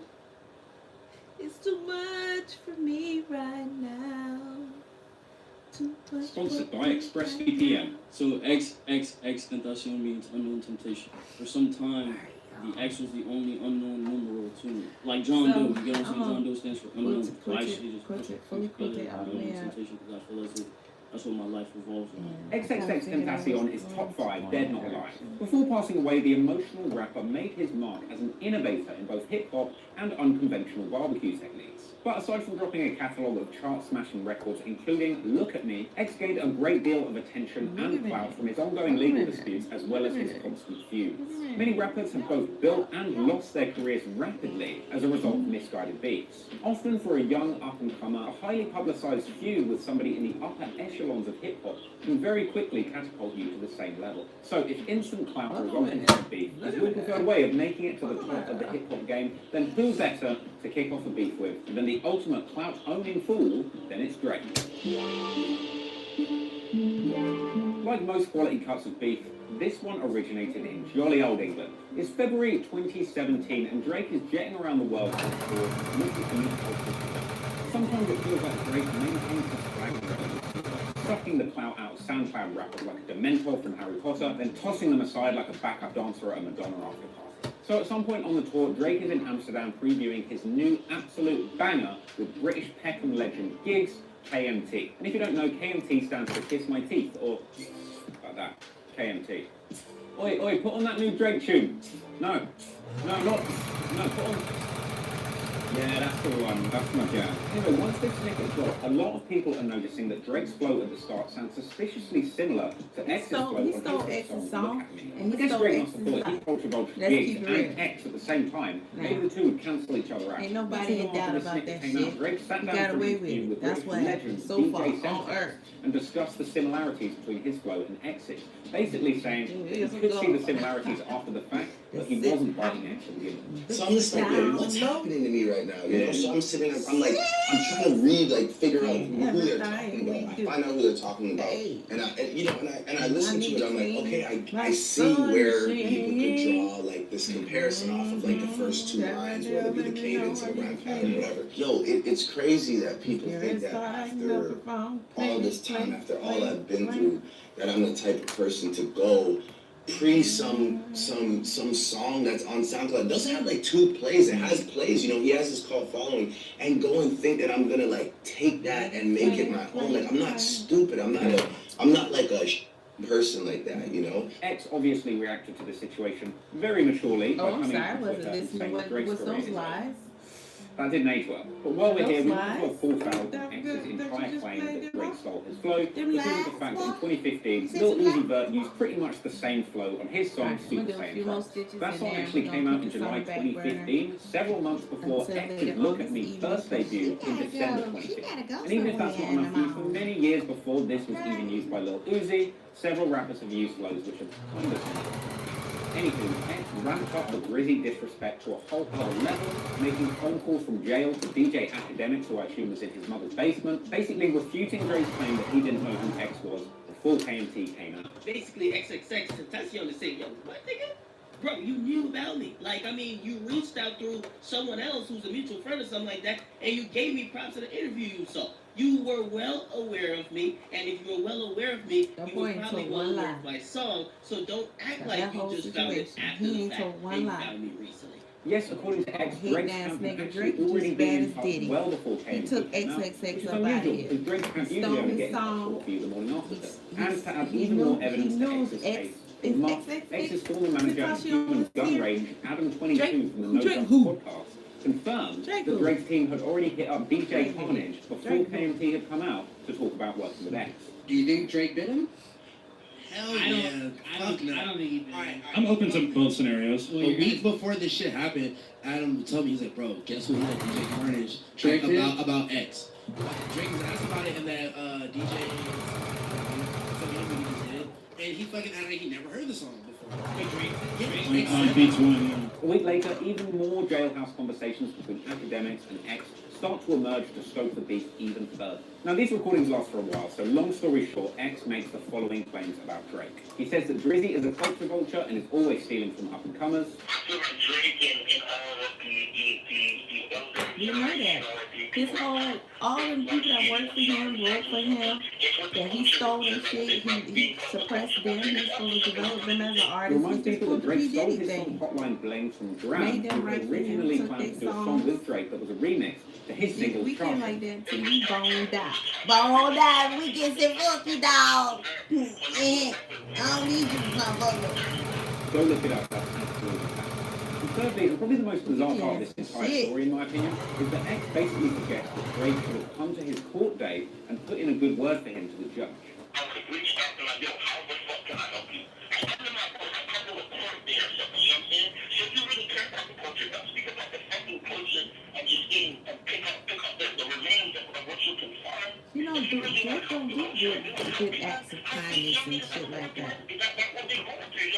It's too much for me right now. Too much. Sponsored by ExpressVPN. So XXX means unknown temptation. For some time, the X was the only unknown numeral to me. Like John Doe, you get what I'm saying? John Doe stands for unknown. I actually just put it together, unknown temptation, because I feel as if that's what my life revolves around. XXXTentacion is top 5, dead not alive. Before passing away, the emotional rapper made his mark as an innovator in both hip-hop and unconventional barbecue techniques. But aside from dropping a catalogue of chart-smashing records, including Look at Me, X gained a great deal of attention and clout from his ongoing legal disputes as well as his constant feuds. Many rappers have both built and lost their careers rapidly as a result of misguided beats. Often for a young up-and-comer, a highly publicised feud with somebody in the upper echelons of hip-hop can very quickly catapult you to the same level. So if instant clout resulting in a beef is your preferred way of making it to the top of the hip-hop game, then who better to kick off a beef with than the ultimate clout-owning fool, then it's Drake. Like most quality cuts of beef, this one originated in jolly old England. It's February 2017 and Drake is jetting around the world on tour looking to meet culture. Sometimes it feels like Drake maintains his flag, sucking the clout out of SoundCloud rappers like a Dementor from Harry Potter, then tossing them aside like a backup dancer at a Madonna after party. So at some point on the tour, Drake is in Amsterdam previewing his new absolute banger with British Peckham legend Giggs, KMT. And if you don't know, KMT stands for Kiss My Teeth, or like that, KMT. Oi, oi, put on that new Drake tune. No, put on... Yeah, that's the one. That's my jam. Anyway, once this snippet dropped, a lot of people are noticing that Drake's flow at the start sounds suspiciously similar to X's flow on his song, Look At Me. I guess Drake must have thought he culture vultured Giggs and X at the same time. Maybe the two would cancel each other out. Ain't nobody in doubt about that shit. Drake sat You down got for away an with interview it. with That's British what legend so far DJ on Sewist Earth. and discussed the similarities between his flow and X's. Basically saying he could see the similarities after the fact, but he wasn't biting X to begin with. So I'm just like, yo, what's happening to me right now? You know, so I'm sitting, I'm like, I'm trying to read, like, figure out who they're talking about. I find out who they're talking about, and I listen to it. I'm like, okay, I see where people could draw like this comparison off of like the first two lines, whether it be the cadence or the rhyme pattern, whatever. Yo, it's crazy that people think that after all this time, after all I've been through, that I'm the type of person to go pre some song that's on SoundCloud. It doesn't have like 2 plays, it has plays, you know, he has this cult following, and go and think that I'm gonna like take that and make it my own. Like, I'm not stupid, I'm not like a person like that, you know? X obviously reacted to the situation very maturely by coming to Twitter and saying that Drake's career is over. That didn't age well. But while we're here, we might as well fall foul of X's entire claim that Drake stole his flow because of the fact that in 2015, Lil Uzi Vert used pretty much the same flow on his song Super Saiyan Trap. That song actually came out in July 2015, several months before X's Look At Me first debuted in December 2016. And even if that's not enough for you, for many years before this was even used by Lil Uzi, several rappers have used flows which are kind of similar. Anywho, X ramped up the grizzy disrespect to a whole other level, making phone calls from jail to DJ Academic, who I assume was in his mother's basement, basically refuting Drake's claim that he didn't know who X was before KMT came out. Basically, XXXTentacion is saying, yo, what, nigga? Bro, you knew about me. Like, I mean, you reached out through someone else who's a mutual friend or something like that, and you gave me props in the interview you saw. You were well aware of me, and if you were well aware of me, you were probably well aware of my song, so don't act like you just found it after the fact and you found me recently. Yes, according to X, Drake's camp had actually already been in touch well before KMT. He took which XXX is up out unusual, here. because Drake's camp He usually stole only his get in touch song. for a few the morning after. And to add even more evidence to X's case, in March, X's former manager and human gun range, Adam22 from the No Jump podcast, confirmed that Drake's team had already hit up DJ Carnage before KMT had come out to talk about working with X. Do you think Drake bit him? Hell yeah. Fuck no. I don't think he did. I'm open to both scenarios. Well, a week before this shit happened, Adam told me, he's like, bro, guess what he let DJ Carnage Drake did? about X. Drake was asked about it in that DJ fucking interview he just did, and he fucking acted like he never heard the song before. On Beats One, yeah. A week later, even more jailhouse conversations between academics and X start to emerge to stoke the beef even further. Now, these recordings last for a while, so long story short, X makes the following claims about Drake. He says that Drizzy is a culture vulture and is always stealing from up-and-comers. I feel like Drake and all of the elders. You know that. His whole, all the people that work for him, work for him, that he stole their shit, he suppressed them, he's supposed to develop them as an artist. Reminds people that Drake stole his song Hotline Bling from Dram, who originally planned to do a song with Drake that was a remix to his single We Charge. can't like that till we bone die. Bone die, we get some funky dog. I don't need you, motherfucker. Go look it up, that's absolutely fact. And thirdly, and probably the most bizarre part of this entire story, in my opinion, is that X basically suggests that Drake should have come to his court date and put in a good word for him to the judge. I could reach out and like, yo, how the fuck can I help you? And under my post, I come to a court there or something, you know what I'm saying? So if you really care about the culture does, because like the fucking culture and just getting and pick up the remains of what you can find. You know, Drake don't do good acts of kindness and shit like that.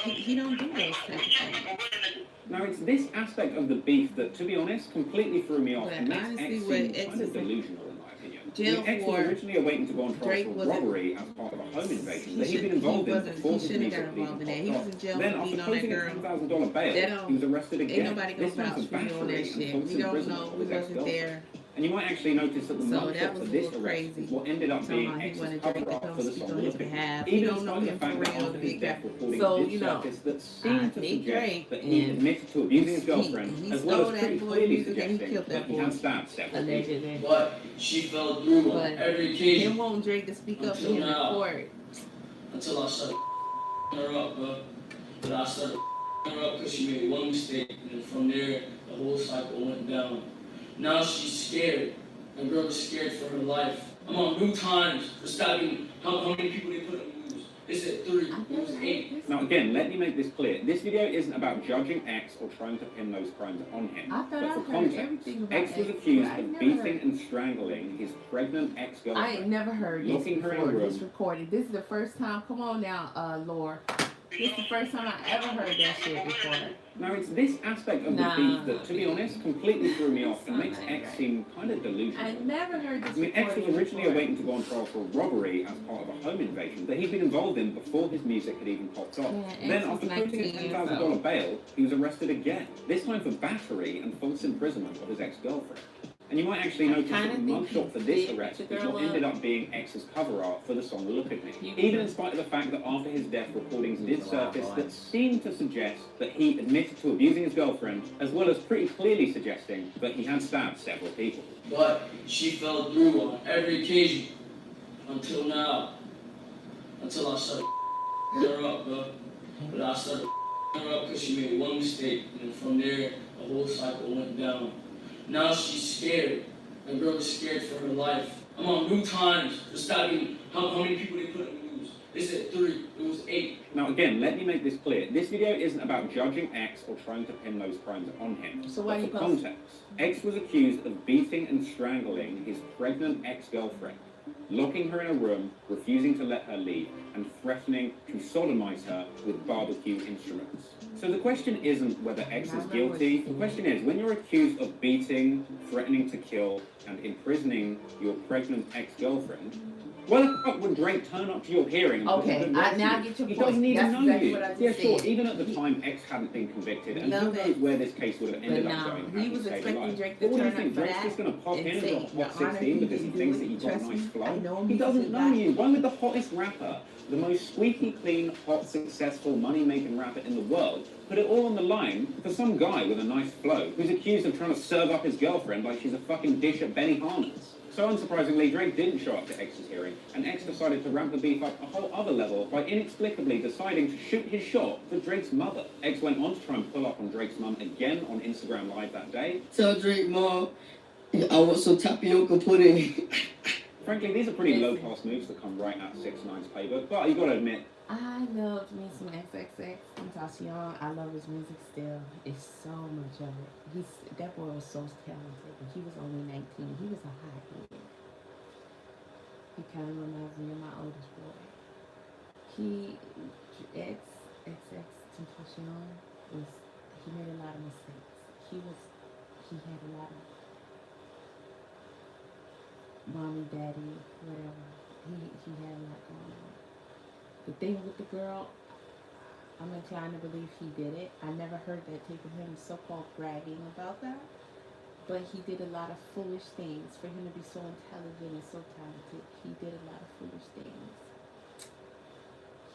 He don't do those type of things. Now, it's this aspect of the beef that, to be honest, completely threw me off But and makes honestly, X what seem X kind of is delusional, in my opinion. jail X was for originally awaiting to go on trial Drake for wasn't- robbery as part of a home invasion that He he'd been involved in wasn't. before He his shouldn't have music got involved in that. even He popped was in off. jail Then, for after beating on that posting a girl. $10,000 bail, That he was arrested again. Ain't nobody gonna This time vouch for for you on battery that and shit. false We don't imprisonment know. of We his wasn't ex-girlfriend. there. And you might actually notice that the So mugshot that for was a this little arrest crazy. is what ended up Talking being about he X's wanted cover Drake to art come for the speak song on his Look at Me. behalf. He Even don't in know spite of him the for fact that real to after be his death, recordings So, did you know, surface that I seemed to think suggest Drake that he and admitted to abusing his he girlfriend, as well stole as that pretty boy clearly music and he suggesting killed that that he boy. had stabbed several people. Allegedly. But she fell through on every occasion Him wanting Drake to speak up for Until him in now. court. until I started her up, bro. But I started her up because she made one mistake, and then from there, the whole cycle went down. Now she's scared. The girl is scared for her life. I'm on New Times for stopping how many people they put in the news. They said 3, it was 8. Now again, let me make this clear. This video isn't about judging X or trying to pin those crimes on him. I thought But I for heard context, everything about X was X. accused I of never beating heard. and strangling his pregnant I ex-girlfriend. ain't never heard this locking her in a before. This room. recorded. This is the first time. Come on now, Laura. This is the first time I ever heard that shit before. Now it's this aspect of Nah. the beef that, to be honest, completely threw me off and makes X seem kind of delusional. I never heard this I mean, X was recording originally before. awaiting to go on trial for robbery as part of a home invasion that he'd been involved in before his music had even popped off. Yeah, Then, X after was posting a 19 years $10,000 old. bail, he was arrested again, this time for battery and false imprisonment of his ex-girlfriend. And you might actually notice that the mugshot for this arrest is what ended up being X's cover art for the song Look at Me. Even in spite of the fact that after his death, recordings did surface that seemed to suggest that he admitted to abusing his girlfriend, as well as pretty clearly suggesting that he had stabbed several people. But she fell through on every occasion until now. Until I started her up, bro. But I started her up because she made one mistake, and then from there, the whole cycle went down. Now she's scared. The girl is scared for her life. I'm on New Times for stopping how many people they put in the news. They said 3, it was 8. Now again, let me make this clear. This video isn't about judging X or trying to pin those crimes on him. So why But you for post- context, X was accused of beating and strangling his pregnant ex-girlfriend, locking her in a room, refusing to let her leave, and threatening to sodomize her with barbecue instruments. So the question isn't whether X is guilty. The question is, when you're accused of beating, threatening to kill, and imprisoning your pregnant ex-girlfriend, why the fuck would Drake turn up to your hearing? And Okay, put a I red now to you? get your He point. doesn't even That's know exactly you. what I just Yeah, sure. said. Even at the time, X hadn't been convicted, and who Love knows it. where this case would have ended But up nah, going. he had was stayed expecting alive. Drake to But what do you turn think? up for Drake's that just going to pop and in and say, go Hot "Your Honor, 16 he because he didn't thinks do that it. you've got a Trust nice me, flow? I know him. He He's a doesn't good know guy." you. Why would the hottest rapper, the most squeaky clean, hot, successful, money-making rapper in the world, put it all on the line for some guy with a nice flow who's accused of trying to serve up his girlfriend like she's a fucking dish at Benihana's? So unsurprisingly, Drake didn't show up to X's hearing, and X decided to ramp the beef up a whole other level by inexplicably deciding to shoot his shot for Drake's mother. X went on to try and pull up on Drake's mum again on Instagram Live that day. Tell Drake, Mom, I want some tapioca pudding. Frankly, these are pretty low-class moves that come right out 6ix9ine's playbook, but you got to admit, I loved me some XXX Tentacion. I love his music still. It's so much of it. That boy was so talented. He was only 19. He was a hot kid. He kind of reminds me of my oldest boy. XXX Tentacion he made a lot of mistakes. He had a lot of mommy, daddy, whatever. He had a lot going on. The thing with the girl, I'm inclined to believe he did it. I never heard that tape of him so-called bragging about that. But he did a lot of foolish things. For him to be so intelligent and so talented, he did a lot of foolish things.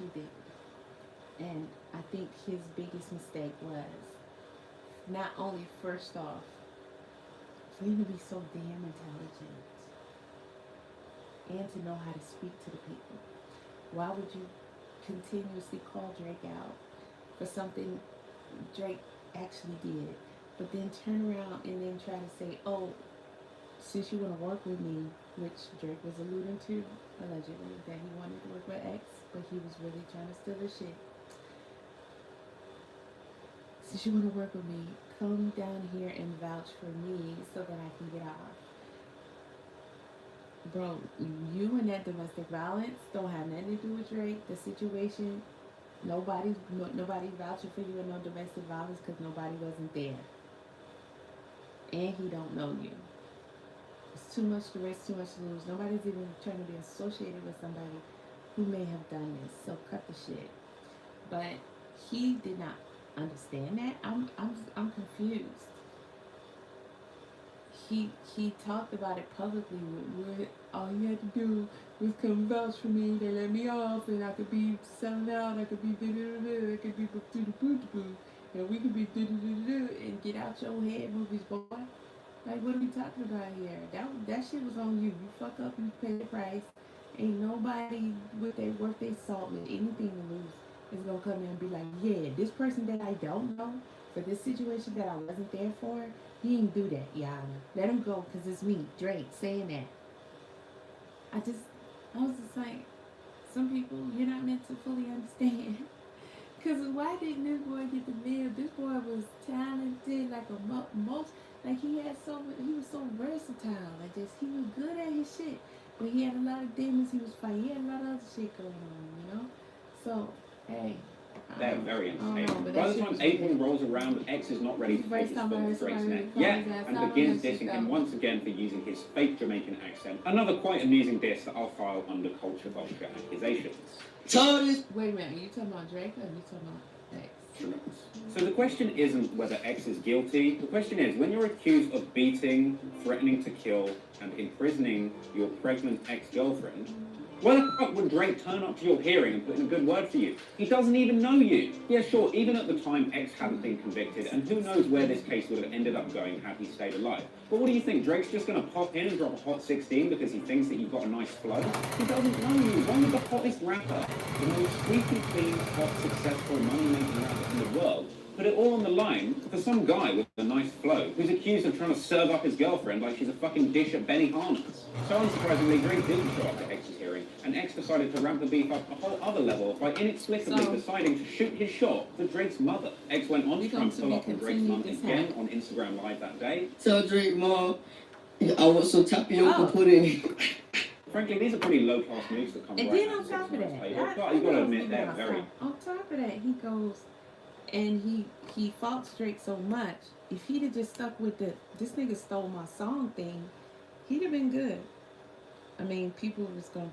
He did. And I think his biggest mistake was not only, first off, for him to be so damn intelligent and to know how to speak to the people. Why would you continuously call Drake out for something Drake actually did, but then turn around and then try to say, oh, since you want to work with me, which Drake was alluding to, allegedly, that he wanted to work with X, but he was really trying to steal his shit. Since you want to work with me, come down here and vouch for me so that I can get off. Bro, you and that domestic violence don't have nothing to do with Drake. The situation, nobody vouching for you in no domestic violence because nobody wasn't there. And he don't know you. It's too much to risk, too much to lose. Nobody's even trying to be associated with somebody who may have done this. So cut the shit. But he did not understand that. I'm confused. He talked about it publicly. Where all he had to do was come vouch for me. They let me off, and I could be selling out. I could be I could be and we could be and get out your head, movies, boy. Like, what are we talking about here? That shit was on you. You fuck up, you pay the price. Ain't nobody with their worth their salt with anything to lose is gonna come in and be like, yeah, this person that I don't know for this situation that I wasn't there for, he ain't do that, y'all. Let him go, cause it's me, Drake, saying that. I was just like, some people you're not meant to fully understand. Cause why didn't this boy get the live? This boy was talented, like he was so versatile. Like he was good at his shit. But he had a lot of demons he was fighting. He had a lot of other shit going on, So, hey. They're very entertaining. By the time April rolls around, X is not ready to take his foot off Drake's neck yet, and begins dissing him once again for using his fake Jamaican accent. Another quite amusing diss that I'll file under culture vulture accusations. Wait a minute, are you talking about Drake or are you talking about X? So the question isn't whether X is guilty. The question is, when you're accused of beating, threatening to kill, and imprisoning your pregnant ex-girlfriend, why the fuck would Drake turn up to your hearing and put in a good word for you? He doesn't even know you. Yeah, sure, even at the time, X hadn't been convicted, and who knows where this case would have ended up going had he stayed alive. But what do you think? Drake's just going to pop in and drop a hot 16 because he thinks that you've got a nice flow? He doesn't know you. One of the hottest rapper, the most squeaky clean, hot, successful, money-making rapper in the world, put it all on the line for some guy with a nice flow who's accused of trying to serve up his girlfriend like she's a fucking dish at Benihana's. So unsurprisingly, Drake didn't show up to X's hearing, and X decided to ramp the beef up a whole other level by inexplicably deciding to shoot his shot for Drake's mother. X went on to try and pull up on Drake's mum again on Instagram Live that day. Tell Drake, Mom, I want some tapioca pudding. Frankly, these are pretty low-class moves that come And right then out on top of that, but you've got to admit they're very... On top of that, he goes and he faults Drake so much. If he'd have just stuck with this nigga stole my song thing, he'd have been good. I mean, people was gonna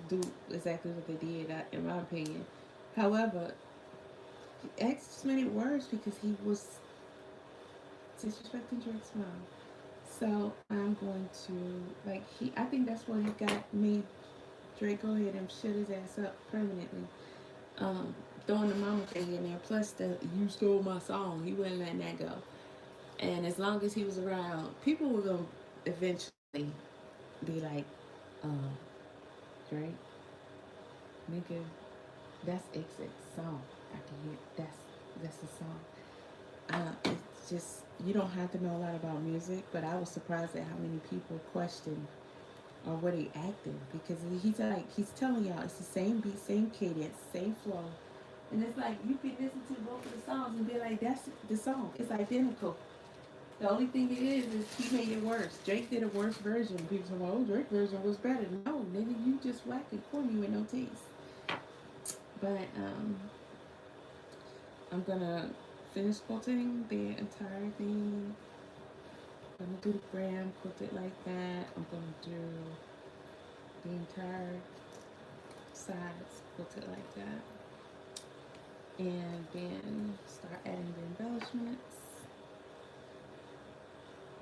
do exactly what they did, in my opinion. However, X just made it worse because he was disrespecting Drake's mom. So I'm going to I think that's what he made Drake go ahead and shut his ass up permanently. Throwing the mama thing in there, plus you stole my song. He wasn't letting that go. And as long as he was around, people were gonna eventually be like, Drake, nigga, that's XX song. I can hear that's the song. It's just, you don't have to know a lot about music, but I was surprised at how many people questioned or what he acting, because he's telling y'all it's the same beat, same cadence, same flow, and it's like you could listen to both of the songs and be like, that's the song. It's identical. The only thing it is he made it worse. Drake did a worse version. People say, well, Drake version was better. No, nigga, you just whack and corny with no taste. But I'm gonna finish quilting the entire thing. I'm gonna do the gram, quilt it like that. I'm gonna do the entire sides, quilt it like that. And then start adding the embellishments,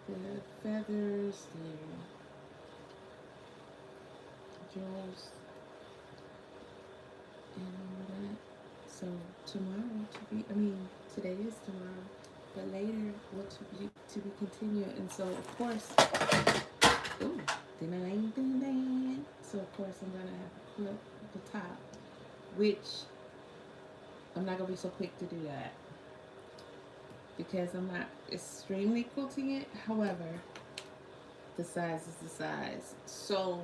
the feathers, the jewels, and all that. So tomorrow today is tomorrow, but later will to be continued. And so of course, so of course I'm gonna have to clip the top, which I'm not gonna be so quick to do that because I'm not extremely quilting it. However, the size is the size. So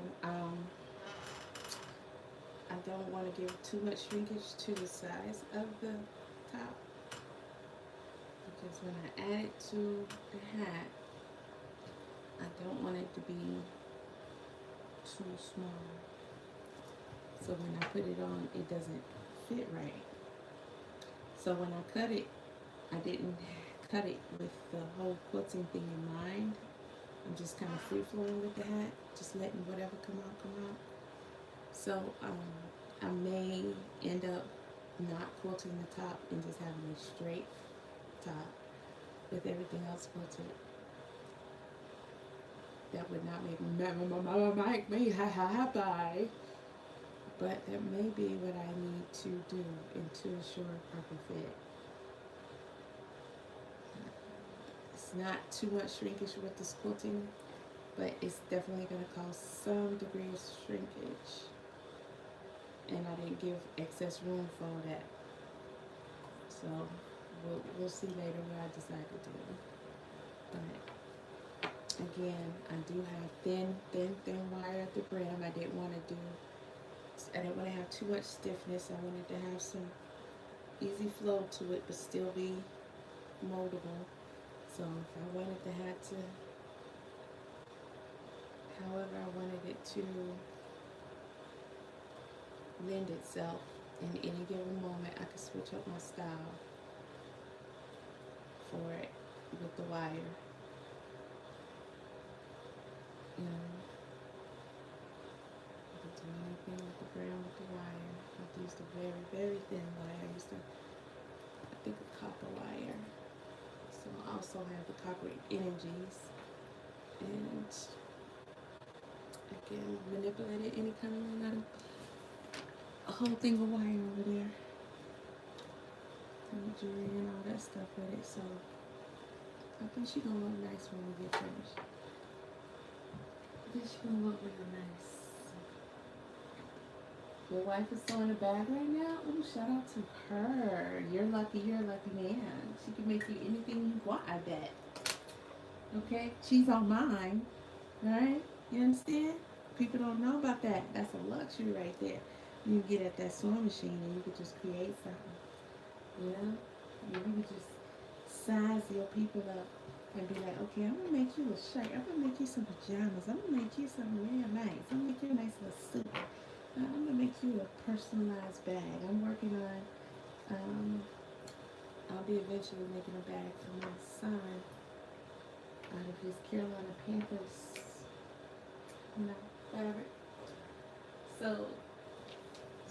I don't want to give too much shrinkage to the size of the top, because when I add it to the hat, I don't want it to be too small. So when I put it on, it doesn't fit right. So when I cut it, I didn't cut it with the whole quilting thing in mind. I'm just kind of free flowing with the hat, just letting whatever come out, come out. So I may end up not quilting the top and just having a straight top with everything else quilted. That would not make me happy, but that may be what I need to do to ensure proper fit. It's not too much shrinkage with this quilting, but it's definitely going to cause some degree of shrinkage. And I didn't give excess room for that. So we'll see later what I decide to do. But again, I do have thin wire at the brim. I didn't want to have too much stiffness. I wanted to have some easy flow to it, but still be moldable. So if I wanted the hat to, however I wanted it to lend itself in any given moment, I could switch up my style for it with the wire. I could do anything with the brim with the wire. I've used a very, very thin wire. I used a copper wire. So I also have the copper energies. And again, manipulate it any kind of way. Got a whole thing of wire over there. And jewelry and all that stuff with it. So I think she's gonna look nice when we get finished. She's gonna look really nice. Your wife is sewing a bag right now? Oh, shout out to her. You're lucky man. She can make you anything you want, I bet. Okay? She's on mine. Right? You understand? People don't know about that. That's a luxury right there. You can get at that sewing machine and you can just create something. You know? You can just size your people up and be like, okay, I'm gonna make you a shirt. I'm gonna make you some pajamas. I'm gonna make you something real nice. I'm gonna make you a nice little suit. I'm gonna make you a personalized bag. I'm working on, I'll be eventually making a bag for my son out of his Carolina Panthers, fabric. So,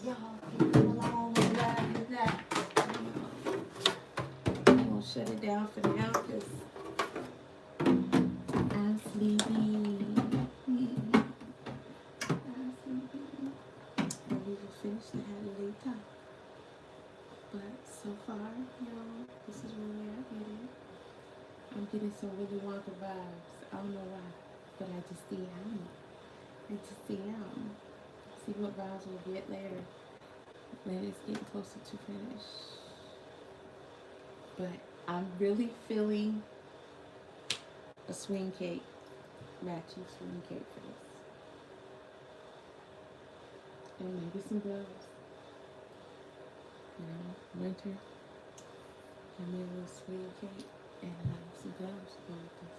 y'all can come along and ride with that. I'm gonna shut it down for now because I'm sleepy. Finish the hat later. But so far, y'all, this is where we're getting. I'm getting some Willy Wonka vibes. I don't know why, but I just see out. See what vibes we'll get later when it's getting closer to finish. But I'm really feeling a swing cake, matching swing cake for this. And maybe some gloves. You know, winter. Give me a little sweet cake and some gloves to go with this.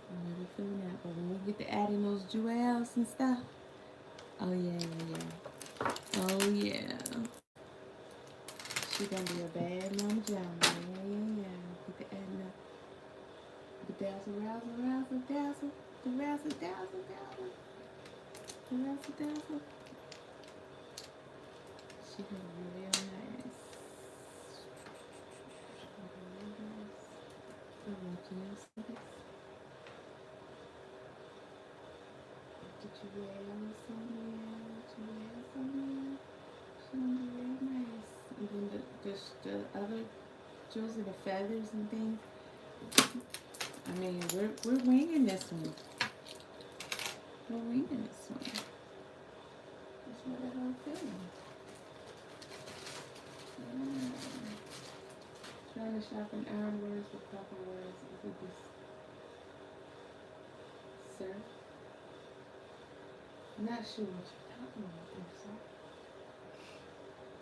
I'm really feeling that. But when we get to adding those jewels and stuff, oh yeah. Oh yeah. She gonna be a bad mama jama. Yeah. Get to adding up. The dazzle, razzle, razzle, dazzle. The razzle, dazzle, dazzle. The razzle, dazzle. She gonna be real nice. I want you to see this. Did you wear somewhere? She gonna be real nice. Even the other jewels and the feathers and things. I mean, we're winging this one. We're winging this one. That's what I don't feel. Trying to sharpen our words with proper words. Is it this? Sir? I'm not sure what you're talking about there, sir.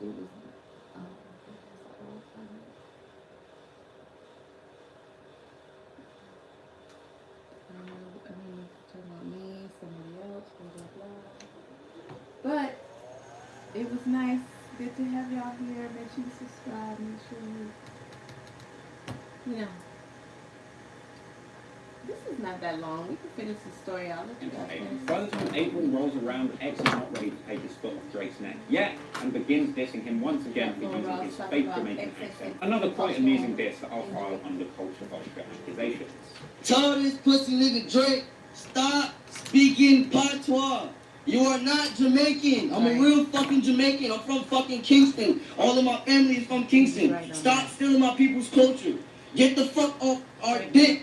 It was, that's the old one. I mean, talking about me, somebody else, blah, blah, blah. But it was nice. Good to have y'all here. Make sure you subscribe. Make sure you know. This is not that long. We can finish the story out. Let you guys finish. By the time April rolls around, X is not ready to take his foot off Drake's neck yet and begins dissing him once again for using his fake Jamaican accent. Another quite amusing diss that I'll file under culture vulture accusations. Tell this pussy nigga Drake, stop speaking patois. You are not Jamaican. I'm a real fucking Jamaican. I'm from fucking Kingston. All of my family is from Kingston. Stop stealing my people's culture. Get the fuck off our dick.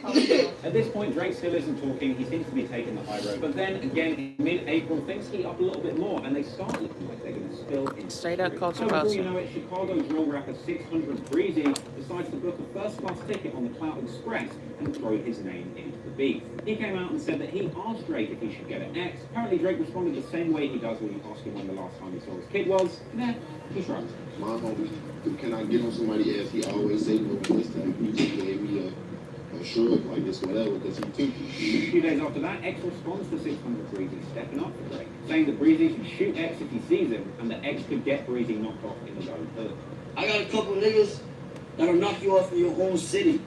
At this point, Drake still isn't talking. He seems to be taking the high road. But then again, in mid-April, things heat up a little bit more, and they start looking like they're going to spill in. Straight up culture. So before you know it, Chicago drill rapper 600 Breezy decides to book a first-class ticket on the Cloud Express and throw his name into the beef. He came out and said that he asked Drake if he should get an X. Apparently, Drake responded the same way he does when you ask him when the last time he saw his kid was. Nah, he shrugged. My homie, can I get on somebody else? He always say no this time. He just gave me a shrug like this, whatever, because he took it. A few days after that, X responds to 600 Breezy stepping up for Drake, saying that Breezy should shoot X if he sees him, and that X could get Breezy knocked off in his own hood. I got a couple niggas that'll knock you off in your own city.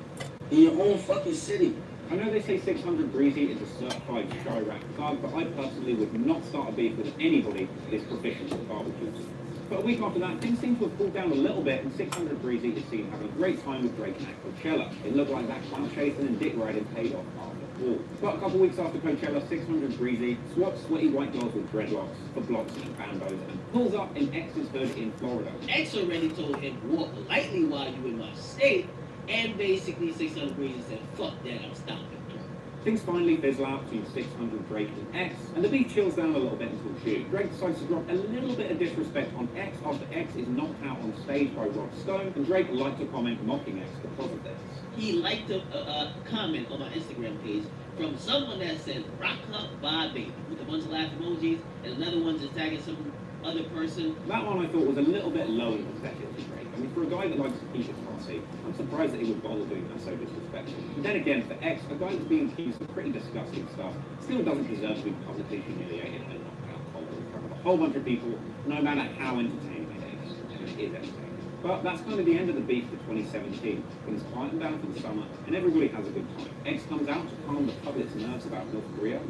In your own fucking city. I know they say 600 Breezy is a certified shy rap thug, but I personally would not start a beef with anybody that is proficient with barbecues. But a week after that, things seem to have cooled down a little bit, and 600 Breezy is seen having a great time with Drake at Coachella. It looked like that clown chasing and dick riding paid off after all. But a couple weeks after Coachella, 600 Breezy swaps sweaty white girls with dreadlocks for blocks and bandos and pulls up in X's hood in Florida. X already told him, walk lightly while you in my state, and basically 600 Breezy said, fuck that, I'm stopping. Things finally fizzle out between 600 Drake and X, and the beef chills down a little bit until June. Drake decides to drop a little bit of disrespect on X after X is knocked out on stage by Rob Stone, and Drake liked a comment mocking X because of this. He liked a comment on my Instagram page from someone that said, rock up, bye baby, with a bunch of laugh emojis, and another one just tagging some other person. That one I thought was a little bit low in perspective for Drake. I mean, for a guy that likes to keep it classy, I'm surprised that he would bother doing that so disrespectful. But then again, for X, a guy that's being accused of pretty disgusting stuff still doesn't deserve to be publicly humiliated and knocked out cold in front of a whole bunch of people, no matter how entertaining it is. And it is entertaining. But that's kind of the end of the beef for 2017. Things quieten down for the summer, and everybody has a good time. X comes out to calm the public's nerves about North Korea.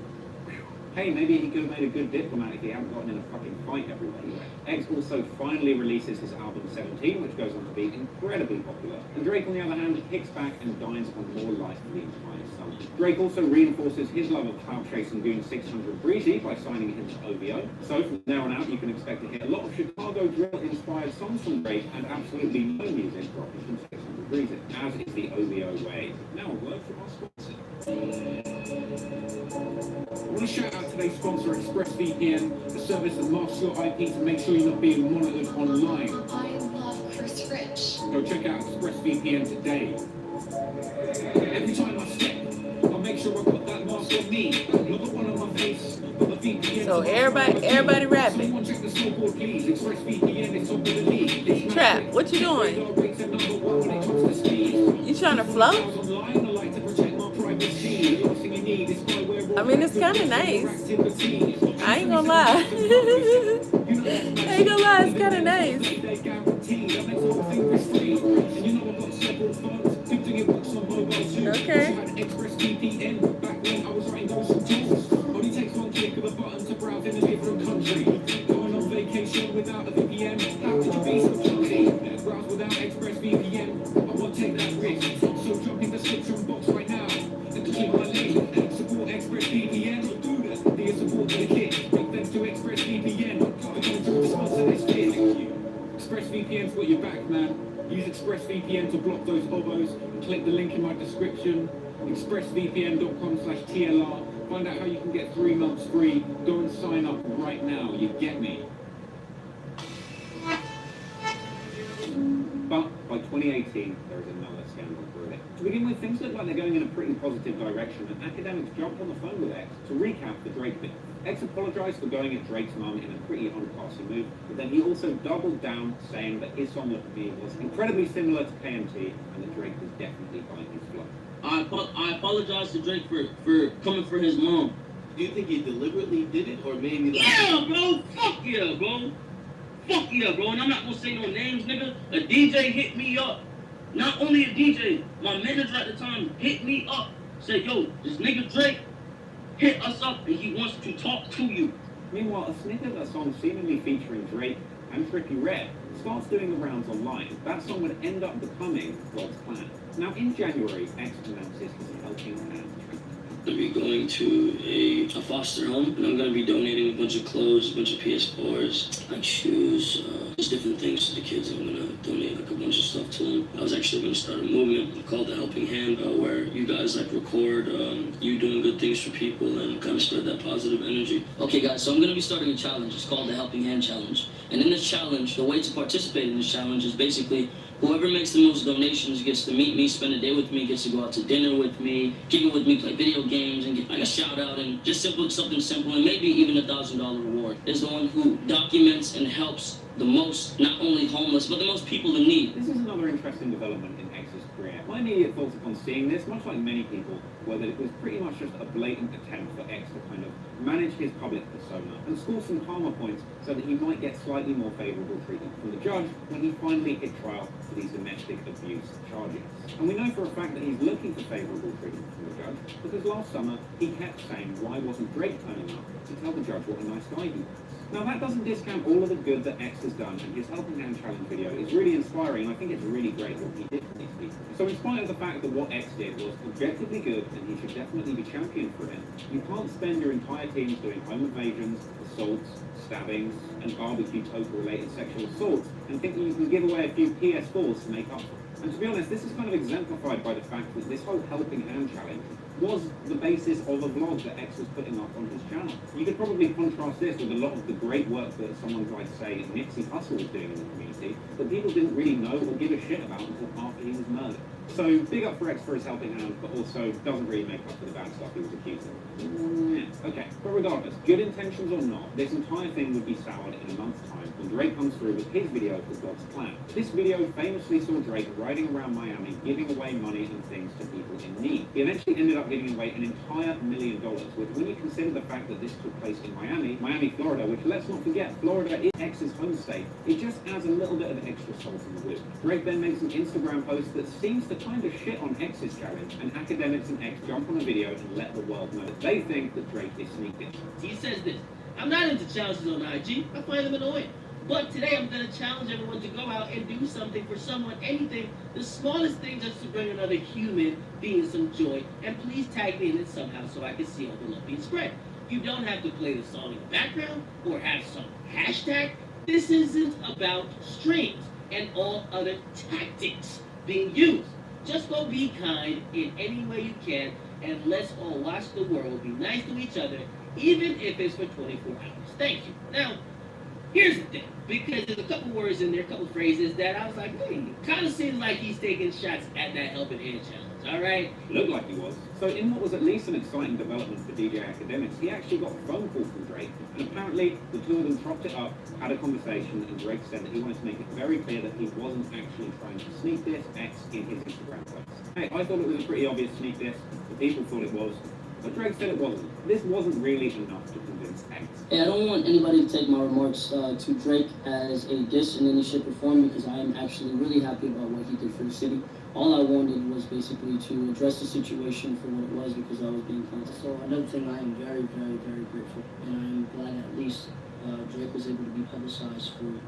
Hey, maybe he could have made a good diplomat if he hadn't gotten in a fucking fight everywhere he went. X also finally releases his album 17, which goes on to be incredibly popular. And Drake, on the other hand, kicks back and dines on more life for the entire summer. Drake also reinforces his love of cloud chasing goon 600 Breezy by signing him to OVO. So from now on out, you can expect to hear a lot of Chicago drill-inspired songs from Drake and absolutely no music dropping from 600 Breezy, as is the OVO way. Now a word from our sponsor. I want to shout out today's sponsor, ExpressVPN, the service that masks your IP to make sure you're not being monitored online. I love Chris Rich. Go check out ExpressVPN today. Every time I step, I'll make sure I've got that mask So everybody rapping. Trap, what you doing? You trying to float? I mean, it's kind of nice. I ain't gonna lie. I ain't gonna lie, it's kind of nice. Okay. ExpressVPN's got your back, man. Use ExpressVPN to block those hobos. Click the link in my description. expressvpn.com/TLR. Find out how you can get 3 months free. Go and sign up right now. You get me? But by 2018, there is another scandal brewing. To begin with, things look like they're going in a pretty positive direction, and academics jumped on the phone with X to recap the Drake bit. X apologized for going at Drake's mum in a pretty unclassy move, but then he also doubled down, saying that his song Look at Me was incredibly similar to KMT, and that Drake was definitely buying his flow. I apologize to Drake for coming for his mom. Do you think he deliberately did it, or maybe like... Yeah, bro! Fuck yeah, bro! Fuck yeah, bro! And I'm not gonna say no names, nigga. A DJ hit me up. Not only a DJ, my manager at the time hit me up. Said, yo, this nigga Drake hit us up and he wants to talk to you. Meanwhile, a snippet of a song seemingly featuring Drake and Trippie Redd starts doing the rounds online. That song would end up becoming God's Plan. Now, in January, X announces his helping hand. I'm going to be going to a foster home, and I'm going to be donating a bunch of clothes, a bunch of PS4s, like shoes, just different things to the kids. I'm going to donate like a bunch of stuff to them. I was actually going to start a movement called The Helping Hand, where you guys like record you doing good things for people and kind of spread that positive energy. Okay guys, so I'm going to be starting a challenge. It's called the Helping Hand Challenge. And in this challenge, the way to participate in this challenge is basically whoever makes the most donations gets to meet me, spend a day with me, gets to go out to dinner with me, kick it with me, play video games, and get like a shout out, and just something simple, and maybe even $1,000 reward. Is the one who documents and helps the most, not only homeless, but the most people in need. This is another interesting development in X's career. My immediate thoughts upon seeing this, much like many people, were that it was pretty much just a blatant attempt for X to kind of manage his public persona and score some karma points so that he might get slightly more favourable treatment from the judge when he finally hit trial for these domestic abuse charges. And we know for a fact that he's looking for favourable treatment from the judge because last summer he kept saying why wasn't Drake turning up to tell the judge what a nice guy he was. Now that doesn't discount all of the good that X has done, and his Helping Hand Challenge video is really inspiring, and I think it's really great what he did for these people. So in spite of the fact that what X did was objectively good, and he should definitely be championed for it, you can't spend your entire teams doing home invasions, assaults, stabbings, and barbecue poker-related sexual assaults, and think that you can give away a few PS4s to make up for it. And to be honest, this is kind of exemplified by the fact that this whole Helping Hand Challenge was the basis of a vlog that X was putting up on his channel. You could probably contrast this with a lot of the great work that someone like, say, Nipsey Hussle was doing in the community, that people didn't really know or give a shit about until after he was murdered. So, big up for X for his helping hand, but also doesn't really make up for the bad stuff he was accused of. Okay, but regardless, good intentions or not, this entire thing would be soured in a month's time when Drake comes through with his video for God's Plan. This video famously saw Drake riding around Miami, giving away money and things to people in need. He eventually ended up giving away an entire $1 million, which when you consider the fact that this took place in Miami, Florida, which let's not forget, Florida is X's home state, it just adds a little bit of extra salt in the wound. Drake then makes an Instagram post that seems to kind of shit on X's challenge, and academics and X jump on a video and let the world know that they think that Drake is sneaking. He says this: I'm not into challenges on IG. I find them annoying. But today I'm going to challenge everyone to go out and do something for someone, anything, the smallest thing, just to bring another human being some joy. And please tag me in it somehow so I can see all the love being spread. You don't have to play the song in the background or have some hashtag. This isn't about strings and all other tactics being used. Just go be kind in any way you can, and let's all watch the world be nice to each other, even if it's for 24 hours. Thank you. Now, Here's the thing, because there's a couple words in there, a couple phrases that I was like, kind of seems like he's taking shots at that helping hand challenge, all right? Looked like he was. So in what was at least an exciting development for DJ Academics, he actually got a phone call from Drake, and apparently the two of them chopped it up, had a conversation, and Drake said that he wanted to make it very clear that he wasn't actually trying to sneak diss X in his Instagram post. Hey, I thought it was a pretty obvious sneak diss, the people thought it was, but Drake said it wasn't. This wasn't really enough to convince X. Hey, I don't want anybody to take my remarks to Drake as a diss in any shape or form, because I am actually really happy about what he did for the city. All I wanted was basically to address the situation for what it was, because I was being planted. So another thing, I am very, very, very grateful, and I am glad at least Drake was able to be publicized for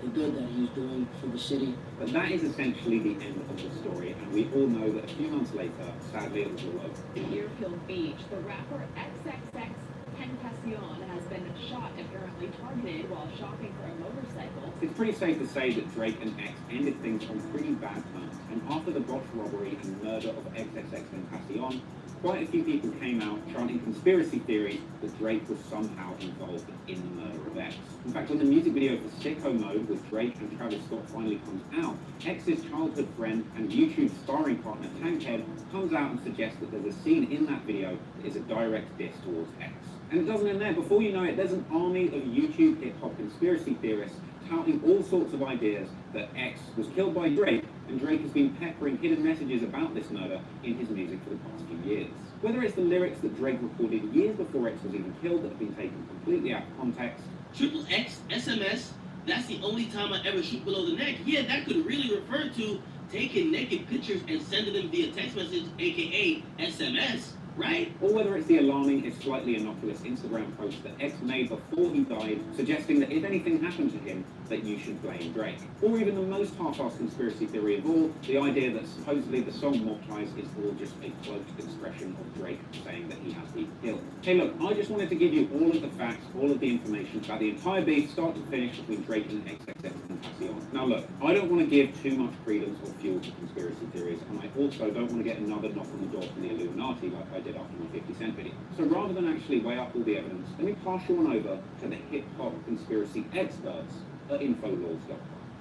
the good that he's doing for the city. But that is essentially the end of the story, and we all know that a few months later, sadly, it was all over. In Deerfield Beach, the rapper XXXTentacion has been shot, apparently targeted while shopping for a motorcycle. It's pretty safe to say that Drake and X ended things on pretty bad terms, and after the botched robbery and murder of XXXTentacion, quite a few people came out chanting conspiracy theories that Drake was somehow involved in the murder of X. In fact, when the music video for Sicko Mode with Drake and Travis Scott finally comes out, X's childhood friend and YouTube sparring partner Tankhead comes out and suggests that there's a scene in that video that is a direct diss towards X. And it doesn't end there. Before you know it, there's an army of YouTube hip-hop conspiracy theorists touting all sorts of ideas that X was killed by Drake, and Drake has been peppering hidden messages about this murder in his music for the past few years. Whether it's the lyrics that Drake recorded years before X was even killed that have been taken completely out of context. Triple X, SMS, that's the only time I ever shoot below the neck. Yeah, that could really refer to taking naked pictures and sending them via text message, aka SMS. Right? Or whether it's the alarming, if slightly innocuous Instagram post that X made before he died, suggesting that if anything happened to him, that you should blame Drake. Or even the most half-assed conspiracy theory of all, the idea that supposedly the song Mob Ties is all just a cloaked expression of Drake saying that he has been killed. Hey look, I just wanted to give you all of the facts, all of the information about the entire beef, start to finish, between Drake and XXXTentacion. Now look, I don't want to give too much credence or fuel to conspiracy theories, and I also don't want to get another knock on the door from the Illuminati like I did after my 50 Cent video. So rather than actually weigh up all the evidence, let me pass you on over to the hip-hop conspiracy experts at infolaws.com.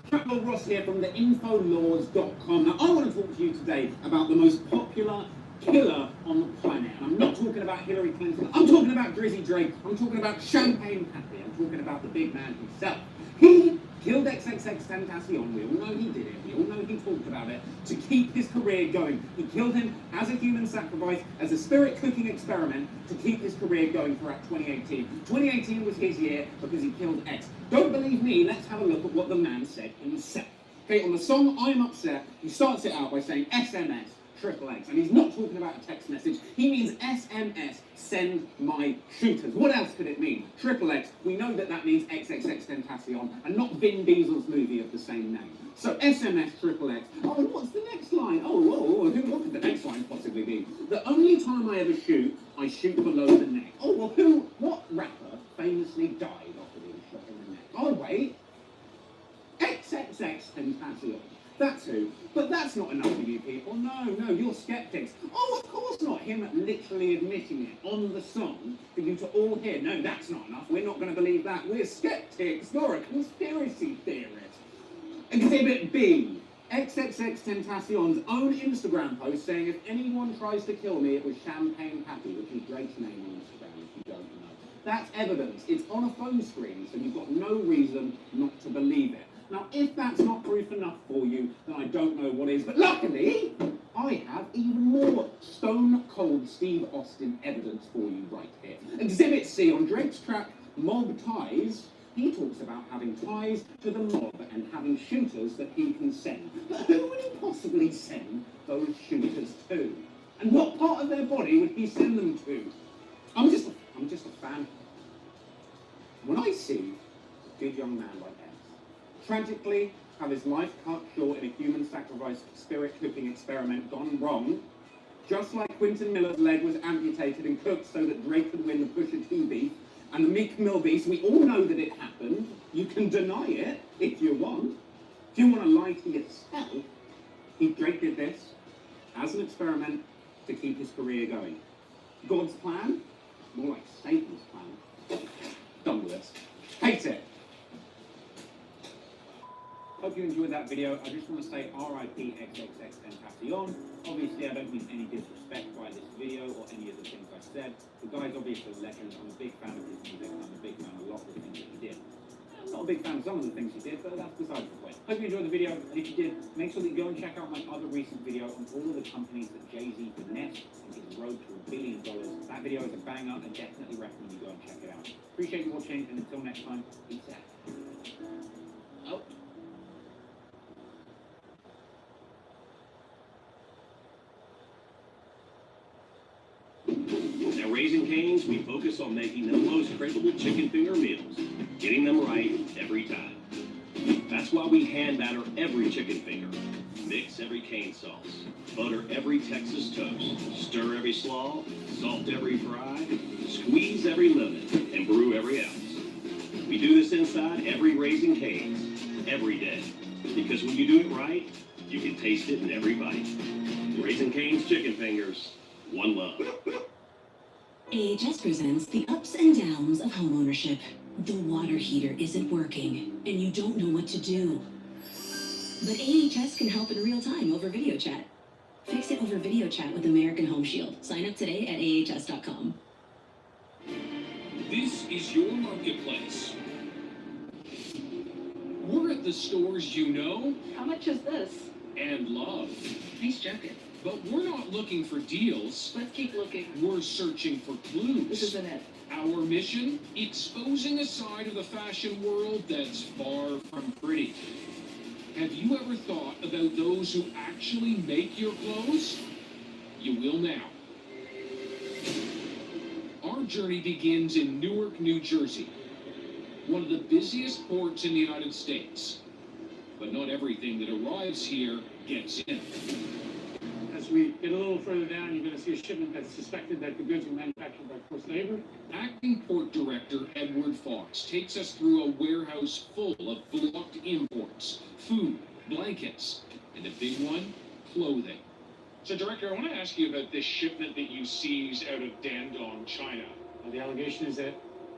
Travel Ross here from the infolaws.com. Now I want to talk to you today about the most popular killer on the planet. And I'm not talking about Hillary Clinton, I'm talking about Drizzy Drake, I'm talking about Champagne Pappy, I'm talking about the big man himself. He killed XXXTentacion, we all know he did it, we all know he talked about it, to keep his career going. He killed him as a human sacrifice, as a spirit cooking experiment, to keep his career going throughout 2018. 2018 was his year because he killed X. Don't believe me, let's have a look at what the man said himself. Okay, on the song I'm Upset, he starts it out by saying SMS, triple X, and he's not talking about a text message, he means SMS, send my shooters. What else could it mean? Triple X, we know that that means XXXTentacion, and not Vin Diesel's movie of the same name. So SMS, triple X. Oh, and what's the next line? What could the next line possibly be? The only time I ever shoot, I shoot below the neck. Oh, well, what rapper famously died after being shot in the neck? Oh, wait. XXXTentacion. That's who. But that's not enough for you people. No, you're skeptics. Oh, of course not. Him literally admitting it on the song for you to all hear. No, that's not enough. We're not going to believe that. We're skeptics. You're a conspiracy theorist. Exhibit B. XXXTentacion's own Instagram post saying if anyone tries to kill me, it was Champagne Pappy, which is Drake's name on Instagram if you don't know. That's evidence. It's on a phone screen, so you've got no reason not to believe it. Now, if that's not proof enough for you, then I don't know what is. But luckily, I have even more stone-cold Steve Austin evidence for you right here. Exhibit C, on Drake's track, Mob Ties, he talks about having ties to the mob and having shooters that he can send. But who would he possibly send those shooters to? And what part of their body would he send them to? I'm just a fan. When I see a good young man like X tragically have his life cut short in a human sacrifice spirit cooking experiment gone wrong, just like Quentin Miller's leg was amputated and cooked so that Drake could win the Pusha T beef, and the Meek Mill beef, we all know that it happened. You can deny it if you want. If you want to lie to yourself, Drake did this as an experiment to keep his career going. God's plan? More like Satan's plan. Done with this. Hate it. Hope you enjoyed that video. I just want to say RIP XXXTentacion. Obviously, I don't mean any disrespect by this video or any of the things I said. The guy's obviously a legend. I'm a big fan of his music. I'm a big fan of a lot of the things that he did. I'm not a big fan of some of the things he did, but that's besides the point. Hope you enjoyed the video, and if you did, make sure that you go and check out my other recent video on all of the companies that Jay-Z finessed on his road to $1 billion. That video is a banger, and definitely recommend you go and check it out. Appreciate you watching, and until next time, peace out. Out. At Raising Cane's, we focus on making the most craveable chicken finger meals, getting them right every time. That's why we hand batter every chicken finger, mix every cane sauce, butter every Texas toast, stir every slaw, salt every fry, squeeze every lemon, and brew every ounce. We do this inside every Raising Cane's, every day. Because when you do it right, you can taste it in every bite. Raising Cane's chicken fingers, one love. AHS presents the ups and downs of homeownership. The water heater isn't working, and you don't know what to do. But AHS can help in real time over video chat. Fix it over video chat with American Home Shield. Sign up today at ahs.com. This is your marketplace. We're at the stores you know. How much is this? And love. Nice jacket. But we're not looking for deals. Let's keep looking. We're searching for clues. This isn't it. Our mission? Exposing a side of the fashion world that's far from pretty. Have you ever thought about those who actually make your clothes? You will now. Our journey begins in Newark, New Jersey, one of the busiest ports in the United States. But not everything that arrives here gets in. As we get a little further down, you're going to see a shipment that's suspected that the goods were manufactured by forced labor. Acting Port Director Edward Fox takes us through a warehouse full of blocked imports, food, blankets, and a big one, clothing. So, Director, I want to ask you about this shipment that you seized out of Dandong, China. The allegation is that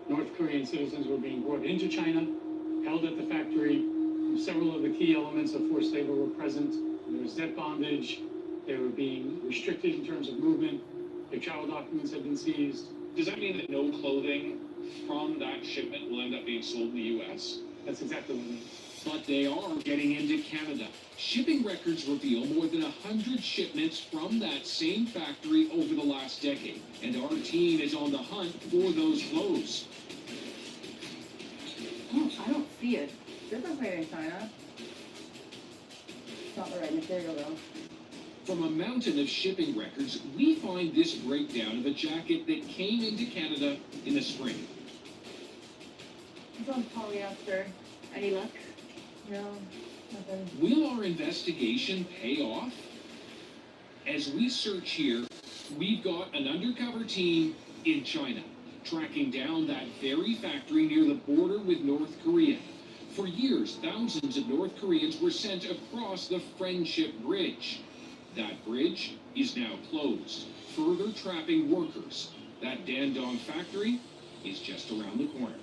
North Korean citizens were being brought into China, held at the factory. Several of the key elements of forced labor were present. There was debt bondage. They were being restricted in terms of movement. Their travel documents had been seized. Does that mean that no clothing from that shipment will end up being sold in the U.S.? That's exactly what it means. But they are getting into Canada. Shipping records reveal more than 100 shipments from that same factory over the last decade. And our team is on the hunt for those clothes. Oh, I don't see it. This is made in China. It's not the right material though. From a mountain of shipping records, we find this breakdown of a jacket that came into Canada in the spring. It's on polyester. Any luck? No, nothing. Will our investigation pay off? As we search here, we've got an undercover team in China, tracking down that very factory near the border with North Korea. For years, thousands of North Koreans were sent across the Friendship Bridge. That bridge is now closed, further trapping workers. That Dandong factory is just around the corner.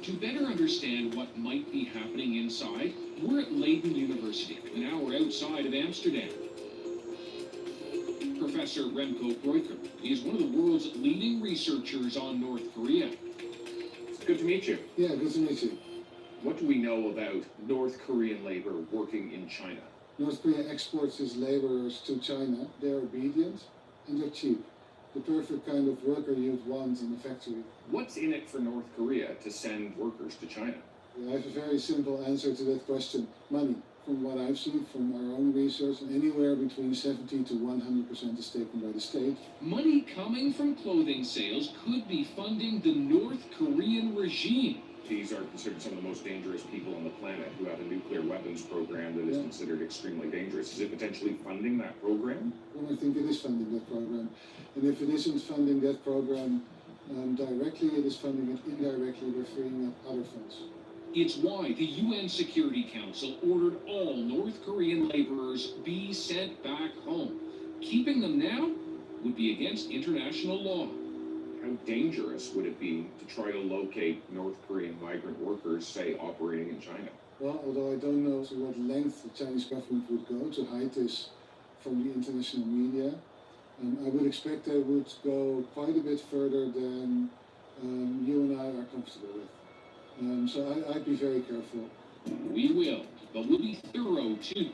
To better understand what might be happening inside, we're at Leiden University, an hour outside of Amsterdam. Professor Remco Breuker is one of the world's leading researchers on North Korea. It's good to meet you. Yeah, good to meet you. What do we know about North Korean labor working in China? North Korea exports its laborers to China. They're obedient and they're cheap. The perfect kind of worker you'd want in a factory. What's in it for North Korea to send workers to China? I have a very simple answer to that question. Money. From what I've seen from our own research, anywhere between 70 to 100% is taken by the state. Money coming from clothing sales could be funding the North Korean regime. These are considered some of the most dangerous people on the planet who have a nuclear weapons program that is considered extremely dangerous. Is it potentially funding that program? Well, I think it is funding that program. And if it isn't funding that program directly, it is funding it indirectly by freeing up other funds. It's why the UN Security Council ordered all North Korean laborers be sent back home. Keeping them now would be against international law. How dangerous would it be to try to locate North Korean migrant workers, say, operating in China? Well, although I don't know to what length the Chinese government would go to hide this from the international media, I would expect they would go quite a bit further than you and I are comfortable with. So I'd be very careful. We will, but we'll be thorough too.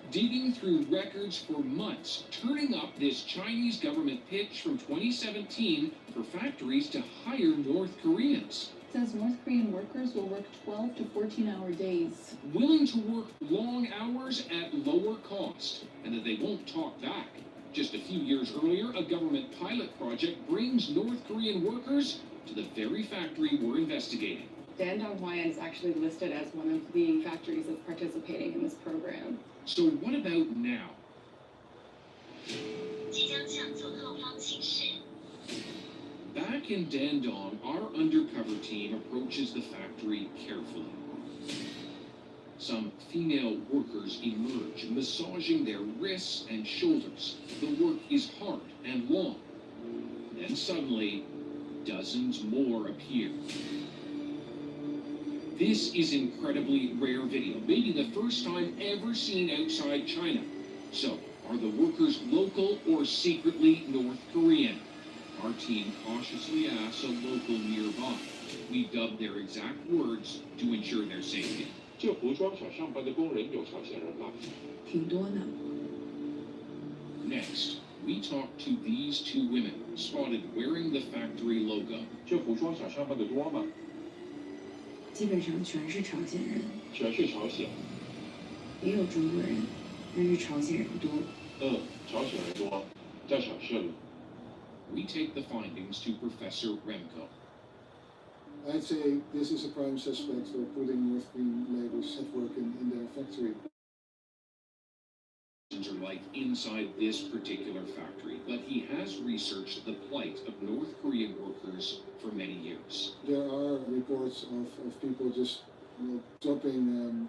Digging through records for months, turning up this Chinese government pitch from 2017 for factories to hire North Koreans. Says North Korean workers will work 12 to 14-hour days. Willing to work long hours at lower cost, and that they won't talk back. Just a few years earlier, a government pilot project brings North Korean workers to the very factory we're investigating. Dandong Hwayan is actually listed as one of the factories that's participating in this program. So what about now? Back in Dandong, our undercover team approaches the factory carefully. Some female workers emerge, massaging their wrists and shoulders. The work is hard and long. Then suddenly, dozens more appear. This is incredibly rare video, maybe the first time ever seen outside China. So, are the workers local or secretly North Korean? Our team cautiously asks a local nearby. We dub their exact words to ensure their safety. 这服装厂上班的工人有朝鲜人吗？挺多呢。 Next, we talk to these two women, spotted wearing the factory logo. 这服装厂上班的多吗？基本上全是朝鲜人，全是朝鲜。也有中国人，但是朝鲜人多。朝鲜人多，在城市里。 We take the findings to Professor Remco. I'd say this is a prime suspect for putting North Korean laborers at work in their factory. Are like inside this particular factory, but he has researched the plight of North Korean workers for many years. There are reports of people just dropping,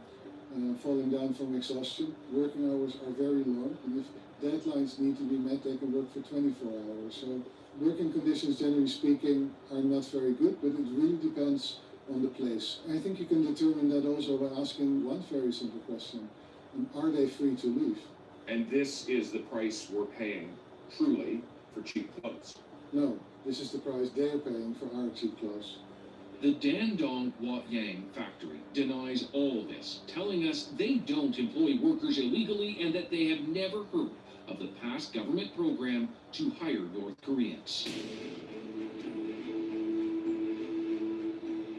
falling down from exhaustion. Working hours are very long, and if deadlines need to be met, they can work for 24 hours. So working conditions, generally speaking, are not very good, but it really depends on the place. I think you can determine that also by asking one very simple question: are they free to leave? And this is the price we're paying, truly, for cheap clothes. No, this is the price they're paying for our cheap clothes. The Dandong Hwayan factory denies all this, telling us they don't employ workers illegally and that they have never heard of the past government program to hire North Koreans.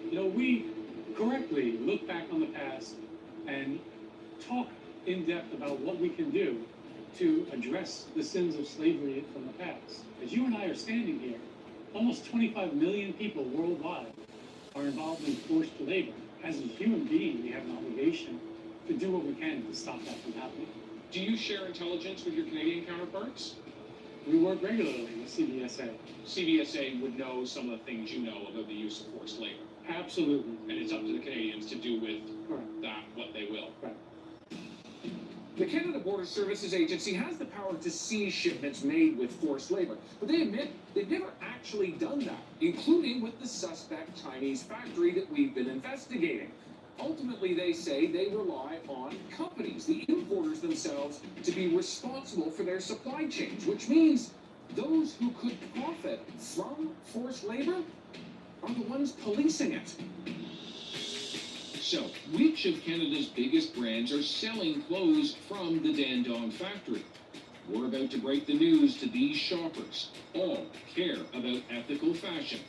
You know, we correctly look back on the past and talk in depth about what we can do to address the sins of slavery from the past. As you and I are standing here, almost 25 million people worldwide are involved in forced labor. As a human being, we have an obligation to do what we can to stop that from happening. Do you share intelligence with your Canadian counterparts? We work regularly with CBSA. CBSA would know some of the things you know about the use of forced labor. Absolutely. And it's up to the Canadians to do with that what they will. Right. The Canada Border Services Agency has the power to seize shipments made with forced labor, but they admit they've never actually done that, including with the suspect Chinese factory that we've been investigating. Ultimately, they say they rely on companies, the importers themselves, to be responsible for their supply chains, which means those who could profit from forced labor are the ones policing it. So, which of Canada's biggest brands are selling clothes from the Dandong factory? We're about to break the news to these shoppers. All care about ethical fashion.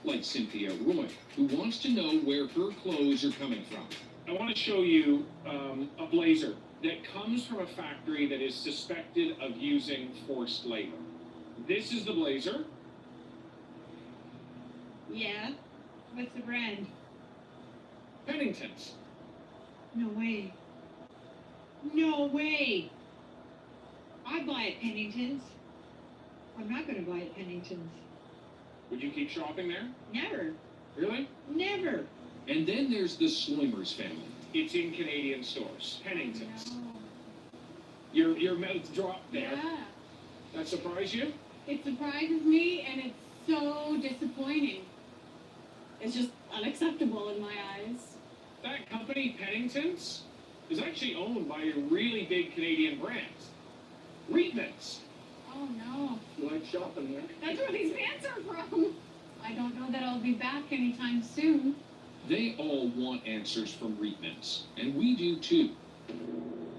Like Cynthia Roy, who wants to know where her clothes are coming from. I want to show you a blazer that comes from a factory that is suspected of using forced labor. This is the blazer. Yeah? What's the brand? Pennington's. No way. No way! I buy at Pennington's. I'm not going to buy at Pennington's. Would you keep shopping there? Never. Really? Never. And then there's the Sloimers family. It's in Canadian stores. Pennington's. No. Your mouth dropped there. Yeah. That surprised you? It surprises me and it's so disappointing. It's just unacceptable in my eyes. That company, Pennington's, is actually owned by a really big Canadian brand, Reitman's. Oh no. You like shopping there? That's where these pants are from. I don't know that I'll be back anytime soon. They all want answers from Reitman's, and we do too.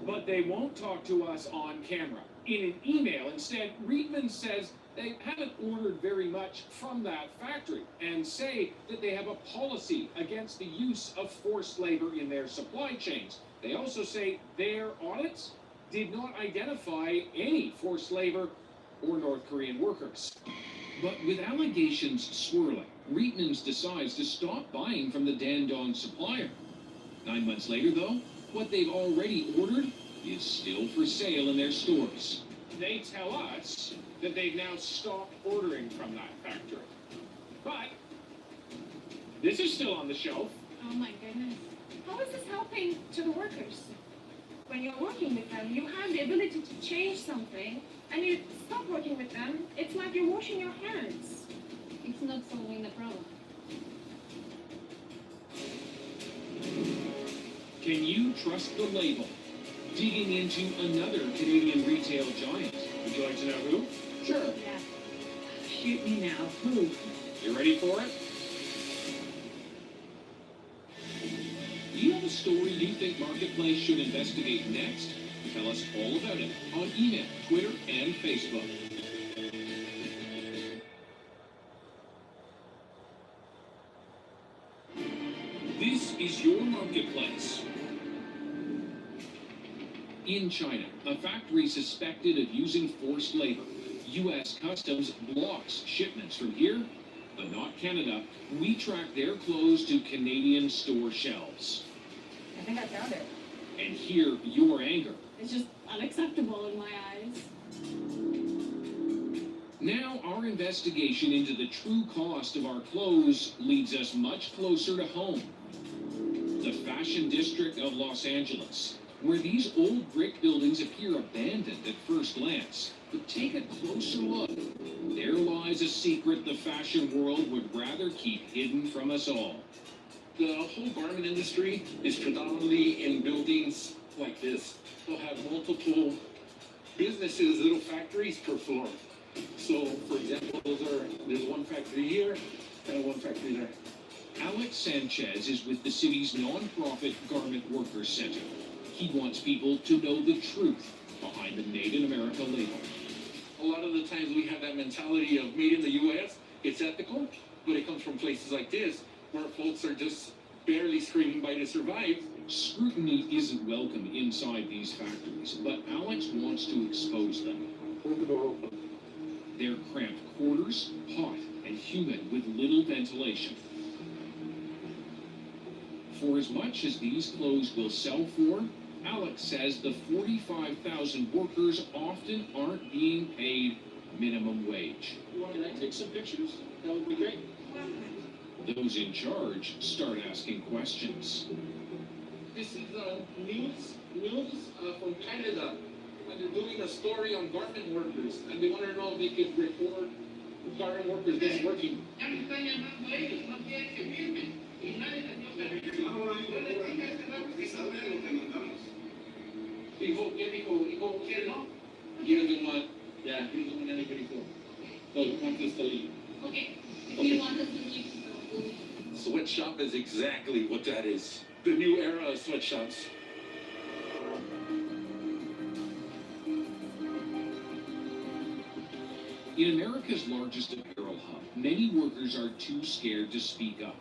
But they won't talk to us on camera. In an email, instead, Reitman says they haven't ordered very much from that factory and say that they have a policy against the use of forced labor in their supply chains. They also say their audits did not identify any forced labor or North Korean workers. But with allegations swirling, Reitman's decides to stop buying from the Dandong supplier. 9 months later, though, what they've already ordered is still for sale in their stores. They tell us that they've now stopped ordering from that factory. But this is still on the shelf. Oh my goodness. How is this helping to the workers? When you're working with them, you have the ability to change something, and you stop working with them, it's like you're washing your hands. It's not solving the problem. Can you trust the label? Digging into another Canadian retail giant. Would you like to know who? Sure. Yeah. Shoot me now. Who? You ready for it? Do you have a story you think Marketplace should investigate next? Tell us all about it on email, Twitter, and Facebook. This is your Marketplace. In China, a factory suspected of using forced labor. U.S. Customs blocks shipments from here, but not Canada. We track their clothes to Canadian store shelves. I think I found it. And hear your anger. It's just unacceptable in my eyes. Now our investigation into the true cost of our clothes leads us much closer to home. The fashion district of Los Angeles, where these old brick buildings appear abandoned at first glance. But take a closer look. There lies a secret the fashion world would rather keep hidden from us all. The whole garment industry is predominantly in buildings like this. They'll have multiple businesses, little factories per floor. So, for example, there's one factory here and one factory there. Alex Sanchez is with the city's nonprofit Garment Workers Center. He wants people to know the truth behind the Made in America label. A lot of the times we have that mentality of made in the U.S., it's ethical, but it comes from places like this, where folks are just barely scraping by to survive. Scrutiny isn't welcome inside these factories, but Alex wants to expose them. They're cramped quarters, hot and humid with little ventilation. For as much as these clothes will sell for, Alex says the 45,000 workers often aren't being paid minimum wage. Can I take some pictures? That would be great. Those in charge start asking questions. This is news from Canada. And they're doing a story on garment workers, and they want to know if they could report garment workers that's working. He doesn't want, yeah, he doesn't want anybody for. So he wants us to leave. Okay. If you want us to leave, Sweatshop is exactly what that is. The new era of sweatshops. In America's largest apparel hub, many workers are too scared to speak up.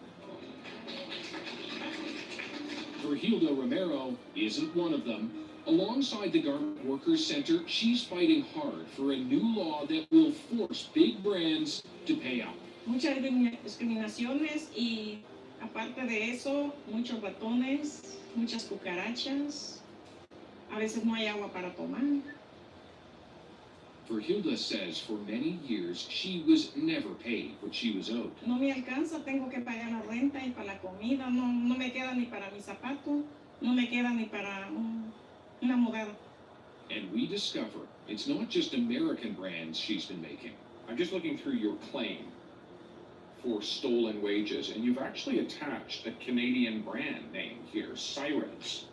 Hilda Romero isn't one of them. Alongside the Garment Workers Center, she's fighting hard for a new law that will force big brands to pay up. Muchas discriminaciones y aparte de eso, muchos ratones, muchas cucarachas. A veces no hay agua para tomar. Hilda says for many years she was never paid what she was owed. No me alcanza, tengo que pagar la renta y para la comida, no me queda ni para mis zapatos, no me queda ni para una mudada. And we discover it's not just American brands she's been making. I'm just looking through your claim for stolen wages, and you've actually attached a Canadian brand name here, Sirens.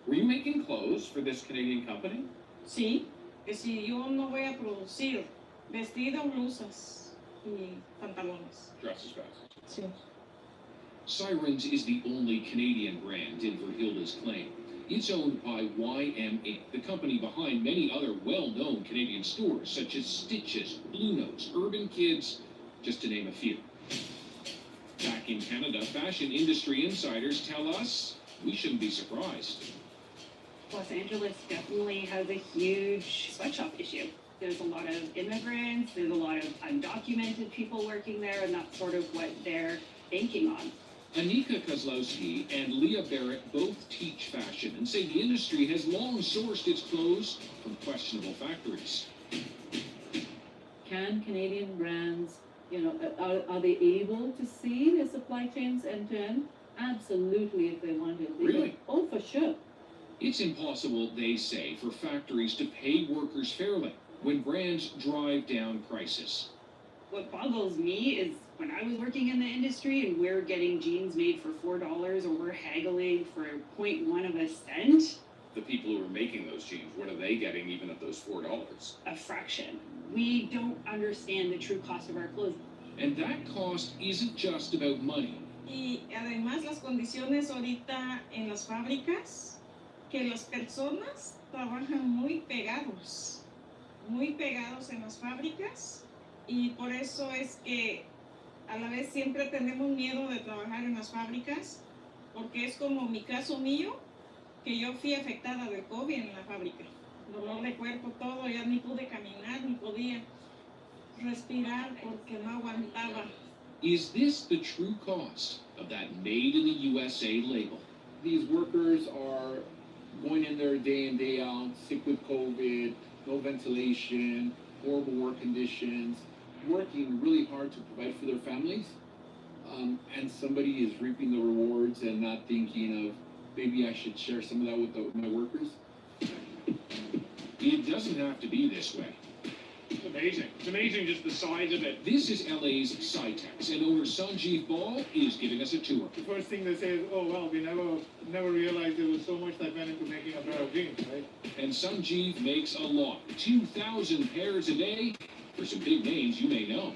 Were you making clothes for this Canadian company? Sí, que si yo no voy a producir vestidos, blusas y pantalones. Dresses best. Sí. Sirens is the only Canadian brand in Verhilda's claim. It's owned by YM Inc., the company behind many other well-known Canadian stores such as Stitches, Blue Notes, Urban Kids, just to name a few. Back in Canada, fashion industry insiders tell us we shouldn't be surprised. Los Angeles definitely has a huge sweatshop issue. There's a lot of immigrants, there's a lot of undocumented people working there, and that's sort of what they're banking on. Anika Kozlowski and Leah Barrett both teach fashion and say the industry has long sourced its clothes from questionable factories. Can Canadian brands, are they able to see their supply chains end to end? Absolutely, if they wanted. Really? Oh, for sure. It's impossible, they say, for factories to pay workers fairly when brands drive down prices. What boggles me is when I was working in the industry and we're getting jeans made for $4 or we're haggling for 0.1 of a cent. The people who are making those jeans, what are they getting even at those $4? A fraction. We don't understand the true cost of our clothes. And that cost isn't just about money. Y además las condiciones ahorita en las fábricas, que las personas trabajan muy pegados en las fábricas, y por eso es que a la vez siempre tenemos miedo de trabajar en las fábricas, porque es como mi caso mío, que yo fui afectada del COVID en la fábrica. Dolor de cuerpo, todo, ya ni pude caminar, ni podía respirar porque no aguantaba. Is this the true cost of that Made in the USA label? These workers are going in there day in, day out, sick with COVID, no ventilation, horrible work conditions, working really hard to provide for their families. And somebody is reaping the rewards and not thinking of, maybe I should share some of that with my workers. It doesn't have to be this way. It's amazing. It's amazing just the size of it. This is LA's Cytex, and owner Sanjeev Ball is giving us a tour. The first thing they say is, oh, well, we never realized there was so much that went into making a pair of jeans, right? And Sanjeev makes a lot, 2,000 pairs a day, for some big names you may know.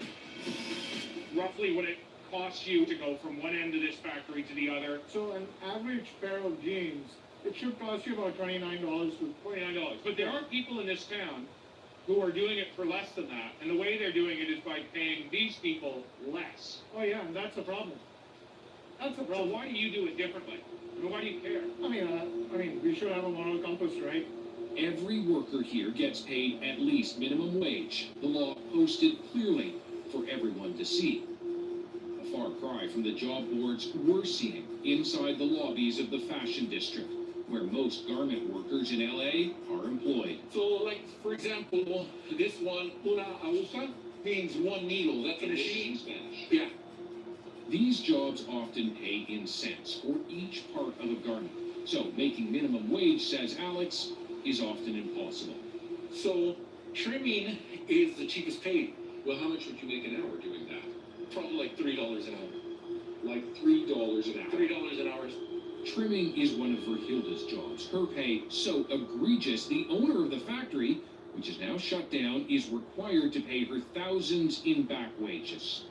Roughly what it costs you to go from one end of this factory to the other. So an average pair of jeans, it should cost you about $29 to $29. But there are people in this town who are doing it for less than that, and the way they're doing it is by paying these people less. Oh yeah, and that's a problem. That's a So problem. why do you do it differently? I mean, why do you care? I mean, we should have a moral compass, right? Every worker here gets paid at least minimum wage, the law posted clearly for everyone to see. A far cry from the job boards we're seeing inside the lobbies of the fashion district, where most garment workers in LA are employed. So, like, for example, this one, una aguja, means one needle. That's a machine. Spanish. Yeah. These jobs often pay in cents for each part of a garment. So making minimum wage, says Alex, is often impossible. So, trimming is the cheapest paid. Well, how much would you make an hour doing that? Probably like $3 an hour. Like $3 an hour. $3 an hour. Trimming is one of Verhilda's jobs. Her pay so egregious, the owner of the factory, which is now shut down, is required to pay her thousands in back wages.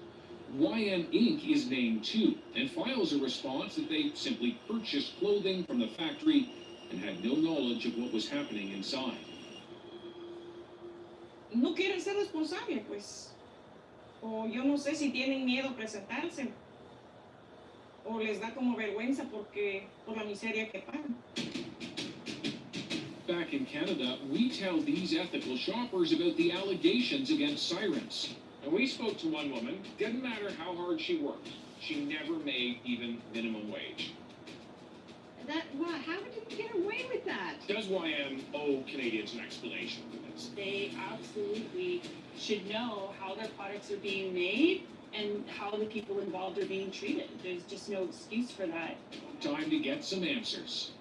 YM Inc. is named too, and files a response that they simply purchased clothing from the factory and had no knowledge of what was happening inside. No quieren ser responsables, pues. O yo no sé si tienen miedo a presentarse. O les da como vergüenza por la miseria que pagan. Back in Canada, we tell these ethical shoppers about the allegations against Sirens. And we spoke to one woman, didn't matter how hard she worked, she never made even minimum wage. How did you get away with that? Does YM owe Canadians an explanation for this? They absolutely should know how their products are being made and how the people involved are being treated. There's just no excuse for that. Time to get some answers.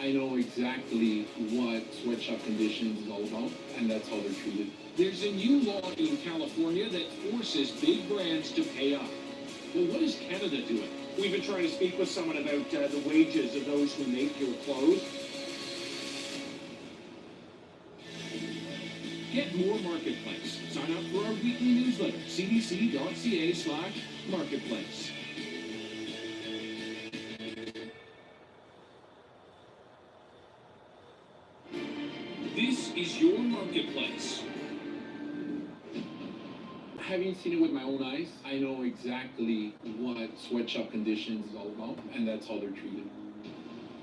I I know exactly what sweatshop conditions is all about, and that's how they're treated. There's a new law in California that forces big brands to pay up. Well, what is Canada doing? We've been trying to speak with someone about the wages of those who make your clothes. Get more Marketplace. Sign up for our weekly newsletter, cdc.ca/marketplace. This is your Marketplace. Having seen it with my own eyes, I know exactly what sweatshop conditions is all about, and that's how they're treated.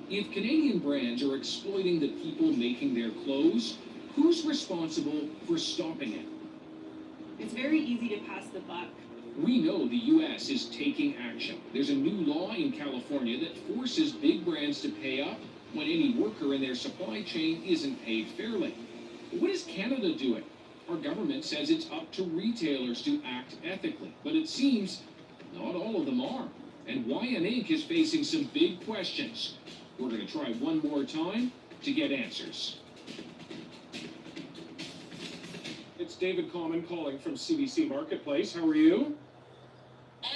If Canadian brands are exploiting the people making their clothes, who's responsible for stopping it? It's very easy to pass the buck. We know the U.S. is taking action. There's a new law in California that forces big brands to pay up when any worker in their supply chain isn't paid fairly. What is Canada doing? Our government says it's up to retailers to act ethically, but it seems not all of them are. And YM Inc. is facing some big questions. We're going to try one more time to get answers. It's David Common calling from CBC Marketplace. How are you? I'm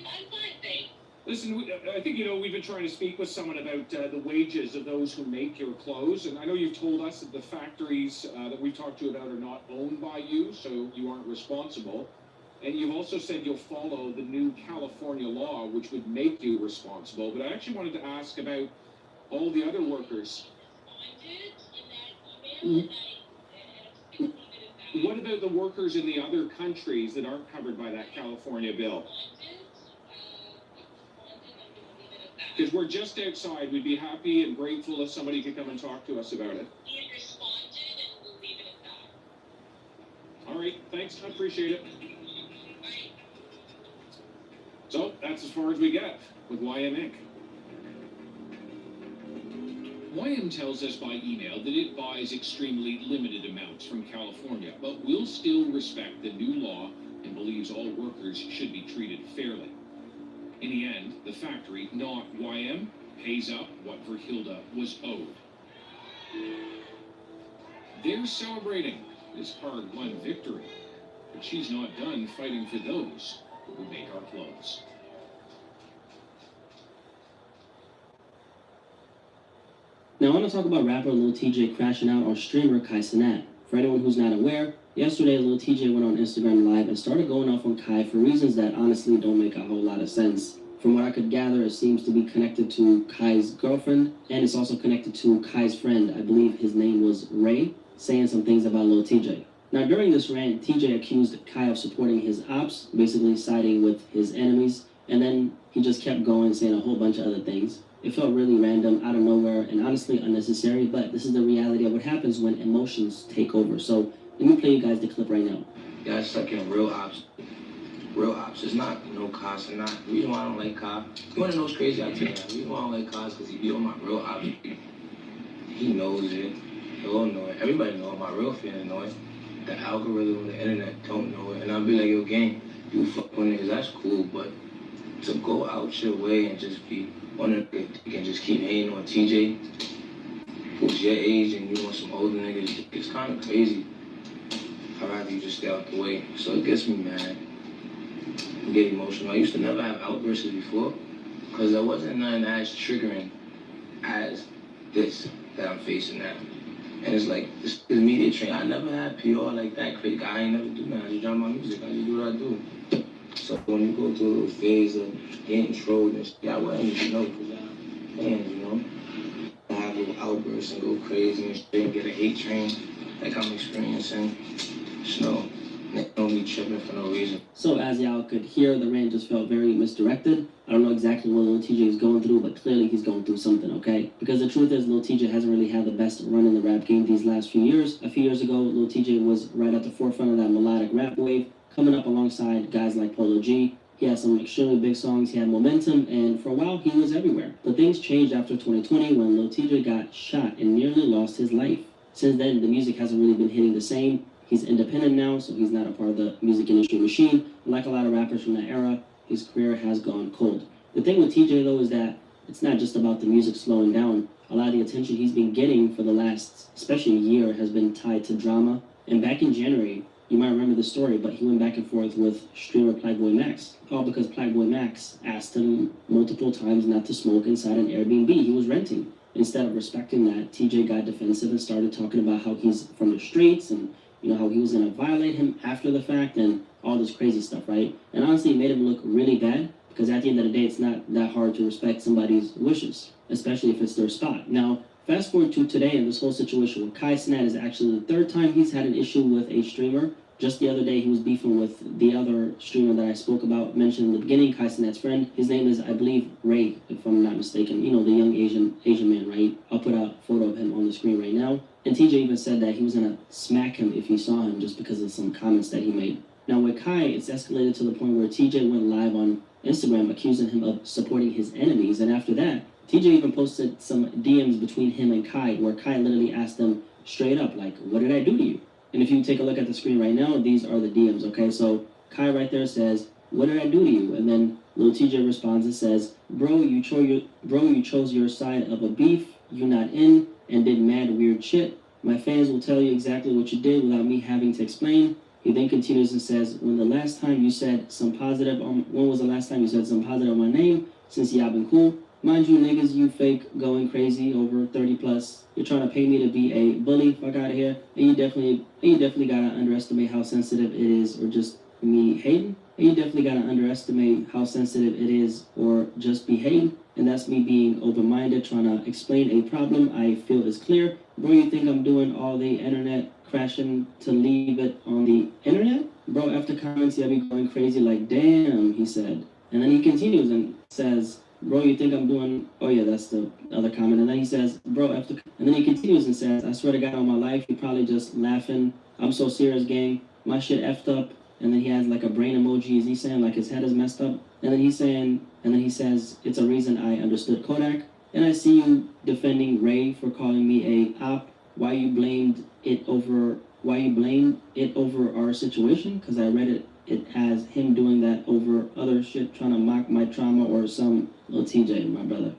fine, thanks. Listen, I think, we've been trying to speak with someone about the wages of those who make your clothes. And I know you've told us that the factories that we've talked to you about are not owned by you, so you aren't responsible. And you've also said you'll follow the new California law, which would make you responsible. But I actually wanted to ask about all the other workers. What about the workers in the other countries that aren't covered by that California bill? Because we're just outside. We'd be happy and grateful if somebody could come and talk to us about it. He responded, and we'll leave it at that. All right, thanks. I appreciate it. So that's as far as we get with YM Inc. YM tells us by email that it buys extremely limited amounts from California, but will still respect the new law and believes all workers should be treated fairly. In the end, the factory, not YM, pays up what Verhilda was owed. They're celebrating this hard-won victory, but she's not done fighting for those who make our clothes. Now I want to talk about rapper Lil TJ crashing out on streamer Kai Cenat. For anyone who's not aware, yesterday Lil TJ went on Instagram Live and started going off on Kai for reasons that honestly don't make a whole lot of sense. From what I could gather, it seems to be connected to Kai's girlfriend, and it's also connected to Kai's friend, I believe his name was Ray, saying some things about Lil TJ. Now during this rant, TJ accused Kai of supporting his ops, basically siding with his enemies, and then he just kept going, saying a whole bunch of other things. It felt really random, out of nowhere, and honestly unnecessary, but this is the reality of what happens when emotions take over. So let me play you guys the clip right now. Yeah, it's like in real ops. Real ops. It's not Kai Cenat. The reason why I don't like Kai, you want to know what's crazy? I tell you, the reason why I don't like Kai is because he be on my real ops. He knows it. He'll know it. Everybody know it. My real fans know it. The algorithm on the internet don't know it. And I'll be like, yo, gang, you fuck with niggas, that's cool, but to go out your way and just be on it and just keep hating on TJ, who's your age and you want some older niggas, it's kind of crazy. I'd rather you just stay out the way. So it gets me mad. I get emotional. I used to never have outbursts before because there wasn't nothing as triggering as this that I'm facing now. And it's like, this media train, I never had PR like that crazy. I ain't never do nothing. I just drop my music. I just do what I do. So when you go through a little phase of getting trolled and shit, I wouldn't even know because I'm fans, you know? I have little outbursts and go crazy and shit and get a hate train like I'm experiencing. So, don't be tripping for no reason. So as y'all could hear, the rant just felt very misdirected. I don't know exactly what Lil TJ is going through, but clearly he's going through something, okay? Because the truth is, Lil TJ hasn't really had the best run in the rap game these last few years. A few years ago, Lil TJ was right at the forefront of that melodic rap wave, coming up alongside guys like Polo G. He had some extremely big songs, he had momentum, and for a while he was everywhere. But things changed after 2020 when Lil TJ got shot and nearly lost his life. Since then, the music hasn't really been hitting the same. He's independent now, so he's not a part of the music industry machine. Like a lot of rappers from that era, his career has gone cold. The thing with TJ though is that it's not just about the music slowing down. A lot of the attention he's been getting for the last, especially year, has been tied to drama. And back in January, you might remember the story, but he went back and forth with streamer Playboy Max. All because Playboy Max asked him multiple times not to smoke inside an Airbnb he was renting. Instead of respecting that, TJ got defensive and started talking about how he's from the streets and, you know, how he was going to violate him after the fact and all this crazy stuff, right? And honestly, it made him look really bad because at the end of the day, it's not that hard to respect somebody's wishes, especially if it's their spot. Now, fast forward to today and this whole situation where Kai Cenat is actually the third time he's had an issue with a streamer. Just the other day, he was beefing with the other streamer that I spoke about, mentioned in the beginning, Kai Cenat's friend. His name is, I believe, Ray, if I'm not mistaken. You know, the young Asian man, right? I'll put a photo of him on the screen right now. And TJ even said that he was going to smack him if he saw him just because of some comments that he made. Now, with Kai, it's escalated to the point where TJ went live on Instagram accusing him of supporting his enemies. And after that, TJ even posted some DMs between him and Kai, where Kai literally asked him straight up, like, what did I do to you? And if you take a look at the screen right now, these are the DMs, okay? So Kai right there says, what did I do to you? And then Lil TJ responds and says, bro, you chose your side of a beef, you not in, and did mad weird shit. My fans will tell you exactly what you did without me having to explain. He then continues and says, when was the last time you said some positive on my name? Since y'all been cool. Mind you, niggas, you fake going crazy over 30 plus. You're trying to pay me to be a bully. Fuck out of here. And you definitely gotta underestimate how sensitive it is, or just me hating. And you definitely gotta underestimate how sensitive it is, or just be hating. And that's me being open-minded, trying to explain a problem I feel is clear. Bro, you think I'm doing all the internet crashing to leave it on the internet? Bro, after comments, you'll be going crazy like, damn, he said. And then he continues and says, bro, you think I'm doing, oh yeah, that's the other comment. And then he says, bro, and then he continues and says, I swear to God on my life, you're probably just laughing. I'm so serious, gang. My shit effed up. And then he has like a brain emoji. Is he saying like his head is messed up? And then he says, it's a reason I understood Kodak. And I see you defending Ray for calling me a op. Why you blamed it over our situation? Because I read it as him doing that over other shit, trying to mock my trauma or some. Little TJ, my brother.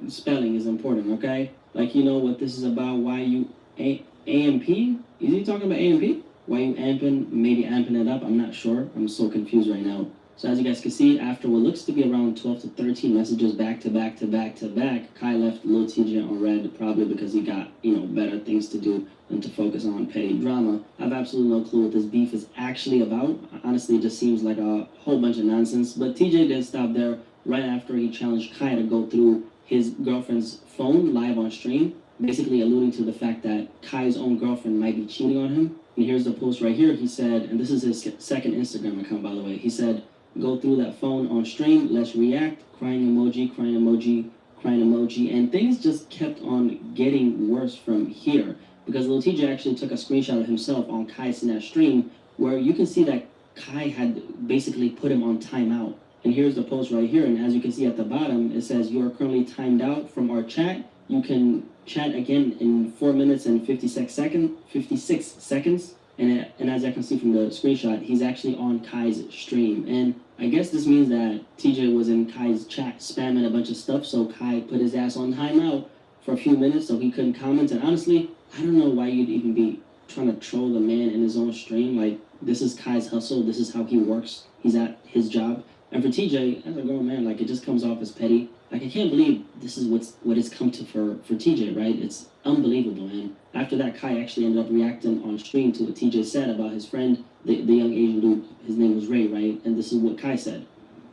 Spelling is important, okay? Like, you know what this is about? Why you AMP? Is he talking about AMP? Why you amping? Maybe amping it up. I'm not sure. I'm so confused right now. So as you guys can see, after what looks to be around 12 to 13 messages back to back to back to back, Kai left Lil TJ on red, probably because he got, you know, better things to do than to focus on petty drama. I have absolutely no clue what this beef is actually about. Honestly, it just seems like a whole bunch of nonsense. But TJ did stop there right after he challenged Kai to go through his girlfriend's phone live on stream, basically alluding to the fact that Kai's own girlfriend might be cheating on him. And here's the post right here. He said, and this is his second Instagram account, by the way. He said, go through that phone on stream, let's react, crying emoji, crying emoji, crying emoji. And things just kept on getting worse from here, because Lil TJ actually took a screenshot of himself on Kai Cenat's stream, where you can see that Kai had basically put him on timeout. And here's the post right here. And as you can see at the bottom, it says, you are currently timed out from our chat. You can chat again in 4 minutes and 56 seconds. And as I can see from the screenshot, he's actually on Kai's stream. And I guess this means that TJ was in Kai's chat spamming a bunch of stuff, so Kai put his ass on timeout for a few minutes so he couldn't comment. And honestly, I don't know why you'd even be trying to troll the man in his own stream. Like, this is Kai's hustle. This is how he works. He's at his job. And for TJ, as a grown man, like, it just comes off as petty. Like, I can't believe this is what it's come to for TJ, right? It's unbelievable. And after that, Kai actually ended up reacting on stream to what TJ said about his friend, the young Asian dude. His name was Ray, right? And this is what Kai said.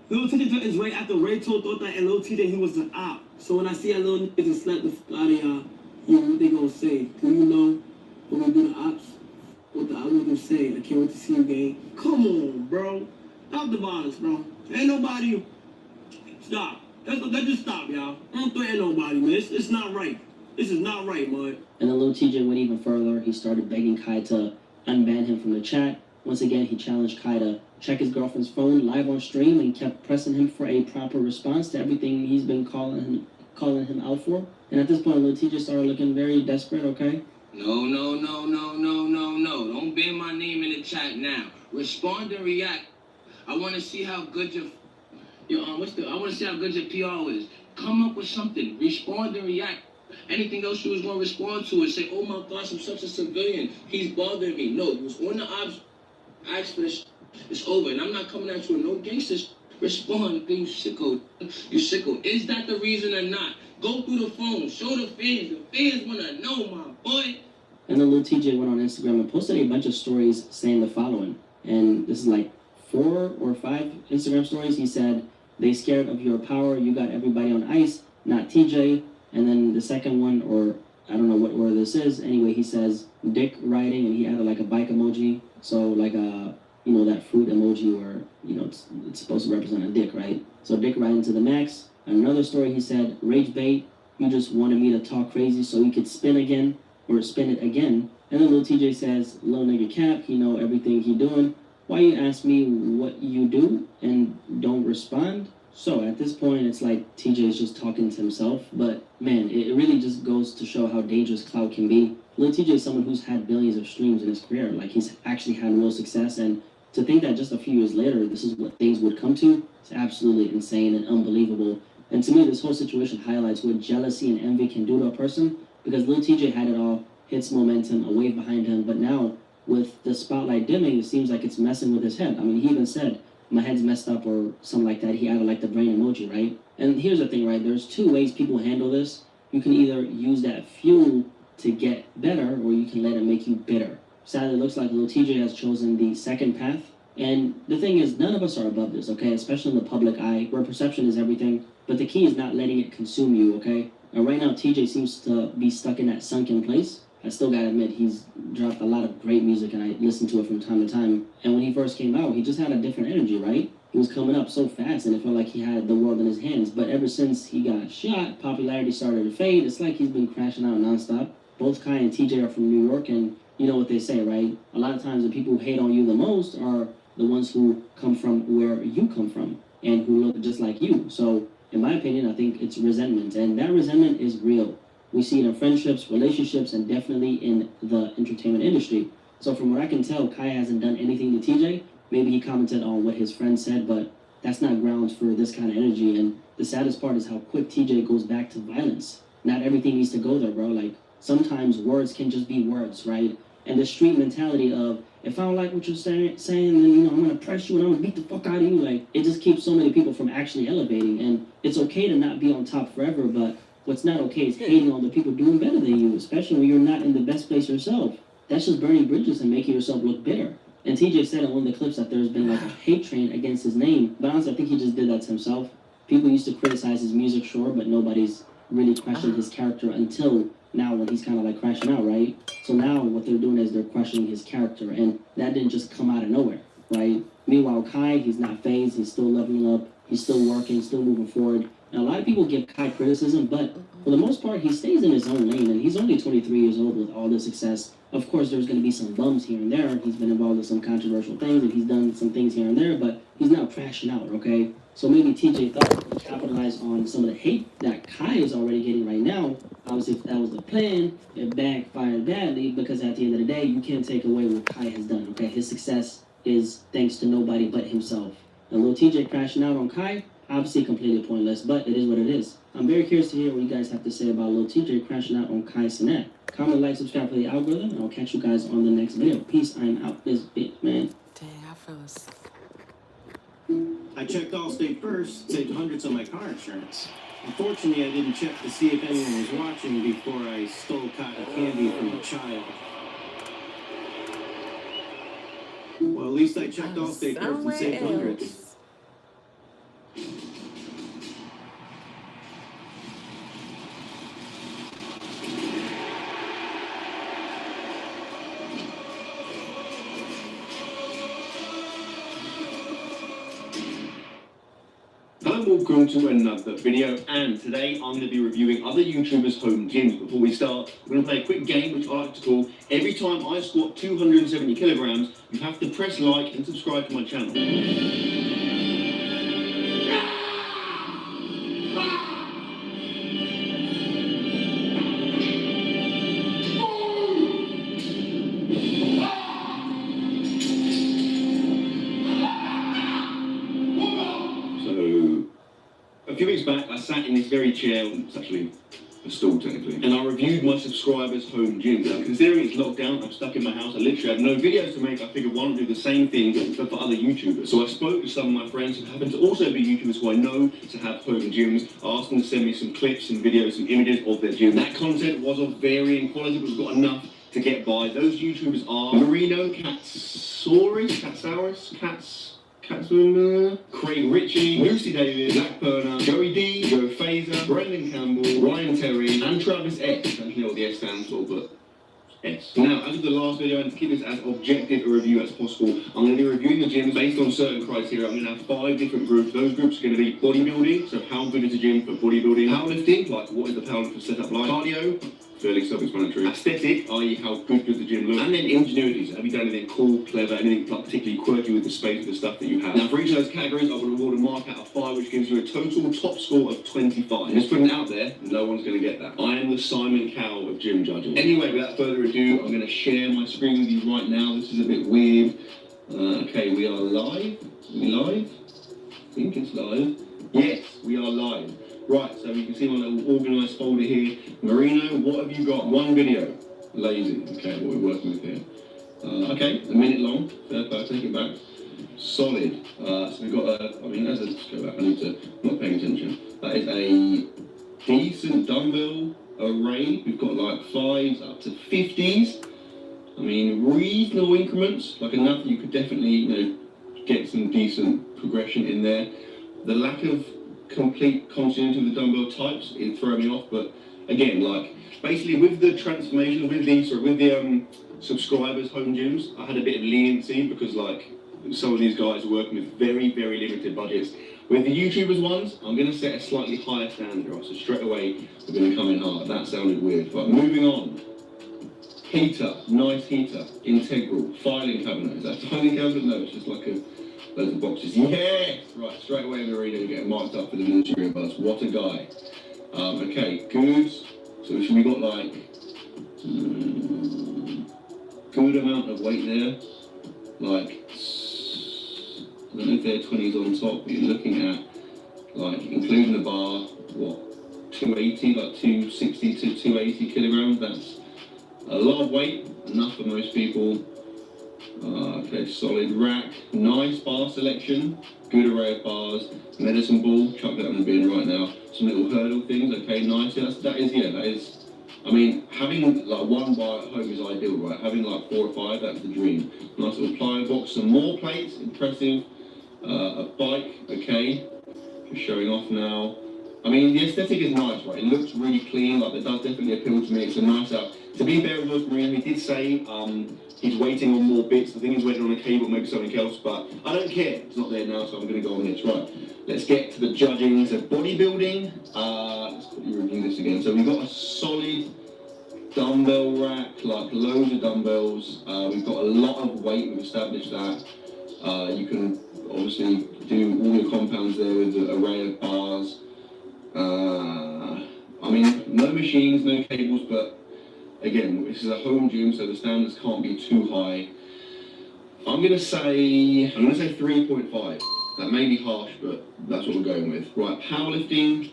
Lil TJ is Ray after Ray thought that and Lil TJ he was an op. So when I see a little niggas and slap the fuck out of y'all, you know what they gonna say? Do you know when we do the ops? What the ops gonna say? I can't wait to see you, gang. Come on, bro. Stop the violence, bro. Ain't nobody. Stop. Let's just stop, y'all. Don't threaten nobody, man. It's not right. This is not right, man. And then Lil TJ went even further. He started begging Kai to unban him from the chat. Once again, he challenged Kai to check his girlfriend's phone live on stream and kept pressing him for a proper response to everything he's been calling him out for. And at this point, Lil TJ started looking very desperate, okay? No. Don't ban my name in the chat now. Respond and react. I want to see how good your I want to see how good your PR is. Come up with something. Respond and react. Anything else you was going to respond to and say, oh my gosh, I'm such a civilian. He's bothering me. No, you was on the ops. Ask for this. It's over. And I'm not coming at you with no gangsters. Respond. You sicko. You sicko. Is that the reason or not? Go through the phone. Show the fans. The fans want to know, my boy. And then Lil TJ went on Instagram and posted a bunch of stories saying the following. And this is like 4 or 5 Instagram stories. He said, they scared of your power. You got everybody on ice, not TJ. And then the second one, or I don't know what order this is. Anyway, he says dick riding, and he added like a bike emoji. So like a, you know, that fruit emoji where, you know, it's supposed to represent a dick, right? So dick riding to the max. Another story, he said, rage bait. You just wanted me to talk crazy so he could spin again, or spin it again. And then Lil TJ says, little nigga cap, he know everything he doing. Why you ask me what you do and don't respond? So at this point, it's like TJ is just talking to himself. But man, it really just goes to show how dangerous clout can be. Lil TJ is someone who's had billions of streams in his career. Like, he's actually had real success. And to think that just a few years later, this is what things would come to, it's absolutely insane and unbelievable. And to me, this whole situation highlights what jealousy and envy can do to a person. Because Lil TJ had it all, hits momentum, a wave behind him. But now, with the spotlight dimming, it seems like it's messing with his head. I mean, he even said, my head's messed up or something like that. He added like the brain emoji, right? And here's the thing, right? There's 2 ways people handle this. You can either use that fuel to get better, or you can let it make you bitter. Sadly, it looks like Lil TJ has chosen the second path. And the thing is, none of us are above this, okay? Especially in the public eye, where perception is everything. But the key is not letting it consume you, okay? And right now, TJ seems to be stuck in that sunken place. I still gotta admit, he's dropped a lot of great music, and I listen to it from time to time. And when he first came out, he just had a different energy, right? He was coming up so fast, and it felt like he had the world in his hands. But ever since he got shot, popularity started to fade. It's like he's been crashing out nonstop. Both Kai and TJ are from New York, and you know what they say, right? A lot of times the people who hate on you the most are the ones who come from where you come from, and who look just like you. So, in my opinion, I think it's resentment, and that resentment is real. We see it in friendships, relationships, and definitely in the entertainment industry. So from what I can tell, Kai hasn't done anything to TJ. Maybe he commented on what his friend said, but that's not grounds for this kind of energy. And the saddest part is how quick TJ goes back to violence. Not everything needs to go there, bro. Like, sometimes words can just be words, right? And the street mentality of, if I don't like what you're saying, then, you know, I'm going to press you and I'm going to beat the fuck out of you. Like, it just keeps so many people from actually elevating. And it's okay to not be on top forever, but what's not okay is hating on the people doing better than you, especially when you're not in the best place yourself. That's just burning bridges and making yourself look bitter. And TJ said in one of the clips that there's been like a hate train against his name. But honestly, I think he just did that to himself. People used to criticize his music, sure, but nobody's really questioned his character until now, when he's kind of like crashing out, right? So now what they're doing is they're questioning his character, and that didn't just come out of nowhere, right? Meanwhile, Kai, he's not phased, he's still leveling up, he's still working, still moving forward. And a lot of people give Kai criticism, but for the most part, he stays in his own lane, and he's only 23 years old with all this success. Of course, there's going to be some bumps here and there. He's been involved in some controversial things, and he's done some things here and there, but he's not crashing out, okay? So maybe TJ thought he could capitalize on some of the hate that Kai is already getting right now. Obviously, if that was the plan, it backfired badly, because at the end of the day, you can't take away what Kai has done, okay? His success is thanks to nobody but himself. And Lil TJ crashing out on Kai, obviously completely pointless, but it is what it is. I'm very curious to hear what you guys have to say about Lil TJ crashing out on Kai Cenat. Comment, like, subscribe for the algorithm, and I'll catch you guys on the next video. Peace, I'm out this bitch, man. Dang, I feel this. I checked Allstate first, saved hundreds on my car insurance. Unfortunately, I didn't check to see if anyone was watching before I stole cotton candy from a child. Well, at least I checked Allstate first and saved hundreds. Hello, welcome to another video, and today I'm going to be reviewing other YouTubers' home gyms. Before we start, we're going to play a quick game which I like to call Every Time I Squat 270 Kilograms, you have to press like and subscribe to my channel. A few weeks back, I sat in this very chair, it's actually a stall technically, and I reviewed my subscribers' home gym. Now, considering it's locked down, I'm stuck in my house, I literally had no videos to make. I figured, why not do the same thing but for other YouTubers? So I spoke to some of my friends who happen to also be YouTubers who I know to have home gyms. I asked them to send me some clips, some videos, some images of their gym. That content was of varying quality, but we've got enough to get by. Those YouTubers are Marino, Craig Ritchie, Lucy Davis, Zach Perner, Joey D, Joe Fazer, Brendan Campbell, Ryan Terry, and Travis S. I don't know what the S stands for, but S. Now, as of the last video, and to keep this as objective a review as possible, I'm going to be reviewing the gyms based on certain criteria. I'm going to have 5 different groups. Those groups are going to be bodybuilding, so how good is the gym for bodybuilding? Powerlifting, like what is the powerlifting setup like? Cardio, fairly self-explanatory. Aesthetic, i.e. how good does the gym look? And then ingenuity, so have you done anything cool, clever, anything like particularly quirky with the space of the stuff that you have? Now for each of those categories, I will award a mark out of 5, which gives you a total top score of 25. And just putting it out there, no one's going to get that. I am the Simon Cowell of gym judging. Anyway, without further ado, I'm going to share my screen with you right now. This is a bit weird. Okay, we are live. Are we live? I think it's live. Yes, we are live. Right, so you can see my little organised folder here. Marino, what have you got? 1 video. Lazy. Okay, what we're working with here. Okay, a minute long. Fair play, take it back. Solid. So we've got let's go back. I'm not paying attention. That is a decent dumbbell array. We've got like 5s up to 50s. I mean, reasonable increments, like enough you could definitely, get some decent progression in there. The lack of complete continuity of the dumbbell types, it throw me off, but again, like, basically with the transformation, with the subscribers home gyms, I had a bit of leniency because, like, some of these guys are working with very, very limited budgets. With the YouTubers ones, I'm going to set a slightly higher standard, right? So straight away, we're going to come in hard. That sounded weird, but moving on. Heater, nice heater, integral, filing cabinet. Is that filing cabinet? No, it's just like loads of boxes. Yes! Right, straight away in the arena, getting marked up for the military bus. What a guy. Okay, good. So we got like good amount of weight there. Like, I don't know if they're 20s on top, but you're looking at, like, including the bar, what, 280, like 260 to 280 kilograms. That's a lot of weight, enough for most people. Okay, solid rack, nice bar selection, good array of bars, medicine ball, chuck that in the bin right now. Some little hurdle things, okay, nice. That is. I mean, having like 1 bar at home is ideal, right? Having like 4 or 5, that's the dream. Nice little plyo box, some more plates, impressive. A bike, okay, just showing off now. I mean, the aesthetic is nice, right? It looks really clean, like it does definitely appeal to me. It's a nice out. To be fair with North Marino, he did say he's waiting on more bits. I think he's waiting on a cable, maybe something else, but I don't care. It's not there now, so I'm going to go on this. Right, let's get to the judging. So bodybuilding, let's quickly review this again. So we've got a solid dumbbell rack, like loads of dumbbells. We've got a lot of weight, we've established that. You can obviously do all your compounds there with the array of bars. I mean, no machines, no cables, but again, this is a home gym, so the standards can't be too high. I'm gonna say 3.5. That may be harsh, but that's what we're going with. Right, powerlifting,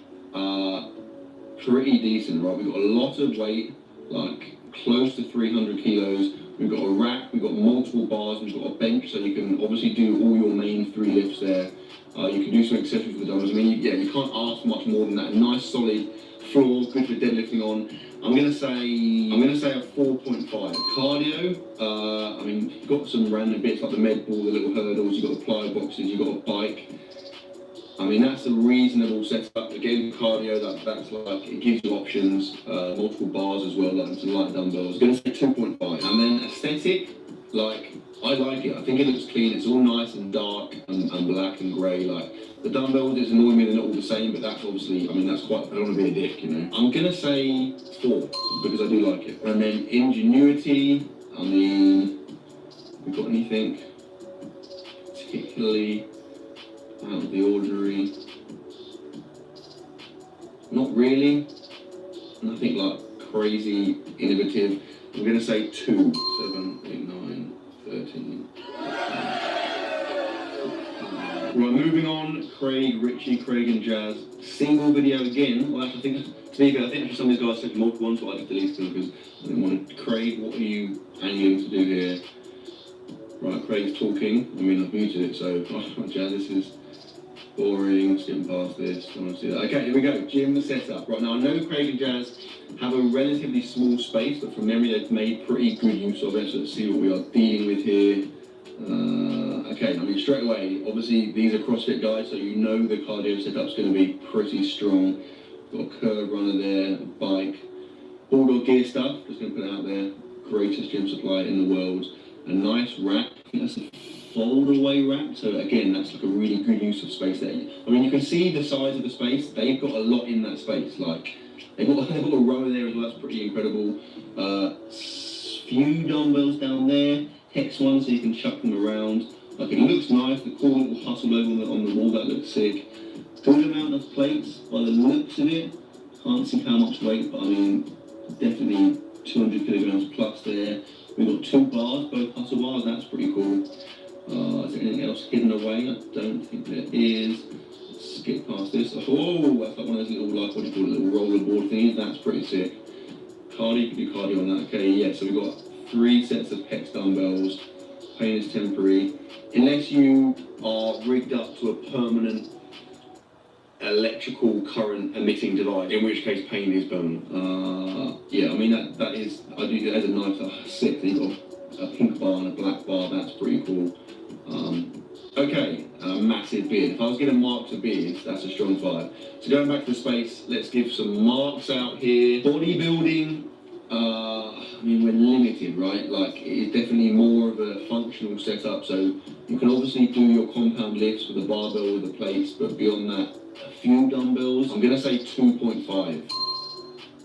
pretty decent, right? We've got a lot of weight, like close to 300 kilos. We've got a rack, we've got multiple bars, we've got a bench, so you can obviously do all your main 3 lifts there. You can do some accessories with the dumbbells. I mean, you can't ask for much more than that. A nice solid floor, good for deadlifting on. I'm gonna say a 4.5. Cardio, I mean, you've got some random bits like the med ball, the little hurdles, you've got the plyo boxes, you've got a bike. I mean, that's a reasonable setup. Again, cardio, that's like, it gives you options, multiple bars as well, like some light dumbbells. I'm gonna say 2.5. And then aesthetic, like, I like it. I think it looks clean. It's all nice and dark and black and grey. Like, the dumbbells, it's annoying me they're not all the same, but that's obviously, I mean, that's quite, I don't want to be a dick, I'm gonna say 4, because I do like it. And then ingenuity, I mean, we got anything particularly out of the ordinary? Not really. Nothing like crazy innovative. I'm gonna say 2. 7, 8, 9, 13. Right, moving on. Craig, Richie, Craig and Jazz. Single video again. Well, actually, I think actually some of these guys said multiple ones, but I just deleted them because I didn't want to. Craig, what are you angling to do here? Right, Craig's talking. I mean, I've muted it, so Jazz, this is boring. Skipping past this. Don't want to see that. Okay, here we go. Gym setup. Right now, I know Craig and Jazz have a relatively small space, but from memory, they've made pretty good use of it. So let's see what we are dealing with here. Okay, I mean, straight away, obviously, these are CrossFit guys, so you know the cardio setup's going to be pretty strong. Got a curve runner there, a bike, Bulldog gear stuff, just going to put it out there. Greatest gym supply in the world. A nice rack. I think that's a fold-away rack, so again, that's like a really good use of space there. I mean, you can see the size of the space. They've got a lot in that space. Like, they've got a row there as well. That's pretty incredible. Few dumbbells down there. Hex ones so you can chuck them around. Like, it looks nice. The cool little hustle logo on the wall, that looks sick. Good amount of plates by the looks of it. Can't see how much weight, but I mean, definitely 200 kilograms plus there. We've got 2 bars, both hustle bars. That's pretty cool. Is there anything else hidden away? I don't think there is. Let's skip past this. Oh, that's like one of those little, like, what do you call it, little rollerboard thingies. That's pretty sick. Cardio, you can do cardio on that. Okay, yeah, so we've got 3 sets of hex dumbbells. Pain is temporary. Unless you are rigged up to a permanent electrical current emitting device, in which case pain is permanent. Yeah, I mean, that is, I do, there's a nice, sick, you've got a pink bar and a black bar, that's pretty cool. Okay, a massive beard. If I was going to mark the beards, that's a strong 5. So going back to the space, let's give some marks out here. Bodybuilding, I mean, we're limited, right? Like, it is definitely more of a functional setup, so you can obviously do your compound lifts with the barbell with the plates, but beyond that, a few dumbbells. I'm going to say 2.5.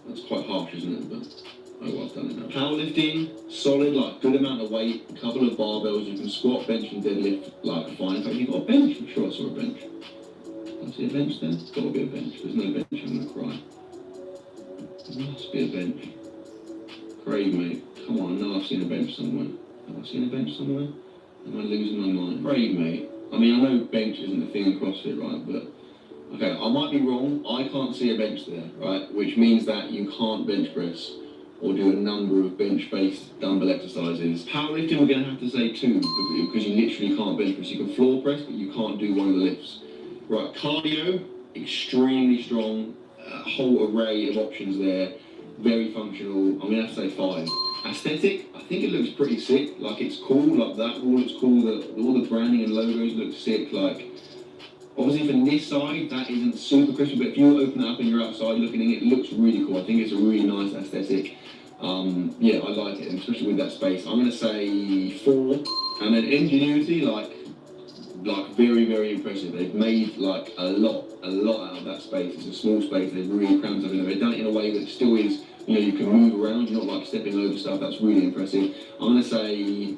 That's quite harsh, isn't it? But oh well, I've done it now. Powerlifting, solid, like, good amount of weight, a couple of barbells. You can squat, bench and deadlift, like, fine. In fact, you've got a bench. I'm sure I saw a bench. I see a bench then? It's got to be a bench. If there's no bench, I'm going to cry. There must be a bench. Craig, mate. Come on, I know I've seen a bench somewhere. Have I seen a bench somewhere? Am I losing my mind? Craig, mate. I mean, I know bench isn't a thing in CrossFit, right? But, okay, I might be wrong. I can't see a bench there, right? Which means that you can't bench press or do a number of bench-based dumbbell exercises. Powerlifting, we're going to have to say 2, because you literally can't bench press. You can floor press, but you can't do one of the lifts. Right, cardio, extremely strong. A whole array of options there. Very functional. I'm going to have to say 5. Aesthetic, I think it looks pretty sick. Like, it's cool. Like, that wall looks cool. All the branding and logos look sick. Like, obviously from this side, that isn't super crispy, but if you open it up and you're outside looking in, it looks really cool. I think it's a really nice aesthetic. Yeah, I like it, and especially with that space. I'm going to say 4. And then ingenuity, like very, very impressive. They've made, like, a lot out of that space. It's a small space. They've really crammed something. They've done it in a way that still is, you know, you can move around. You're not, like, stepping over stuff. That's really impressive. I'm going to say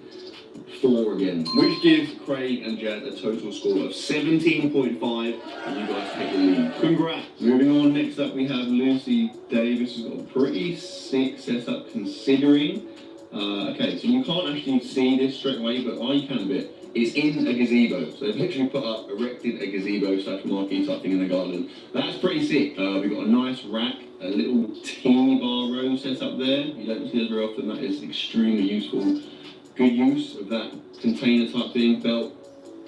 4 again, which gives Craig and Jazz a total score of 17.5, and you guys take the lead. Congrats. Moving on, next up we have Lucy Davis, who's got a pretty sick setup considering. Okay, so you can't actually see this straight away, but I can a bit. It's in a gazebo, so they've literally erected a gazebo / marquee type thing in the garden. That's pretty sick. We've got a nice rack, a little teeny bar row set up there. You don't see those very often. That is extremely useful. Good use of that container type thing. Belt,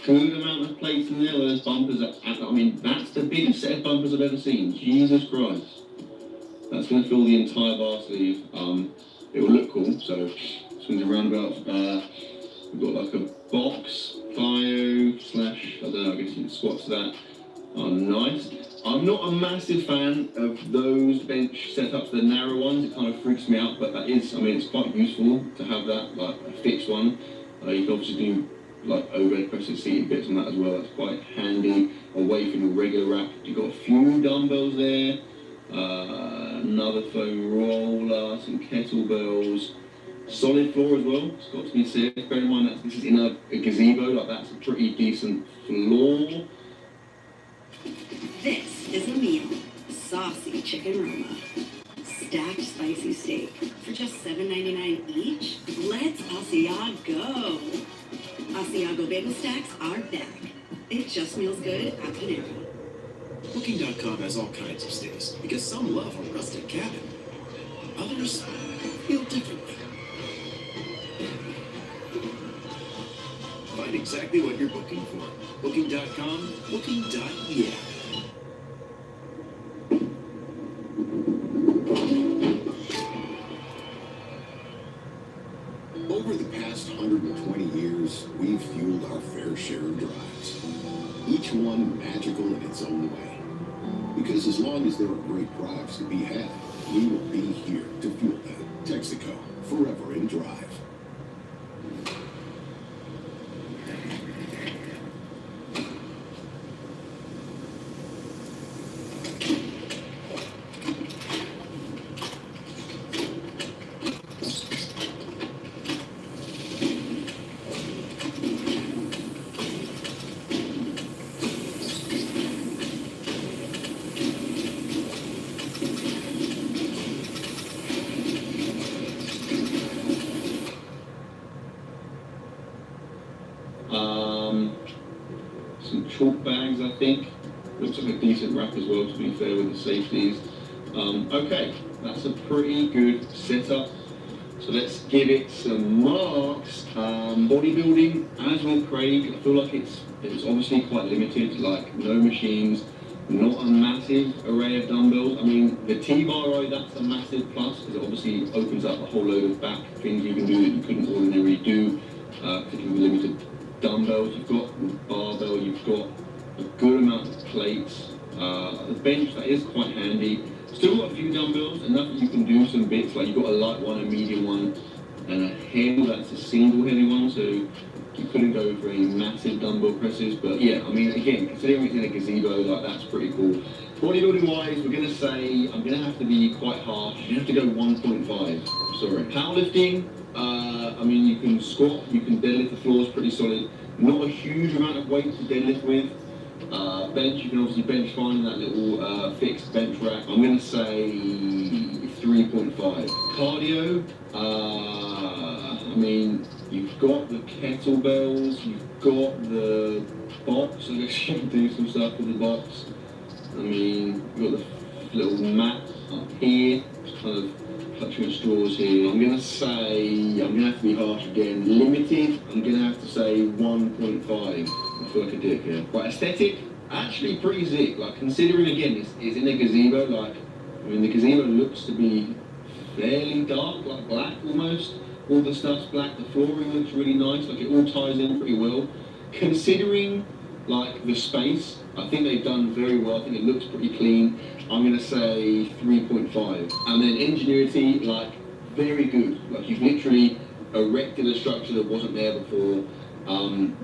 good amount of plates in there. Those bumpers are, I mean, that's the biggest set of bumpers I've ever seen. Jesus Christ. That's going to fill the entire bar sleeve. It will look cool, so swings around about. We've got like a box, plyo, / I don't know, I guess you can squat to that. Oh, nice. I'm not a massive fan of those bench setups, the narrow ones. It kind of freaks me out, but that is, I mean, it's quite useful to have that, like a fixed one. You can obviously do like overhead presses, seated bits on that as well. That's quite handy away from your regular rack. You've got a few dumbbells there, another foam roller, some kettlebells. Solid floor as well, it's got to be said. Bear in mind that this is in a gazebo, like that's a pretty decent floor. This is a meal. Saucy chicken Roma. Stacked spicy steak for just $7.99 each. Let's Asiago. Asiago bagel stacks are back. It just feels good at Panera. Booking.com has all kinds of stays because some love a rustic cabin. Others feel differently. Find exactly what you're booking for. Booking.com, booking.yeah. Over the past 120 years, we've fueled our fair share of drives. Each one magical in its own way. Because as long as there are great drives to be had, we will be here to fuel them. Texaco, forever in drive. Some chalk bags, I think. Looks like a decent wrap as well, to be fair, with the safeties. Okay, that's a pretty good setup. So let's give it some marks. Bodybuilding, as with Craig, I feel like it's obviously quite limited, like no machines, not a massive array of dumbbells. I mean, the T-bar array, that's a massive plus, because it obviously opens up a whole load of back things you can do that you couldn't ordinarily do, particularly with limited dumbbells. You've got barbell, you've got a good amount of plates. The bench, that is quite handy. Still got a few dumbbells, enough that you can do some bits, like you've got a light one, a medium one, and a heavy, that's a single heavy one, so you couldn't go for any massive dumbbell presses. But yeah, I mean, again, considering it's in a gazebo, like, that's pretty cool. Bodybuilding wise, we're gonna say, I'm gonna have to be quite harsh, you have to go 1.5, sorry. Powerlifting, I mean, you can squat, you can deadlift, the floor is pretty solid. Not a huge amount of weight to deadlift with. Bench, you can obviously bench fine in that little fixed bench rack. I'm going to say 3.5. Cardio, I mean, you've got the kettlebells, you've got the box. I guess you can do some stuff with the box. I mean, you've got the little mat up here, just kind of clutching at straws here. I'm going to say, I'm going to have to be harsh again. Limited, I'm going to have to say 1.5. I feel like a dick here. But aesthetic, actually pretty sick. Like, considering again, it's in a gazebo, like, I mean, the gazebo looks to be fairly dark, like black almost. All the stuff's black, the flooring looks really nice, like it all ties in pretty well. Considering, like, the space, I think they've done very well. I think it looks pretty clean. I'm going to say 3.5. And then ingenuity, like, very good. Like, you've literally erected a structure that wasn't there before.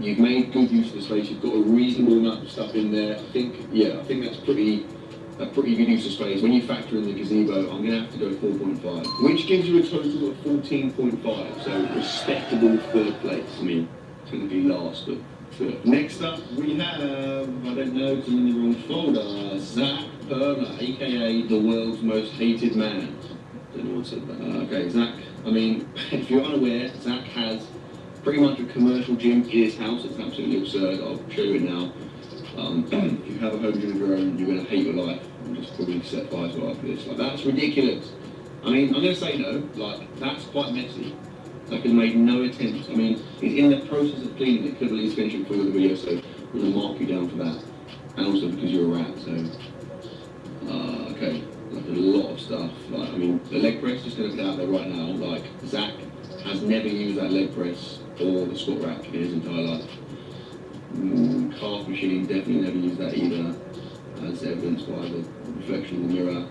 You've made good use of the space. You've got a reasonable amount of stuff in there. I think that's a pretty good use of space. When you factor in the gazebo, I'm going to have to go 4.5, which gives you a total of 14.5. So respectable third place. I mean, technically last, but third. Next up, we have, I don't know because I'm in the wrong folder, Zach Perma, aka the world's most hated man. Don't know what said that. Okay, Zach. I mean, if you're unaware, Zach has pretty much a commercial gym in his house. It's absolutely absurd. I'll show you it now. If you have a home gym of your own, you're going to hate your life and just probably set fire to it after this. Like, that's ridiculous. I mean, I'm going to say no. Like, that's quite messy. Zach has made no attempts. I mean, he's in the process of cleaning it. Could at least finish it for the video, so I'm going to mark you down for that. And also because you're a rat, so... okay. Like, a lot of stuff. Like, I mean, the leg press, just going to put it out there right now. Like, Zach has never used that leg press or the squat rack in his entire life. Calf machine, definitely never used that either, as evidenced by the reflection in the mirror.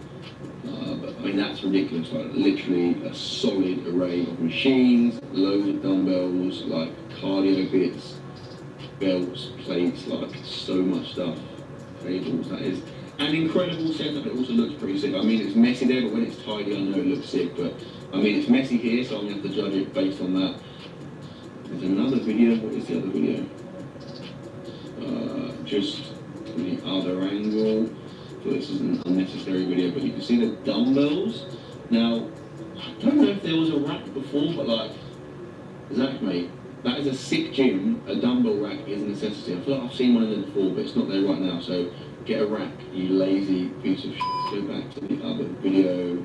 But I mean, that's ridiculous. Like, literally a solid array of machines, loads of dumbbells, like cardio bits, belts, plates, like so much stuff. Cables, that is an incredible setup. It also looks pretty sick. I mean, it's messy there, but when it's tidy, I know it looks sick. But I mean, it's messy here, so I'm going to have to judge it based on that. There's another video. What is the other video? Just the other angle. So this is an unnecessary video, but you can see the dumbbells. Now, I don't know if there was a rack before, but like, Zach, mate, That is a sick gym. A dumbbell rack is a necessity. I feel like I've seen one in there before, but it's not there right now. So get a rack, you lazy piece of shit. Go back to the other video.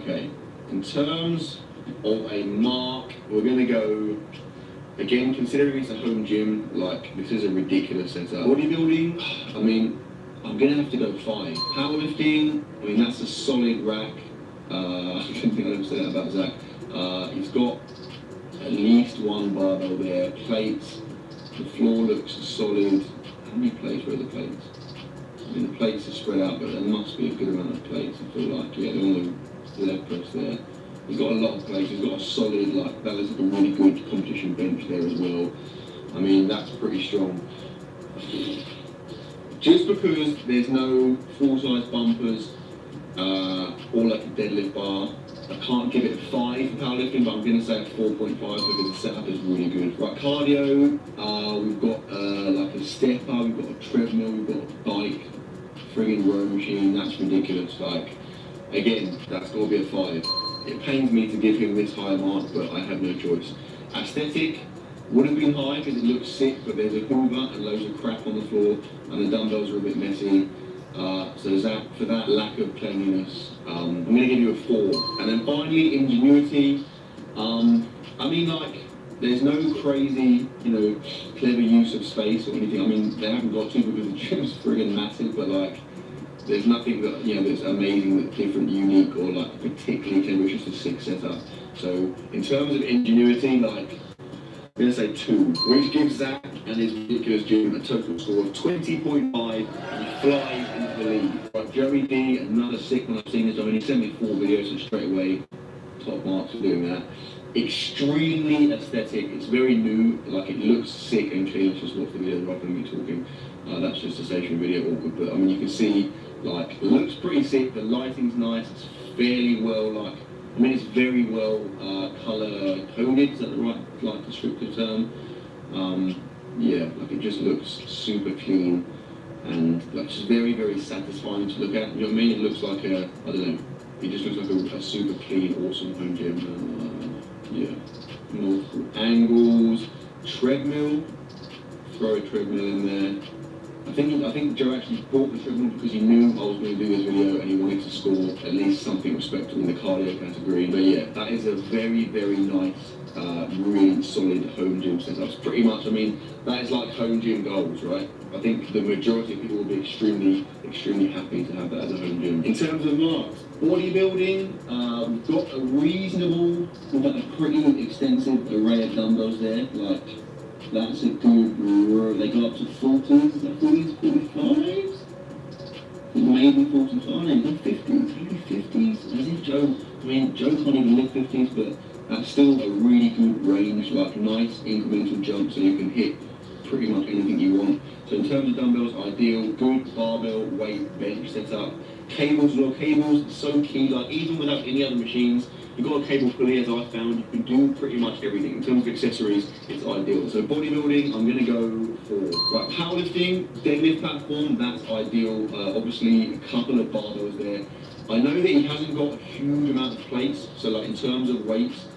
Okay. In terms of a mark, we're gonna go. Again, considering it's a home gym, like this is a ridiculous setup. Bodybuilding, I mean, I'm gonna have to go 5. Powerlifting, I mean that's a solid rack. I didn't think I'd ever say that about Zach. He's got at least one barbell there. Plates, the floor looks solid. How many plates? Where are the plates? I mean the plates are spread out, but there must be a good amount of plates. I feel like, yeah, they're on the leg press there. He's got a lot of plates. He's got a solid, like that is like a really good competition bench there as well. I mean that's pretty strong. Just because there's no full-size bumpers or like a deadlift bar, I can't give it a 5 for powerlifting, but I'm going to say a 4.5 because the setup is really good. Right, cardio, we've got like a stepper, we've got a treadmill, we've got a bike, friggin' row machine, that's ridiculous. Like, again, that's got to be a 5. It pains me to give him this high mark, but I have no choice. Aesthetic would have been high because it looks sick, but there's a hoover and loads of crap on the floor, and the dumbbells are a bit messy. So Zach, for that lack of cleanliness, I'm going to give you a 4. And then finally, ingenuity. I mean, like, there's no crazy, you know, clever use of space or anything. I mean, they haven't got to because the gym's friggin' massive, but like, there's nothing that, you know, that's amazing, that's different, unique, or like particularly clever. It's just a sick setup. So in terms of ingenuity, like, I'm going to say 2, which gives Zach and his ridiculous gym a total score of 20.5, and he flies into the lead. Right, Joey D, another sick one I've seen this. I mean, he sent me 4 videos, so straight away, top marks for doing that. Extremely aesthetic, it's very new, like it looks sick and clean. Let's just watch the video rather than me talking. That's just a stationary video, awkward, but I mean, you can see, like, it looks pretty sick, the lighting's nice, it's fairly well, like, I mean, it's very well colour coded, is that the right, like, descriptive term? Yeah, like it just looks super clean and like just very, very satisfying to look at. You know what I mean? It looks like a, I don't know, it just looks like a super clean, awesome home gym. Yeah, multiple angles, treadmill, throw a treadmill in there. I think Joe actually bought the treadmill because he knew I was going to do this video and he wanted to score at least something respectable in the cardio category. But yeah, that is a very, very nice, really solid home gym setup. It's pretty much, I mean, that is like home gym goals, right? I think the majority of people will be extremely, extremely happy to have that as a home gym. In terms of marks, bodybuilding, we've got a reasonable, but a pretty extensive array of dumbbells there. Like, that's a good, they go up to 40s, is that 40s, 45s? Maybe 45, no, 50s, maybe 50s, as if Joe, I mean, Joe can't even lift 50s, but that's still a really good range, like nice incremental jump, so you can hit pretty much anything you want. So in terms of dumbbells, ideal, good barbell, weight, bench setup. Cables as well, cables, so key, like even without any other machines, you've got a cable pulley, as I found, you can do pretty much everything. In terms of accessories, it's ideal. So bodybuilding, I'm going to go for, right, powerlifting, deadlift platform, that's ideal. Obviously, a couple of barbells there. I know that he hasn't got a huge amount of plates, so like in terms of weights,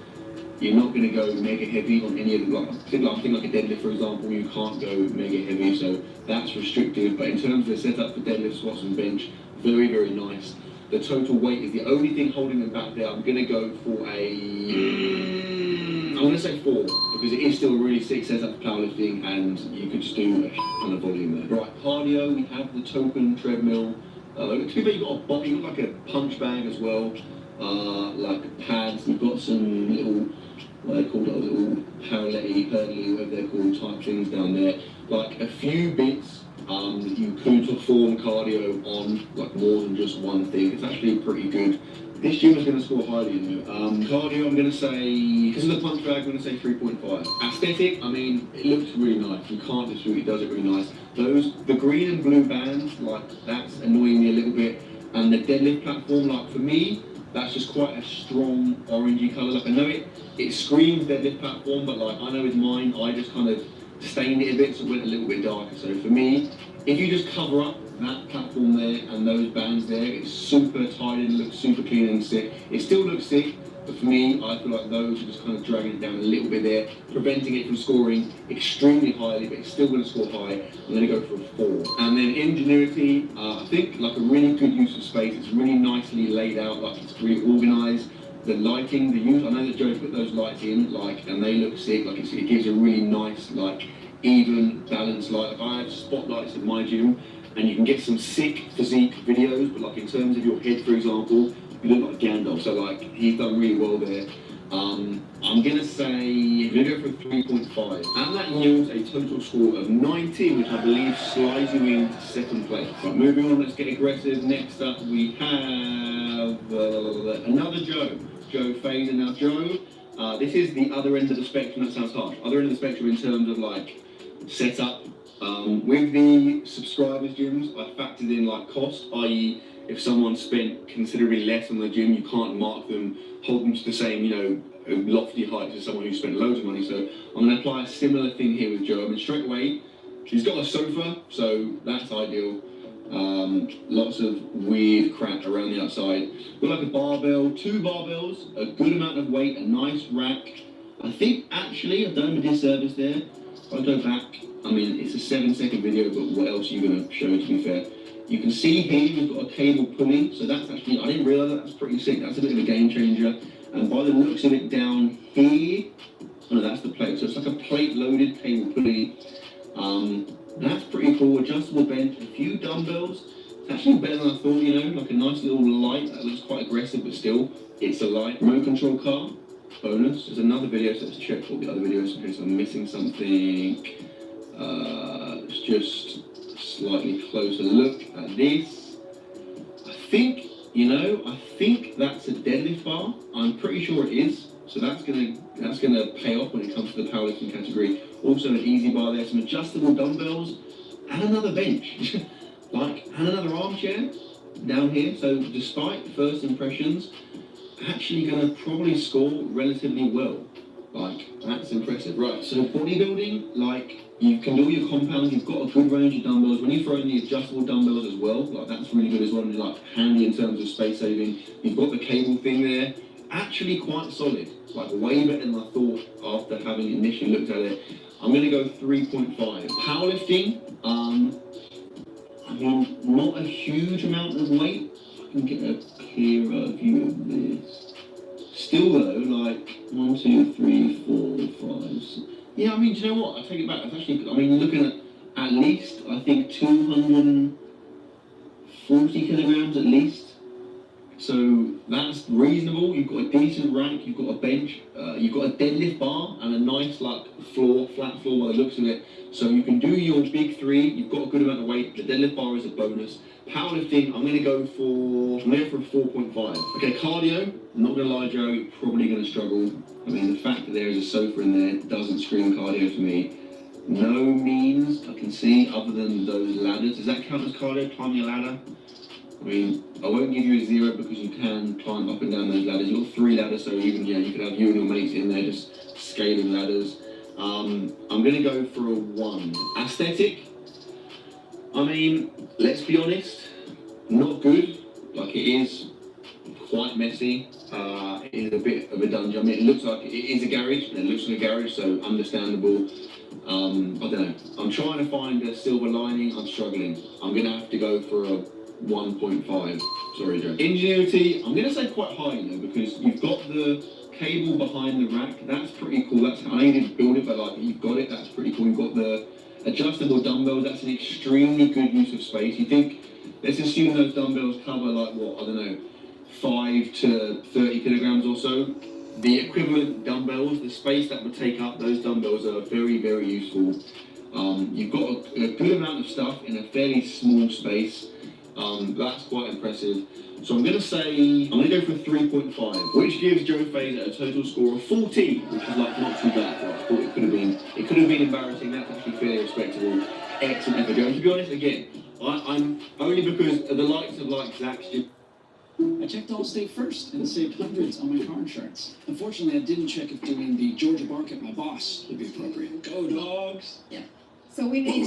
you're not going to go mega heavy on any of the, like, I think like a deadlift, for example, you can't go mega heavy, so that's restrictive. But in terms of the setup for deadlift, squats and bench, very, very nice. The total weight is the only thing holding them back there. I'm going to go for I'm going to say 4, because it is still a really sick setup for powerlifting, and you could just do a ton of volume there. Right, cardio, we have the token treadmill. To be fair, you've got you've got like a punch bag as well, like pads. You've got some little, what are they called, little parallel-y, hurdly, whatever they're called, type things down there. Like a few bits that you could perform cardio on, like more than just one thing. It's actually pretty good. This gym is going to score highly in there. Cardio, I'm going to say, because of the punch bag, I'm going to say 3.5. Aesthetic, I mean, it looks really nice. You can't dispute it, does it really nice. The green and blue bands, like, that's annoying me a little bit. And the deadlift platform, like, for me, that's just quite a strong orangey colour. Like, I know it screams deadlift platform, but like, I know with mine, I just kind of stained it a bit, so it went a little bit darker. So for me, if you just cover up that platform there and those bands there, it's super tight and looks super clean and sick. It still looks sick, But for me, I feel like those are just kind of dragging it down a little bit there, preventing it from scoring extremely highly, but it's still going to score high. I'm going to go for a 4. And then ingenuity, I think like a really good use of space. It's really nicely laid out, like it's really organised. The lighting, the use, I know that Joe put those lights in, like, and they look sick. Like it gives a really nice, like, even balanced light. Like, I have spotlights in my gym, and you can get some sick physique videos. But like in terms of your head, for example, you look like Gandalf. So like he's done really well there. I'm gonna say I'm gonna go for a 3.5, and that yields a total score of 90, which I believe slides you into 2nd place. Right, moving on, let's get aggressive. Next up, we have another Joe. Joe Fader. Now Joe, this is the other end of the spectrum. That sounds harsh. Other end of the spectrum in terms of like setup. With the subscribers gyms, I factored in like cost, i.e. if someone spent considerably less on the gym, you can't mark them, hold them to the same, you know, lofty heights as someone who spent loads of money. So I'm going to apply a similar thing here with Joe. I mean, straight away, she's got a sofa, so that's ideal. Lots of weird crap around the outside. Got like a barbell, 2 barbells, a good amount of weight, a nice rack. I think actually I've done a disservice there. If I go back, I mean, it's a 7-second video, but what else are you going to show, to be fair? You can see here we've got a cable pulley, so that's actually, I didn't realise that, that's pretty sick. That's a bit of a game changer. And by the looks of it down here, oh no, that's the plate. So it's like a plate-loaded cable pulley. That's pretty cool. Adjustable bench, a few dumbbells. It's actually better than I thought, you know, like a nice little light that looks quite aggressive, but still, it's a light. Remote control car, bonus. There's another video, so let's check all the other videos in case I'm missing something. Let's just slightly closer look at this. I think, you know, I think that's a deadlift bar. I'm pretty sure it is. So that's gonna pay off when it comes to the powerlifting category. Also an easy bar there, some adjustable dumbbells, and another bench. And another armchair down here. So despite first impressions, actually gonna probably score relatively well. That's impressive. Right, so bodybuilding, you can do all your compounds, you've got a good range of dumbbells. When you throw in the adjustable dumbbells as well, that's really good as well, and handy in terms of space saving. You've got the cable thing there, actually quite solid, way better than I thought after having initially looked at it. I'm gonna go 3.5. Powerlifting, I mean, not a huge amount of weight. I can get a clearer view of this. Still though, 1, 2, 3, 4, 5, 6. Yeah, I mean, do you know what? I take it back. That's actually, I mean, looking at least, I think 240 kilograms at least. So that's reasonable. You've got a decent rack, you've got a bench, you've got a deadlift bar and a nice flat floor by the looks of it. So you can do your big 3. You've got a good amount of weight. The deadlift bar is a bonus. Powerlifting, I'm going to go for a 4.5. Okay, cardio. I'm not going to lie, Joe, you're probably going to struggle. I mean, the fact that there is a sofa in there doesn't scream cardio to me. No means I can see other than those ladders. Does that count as cardio, climbing a ladder? I mean, I won't give you a 0 because you can climb up and down those ladders. You've got 3 ladders, so even, you could have you and your mates in there just scaling ladders. I'm going to go for a 1. Aesthetic, I mean, let's be honest, not good. It is quite messy. It is a bit of a dungeon. I mean, it looks like it is a garage, and it looks like a garage, so understandable. I don't know. I'm trying to find a silver lining. I'm struggling. I'm going to have to go for a 1.5. Sorry, Joe. Ingenuity, I'm going to say quite high, because you've got the cable behind the rack. That's pretty cool. I know you didn't build it, but you've got it. That's pretty cool. You've got the adjustable dumbbells. That's an extremely good use of space. You think, let's assume those dumbbells cover 5 to 30 kilograms or so. The equivalent dumbbells, the space that would take up those dumbbells are very, very useful. You've got a good amount of stuff in a fairly small space. That's quite impressive. So I'm going to go for 3.5, which gives Joe Fazer a total score of 14, which is not too bad. I thought it could have been embarrassing. That's actually fairly respectable. Excellent effort, Joe. And to be honest, again, I'm only because of the likes of Zach's gym. I checked Allstate first and saved hundreds on my car insurance. Unfortunately, I didn't check if doing the Georgia bark at my boss would be appropriate. Go Dogs! Yeah. So we need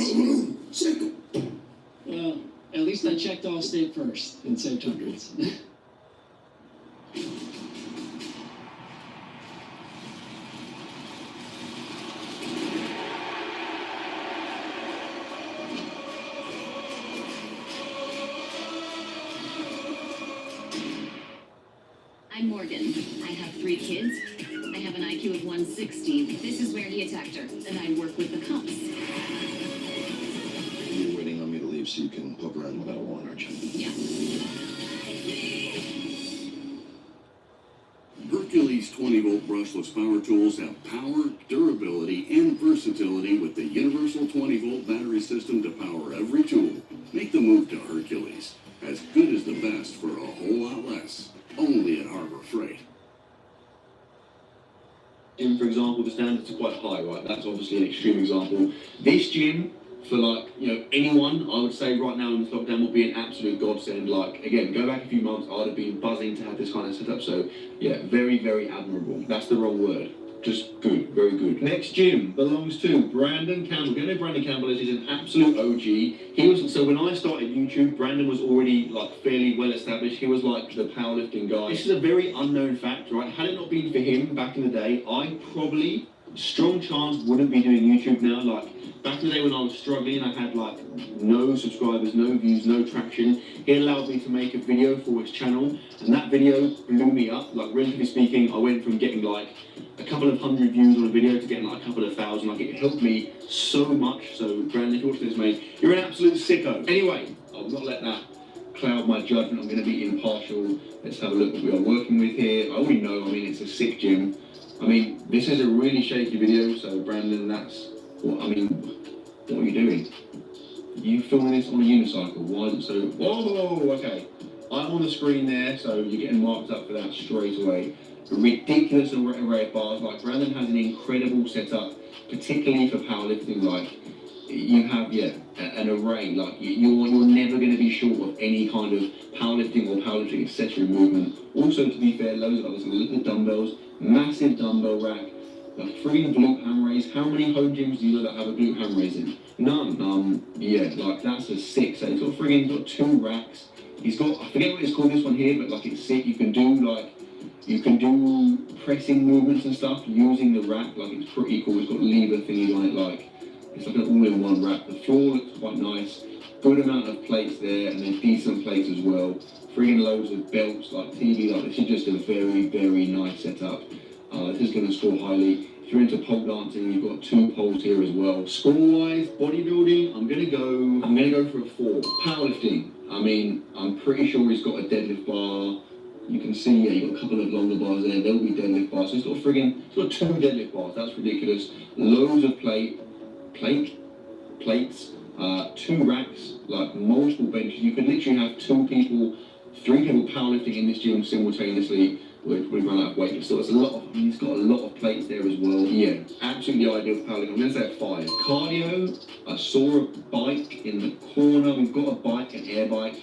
Well, at least I checked Allstate first and saved hundreds. I'm Morgan. I have 3 kids. I have an IQ of 160. This is where he attacked her, and I work with the cops. You're waiting on me to leave so you can poke around without a warrant, aren't you? Yeah. Hercules 20-volt brushless power tools have power, durability, and versatility with the universal 20-volt battery system to power every tool. Make the move to Hercules. As good as the best for a whole lot less. Only at Harbor Freight. Gym, for example, the standards are quite high, right? That's obviously an extreme example. This gym, for like, anyone, I would say right now in this lockdown will be an absolute godsend. Like, again, go back a few months, I'd have been buzzing to have this kind of setup. So, yeah, very, very admirable. That's the wrong word. Just good, very good. Next gym belongs to Brandon Campbell. You know Brandon Campbell is, he's an absolute OG. So when I started YouTube, Brandon was already like fairly well established. He was like the powerlifting guy. This is a very unknown fact, right? Had it not been for him back in the day, I probably, strong chance, wouldn't be doing YouTube now. Like, back in the day when I was struggling, I had like no subscribers, no views, no traction. He allowed me to make a video for his channel, and that video blew me up. Like, relatively speaking, I went from getting like a couple of hundred views on a video to getting like a couple of thousand. Like, it helped me so much. So, Brandon, if you watch this, mate, you're an absolute sicko. Anyway, I'll not let that cloud my judgment. I'm going to be impartial. Let's have a look what we are working with here. I already know, it's a sick gym. This is a really shaky video, so Brandon, that's what, what are you doing? You filming this on a unicycle? Why is it so... Whoa, okay. I'm on the screen there, so you're getting marked up for that straight away. Ridiculous array of bars. Like, Brandon has an incredible setup, particularly for powerlifting. Like, you have, an array. Like, you're never going to be short of any kind of powerlifting or powerlifting accessory movement. Also, to be fair, loads of others. Look at the dumbbells, massive dumbbell rack. Like, free glute ham raise. How many home gyms do you know that have a glute ham raise in? None. Like, that's a sick set. He's got 2 racks. He's got, I forget what it's called, this one here, but like, it's sick. You can do pressing movements and stuff using the rack. Like, it's pretty cool. It's got lever thingies on it. Like, it's like an all-in-one rack. The floor looks quite nice. Good amount of plates there, and then decent plates as well. Friggin' loads of belts, like TV. Like, this is just a very, very nice setup. This is going to score highly. If you're into pole dancing, you've got 2 poles here as well. Score-wise, bodybuilding, I'm gonna go for a 4. Powerlifting, I'm pretty sure he's got a deadlift bar. You can see, you've got a couple of longer bars there. There'll be deadlift bars. So he's got 2 deadlift bars. That's ridiculous. Loads of plates, 2 racks, like multiple benches. You could literally have 3 people powerlifting in this gym simultaneously. We've run out of weight, but still, he's got a lot of plates there as well. Yeah, absolutely ideal for powerlifting. I'm going to say a 5. Cardio, I saw a bike in the corner. We've got a bike, an air bike,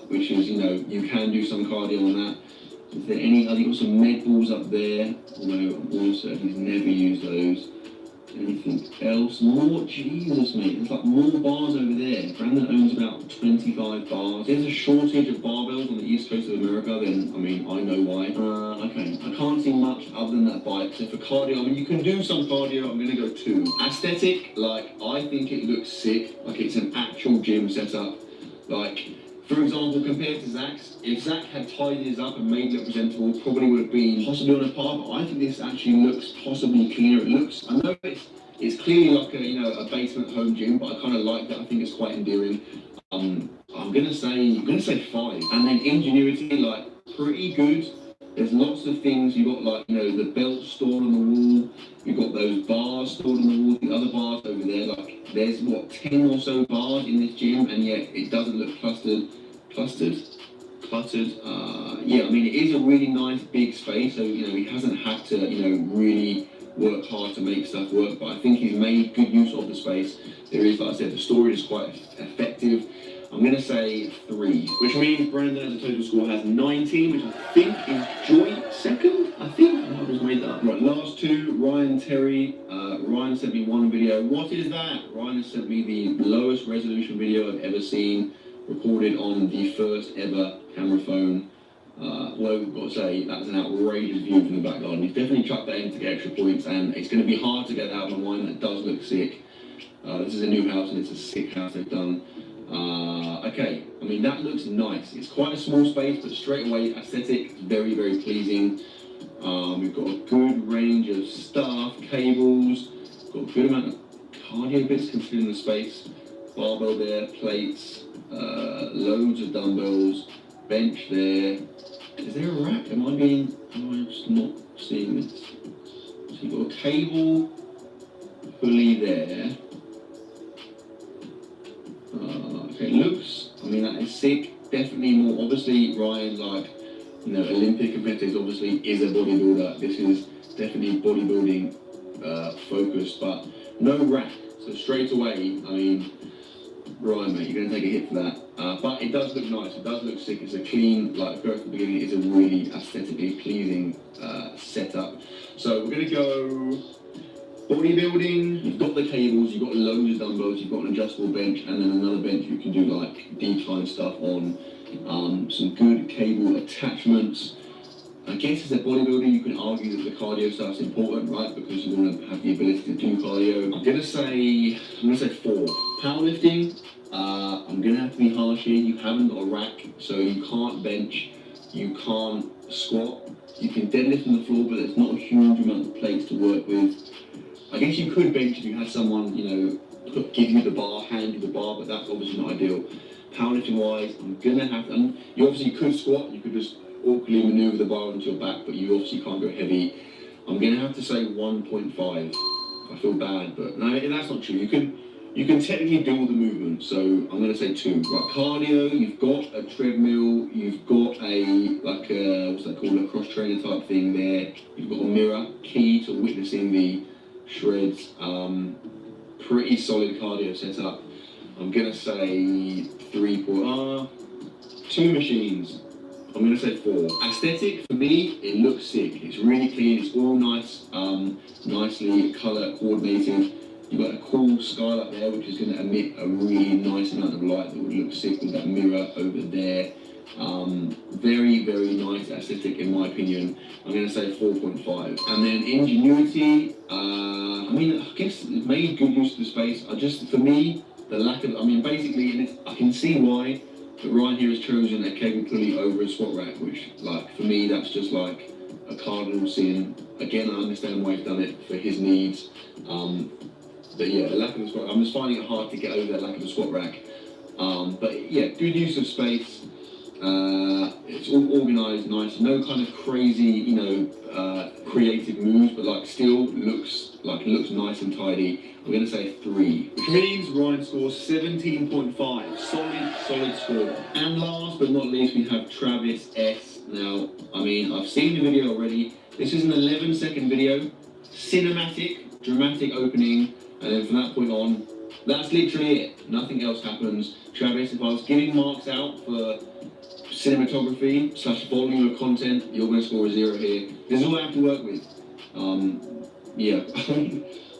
which is, you can do some cardio on that. Is there any, I think got some med balls up there, although I'm almost certain he's never used those. Anything else? More? Jesus, mate. There's like more bars over there. Brandon owns about 25 bars. There's a shortage of barbells on the east coast of America, then, I know why. Okay. I can't see much other than that bike. So for cardio, you can do some cardio. I'm going to go 2. Aesthetic, I think it looks sick. Like, it's an actual gym setup. Like, for example, compared to Zach's, if Zach had tidied his up and made it look presentable, probably would have been possibly on a par, but I think this actually looks possibly cleaner. I know it's clearly like a basement home gym, but I kind of like that. I think it's quite endearing. I'm gonna say 5. And then ingenuity, pretty good. There's lots of things. You've got the belt stored on the wall. You've got those bars stored on the wall. The other bars over there, there's 10 or so bars in this gym, and yet it doesn't look cluttered. It is a really nice big space, so he hasn't had to really work hard to make stuff work, but I think he's made good use of the space. There is, like I said, the storage is quite effective. I'm going to say 3, which means Brandon as a total score has 19, which I think is joint second. I just made that up. Right, last 2, Ryan Terry. Ryan sent me 1 video. What is that? Ryan has sent me the lowest resolution video I've ever seen, recorded on the first ever camera phone. Although I've got to say, that's an outrageous view from the back garden. He's definitely chucked that in to get extra points, and it's going to be hard to get that out of my mind. That does look sick. This is a new house, and it's a sick house they've done. Okay, I mean, that looks nice. It's quite a small space, but straight away, aesthetic, very, very pleasing. We've got a good range of stuff, cables, got a good amount of cardio bits considering the space. Barbell there, plates, loads of dumbbells, bench there. Is there a rack? Am I just not seeing this? So you've got a cable pulley there. Okay, looks, I mean, that is sick. Definitely more, obviously, Ryan, like, you know, Olympic competitors obviously is a bodybuilder. This is definitely bodybuilding focused, but no rack. So straight away, I mean, Ryan, mate, you're going to take a hit for that. But it does look nice. It does look sick. It's a clean, like, go at the beginning, it's a really aesthetically pleasing setup. So we're going to go bodybuilding. You've got the cables, you've got loads of dumbbells, you've got an adjustable bench, and then another bench you can do like decline stuff on. Some good cable attachments. I guess as a bodybuilder, you can argue that the cardio stuff's important, right? Because you want to have the ability to do cardio. I'm gonna say 4. Powerlifting. I'm gonna have to be harsh here. You haven't got a rack, so you can't bench, you can't squat. You can deadlift on the floor, but there's not a huge amount of plates to work with. I guess you could bench if you had someone, you know, give you the bar, hand you the bar, but that's obviously not ideal. Powerlifting wise, I'm gonna have to, you obviously could squat, you could just awkwardly maneuver the bar onto your back, but you obviously can't go heavy. I'm gonna have to say 1.5. I feel bad, but no, that's not true. You can technically do all the movements, so I'm gonna say 2. Right, cardio, you've got a treadmill, you've got what's that called, a cross trainer type thing there. You've got a mirror, key to witnessing the shreds. Pretty solid cardio setup. I'm gonna say 2 machines. I'm gonna say 4. Aesthetic, for me, it looks sick. It's really clean, it's all nice, nicely colour coordinated. You've got a cool skylight there, which is gonna emit a really nice amount of light that would look sick with that mirror over there. Very, very nice aesthetic in my opinion. I'm gonna say 4.5. And then ingenuity, I mean, I guess it made good use of the space. For me, the lack of, I mean, basically, I can see why, but Ryan here has chosen a cable pulley over a squat rack, which, like, for me, that's just like a cardinal sin. Again, I understand why he's done it for his needs. But yeah, the lack of the squat, I'm just finding it hard to get over that lack of the squat rack. But yeah, good use of space. It's all organised, nice, no kind of crazy, you know, creative moves, but like still looks nice and tidy. I'm going to say 3, which means Ryan scores 17.5. Solid score. And last but not least, we have Travis S. Now, I mean, I've seen the video already. This is an 11-second video, cinematic, dramatic opening, and then from that point on, that's literally it. Nothing else happens. Travis, if I was giving marks out for cinematography / volume of content, you're going to score a 0 here. This is all I have to work with. Yeah,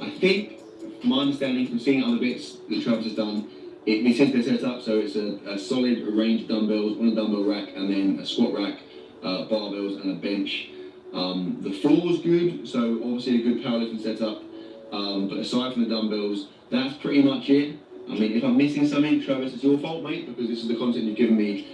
I think, from my understanding from seeing other bits that Travis has done, this is their setup, so it's a solid range of dumbbells on a dumbbell rack, and then a squat rack, barbells, and a bench. The floor's good, so obviously a good powerlifting setup. But aside from the dumbbells, that's pretty much it. I mean, if I'm missing something, Travis, it's your fault, mate, because this is the content you've given me.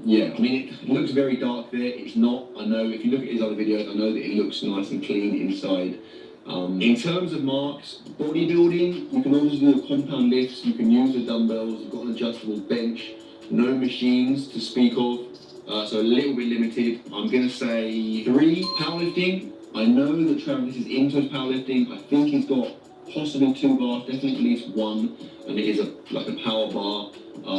Yeah, I mean, it looks very dark there. It's not. I know, if you look at his other videos, I know that it looks nice and clean inside. In terms of marks, bodybuilding, you can always do compound lifts, you can use the dumbbells, you've got an adjustable bench, no machines to speak of, so a little bit limited. I'm going to say 3. Powerlifting, I know that Travis is into his powerlifting. I think he's got possibly 2 bars, definitely at least 1, and it is like a power bar.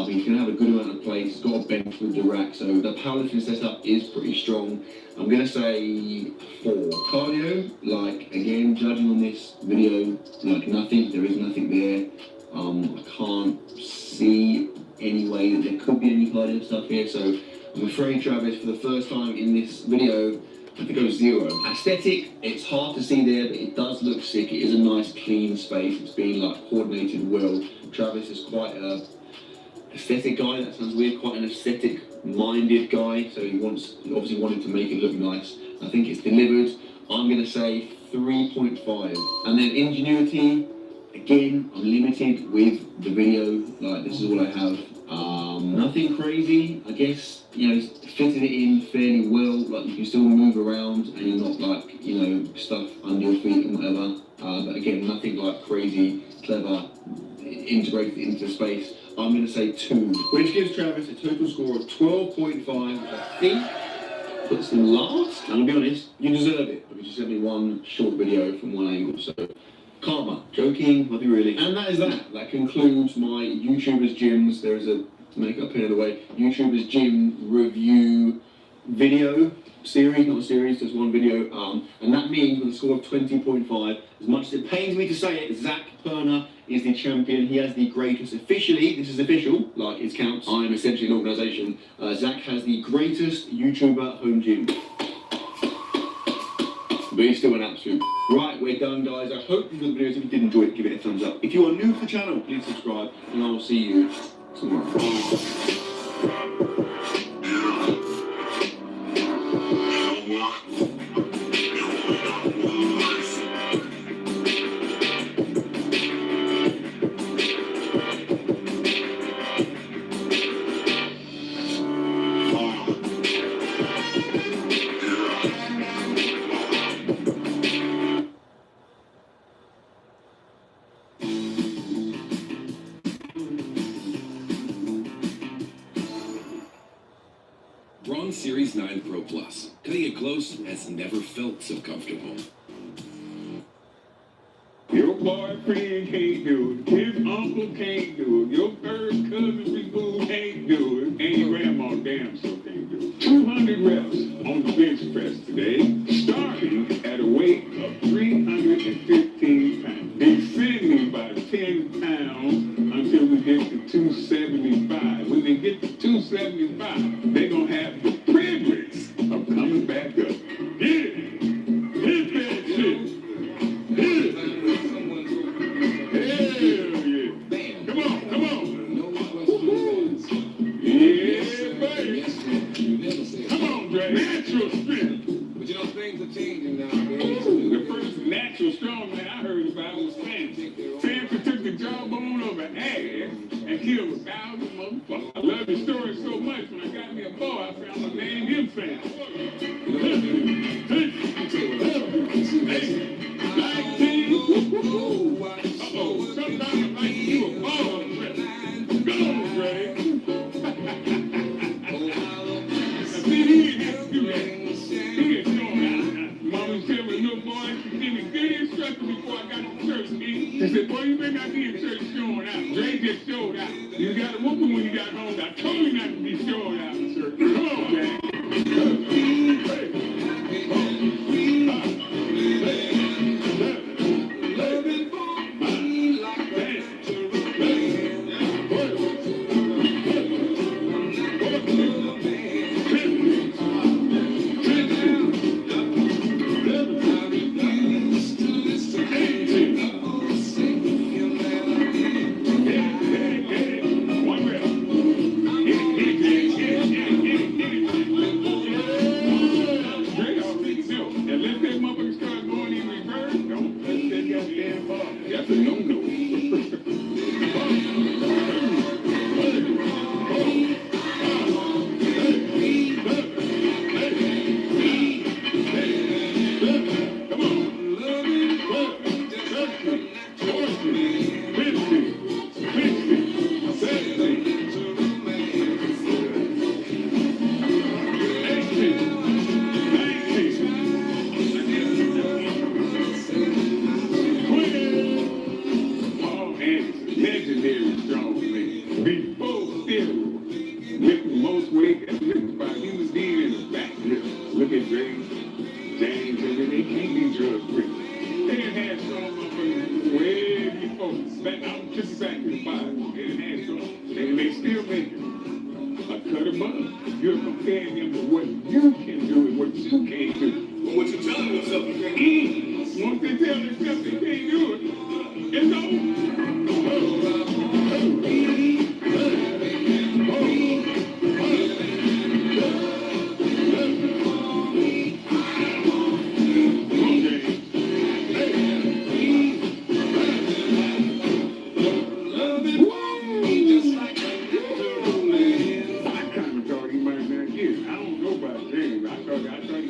He's going to have a good amount of plates, he's got a bench with the rack, so the powerlifting setup is pretty strong. I'm going to say 4. Cardio, like, again, judging on this video, like nothing, there is nothing there. I can't see any way that there could be any cardio stuff here, so I'm afraid, Travis, for the first time in this video, I have to go 0. Aesthetic, it's hard to see there, but it does look sick. It is a nice, clean space. It's being, like, coordinated well. Travis is quite a aesthetic guy. That sounds weird. Quite an aesthetic-minded guy. So he obviously wanted to make it look nice. I think it's delivered. I'm going to say 3.5. And then ingenuity, Again, I'm limited with the video, like this is all I have. Nothing crazy, I guess, you know, fitting it in fairly well, like you can still move around and you're not like, you know, stuff under your feet and whatever. But again, nothing like crazy, clever, integrated into space. I'm going to say 2, which gives Travis a total score of 12.5, which I think puts him last. And I'll be honest, you deserve it, because you sent me one short video from one angle, so karma. Joking, I'll be really. And that is that. That concludes my YouTubers Gyms. There is a, to make up in the way, YouTubers Gym review video series, not a series, just one video. And that means with a score of 20.5, as much as it pains me to say it, Zach Perner is the champion. He has the greatest, officially, this is official, like it counts. I am essentially an organisation. Zach has the greatest YouTuber home gym. But he's still an absolute. Right, we're done, guys. I hope you enjoyed the videos. If you did enjoy it, give it a thumbs up. If you are new to the channel, please subscribe, and I will see you tomorrow. Braun Series 9 Pro Plus. Cutting it close has never felt so comfortable. Your boyfriend can't do it. His uncle can't do it. Your third cousin removed can't do it. And your grandma damn sure can't do it. 200 reps on the bench press today, starting at a weight of 315 pounds. Descending by 10 pounds until we get to 275. When they get to 275, they're going to have the privilege of coming back up. Get it. Hit that shit. Hit it. Hell yeah. Come on, come on. Yeah, baby. Come on, Dre. Natural strength. But you know, things are changing now, man. The first natural strongman I heard about was Fancy. Fancy took the jawbone of an ass and killed 1,000 motherfuckers. I love your story so much. When I got me a boy, I said, I'm going to name him Fancy. Uh-oh, sometimes I like you a ball. Go, Dre. See, he didn't do that. He didn't show out. Mama tell me, little boy, she gave me good instruction before I got to church. She said, boy, you better not be in church showing out. Dre just showed out. You got a whooping when you got home. I told you not to be showing out in church. Come on, man.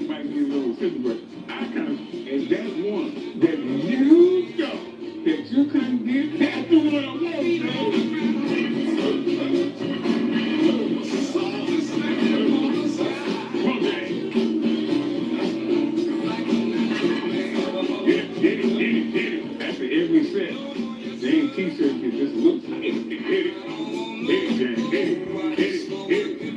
might need a little assistance, but I kind of, and that's one that you thought that you couldn't get. That's the one I want, man. After every set, James T-shirt can just look tight. Hit it, James. Hit it.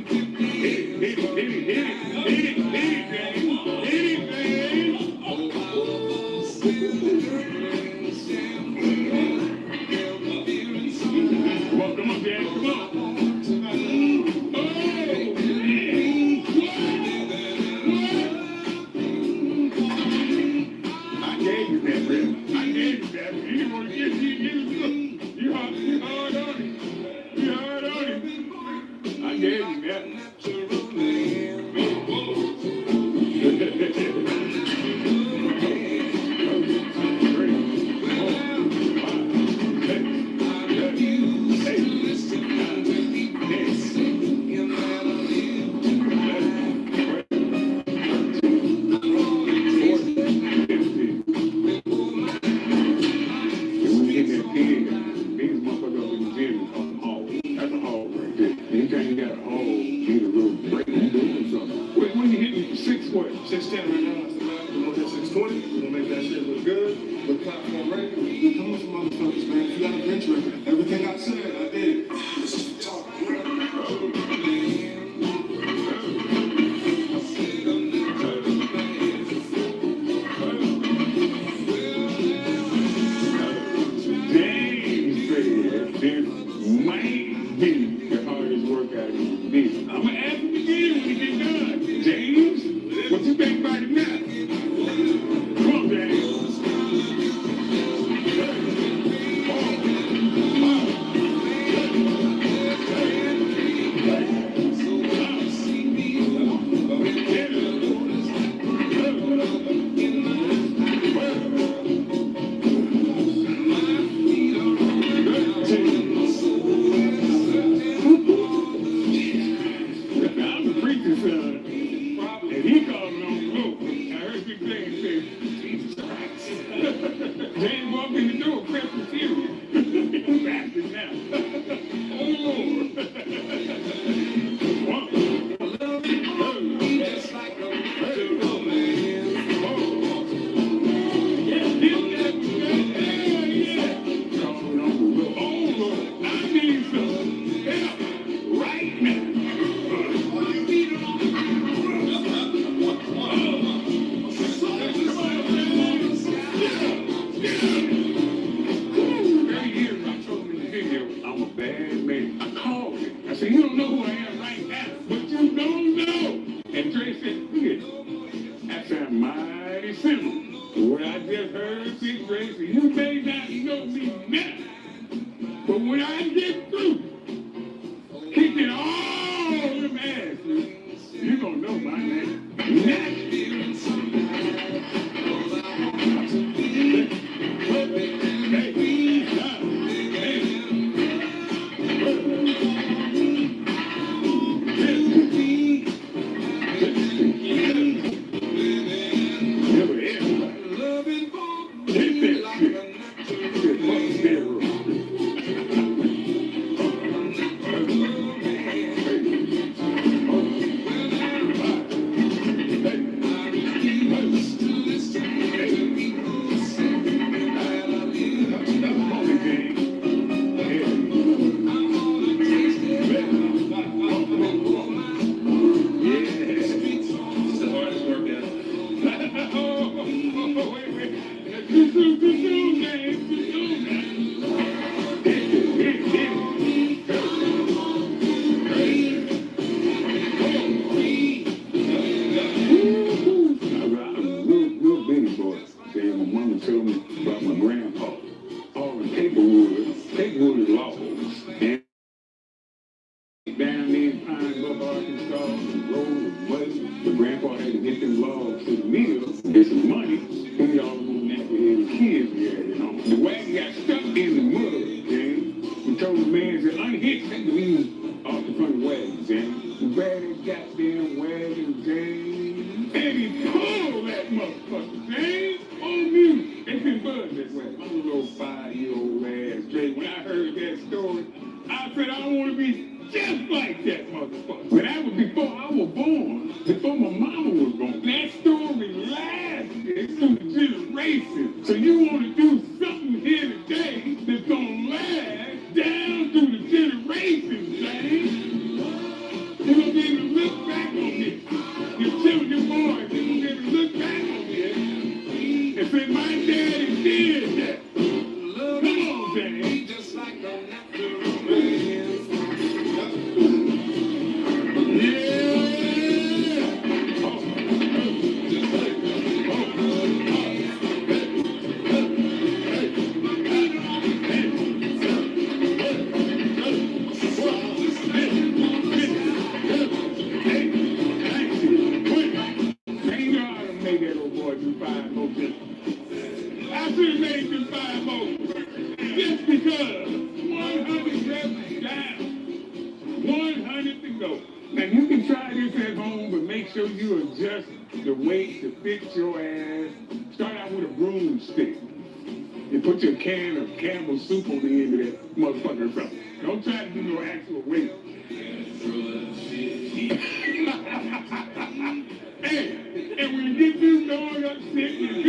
Come on, James. Come on. I gave you that, man. I gave you that. You didn't want to get it. You hard on it. You hard on it. I gave you that. that motherfucker, man. On music. They been buzzed that way. I'm a little 5-year-old ass Jay. When I heard that story, I said I want to be just like that motherfucker. But that was before I was born. Before my mama was born. That story lasted through generations. So you want to do something here today that's gonna last down through the generations, man. You're gonna be able to look back on this. Your children, your boys, they're gonna be able to look back on this and say, my daddy did that. Come on, Daddy. Just like a natural man. Just because 100 reps down, 100 to go. Now you can try this at home, but make sure you adjust the weight to fit your ass. Start out with a broomstick. You put your can of Campbell soup on the end of that motherfucker or something. Don't try to do no actual weight. Hey, and when you get this going up, sit, you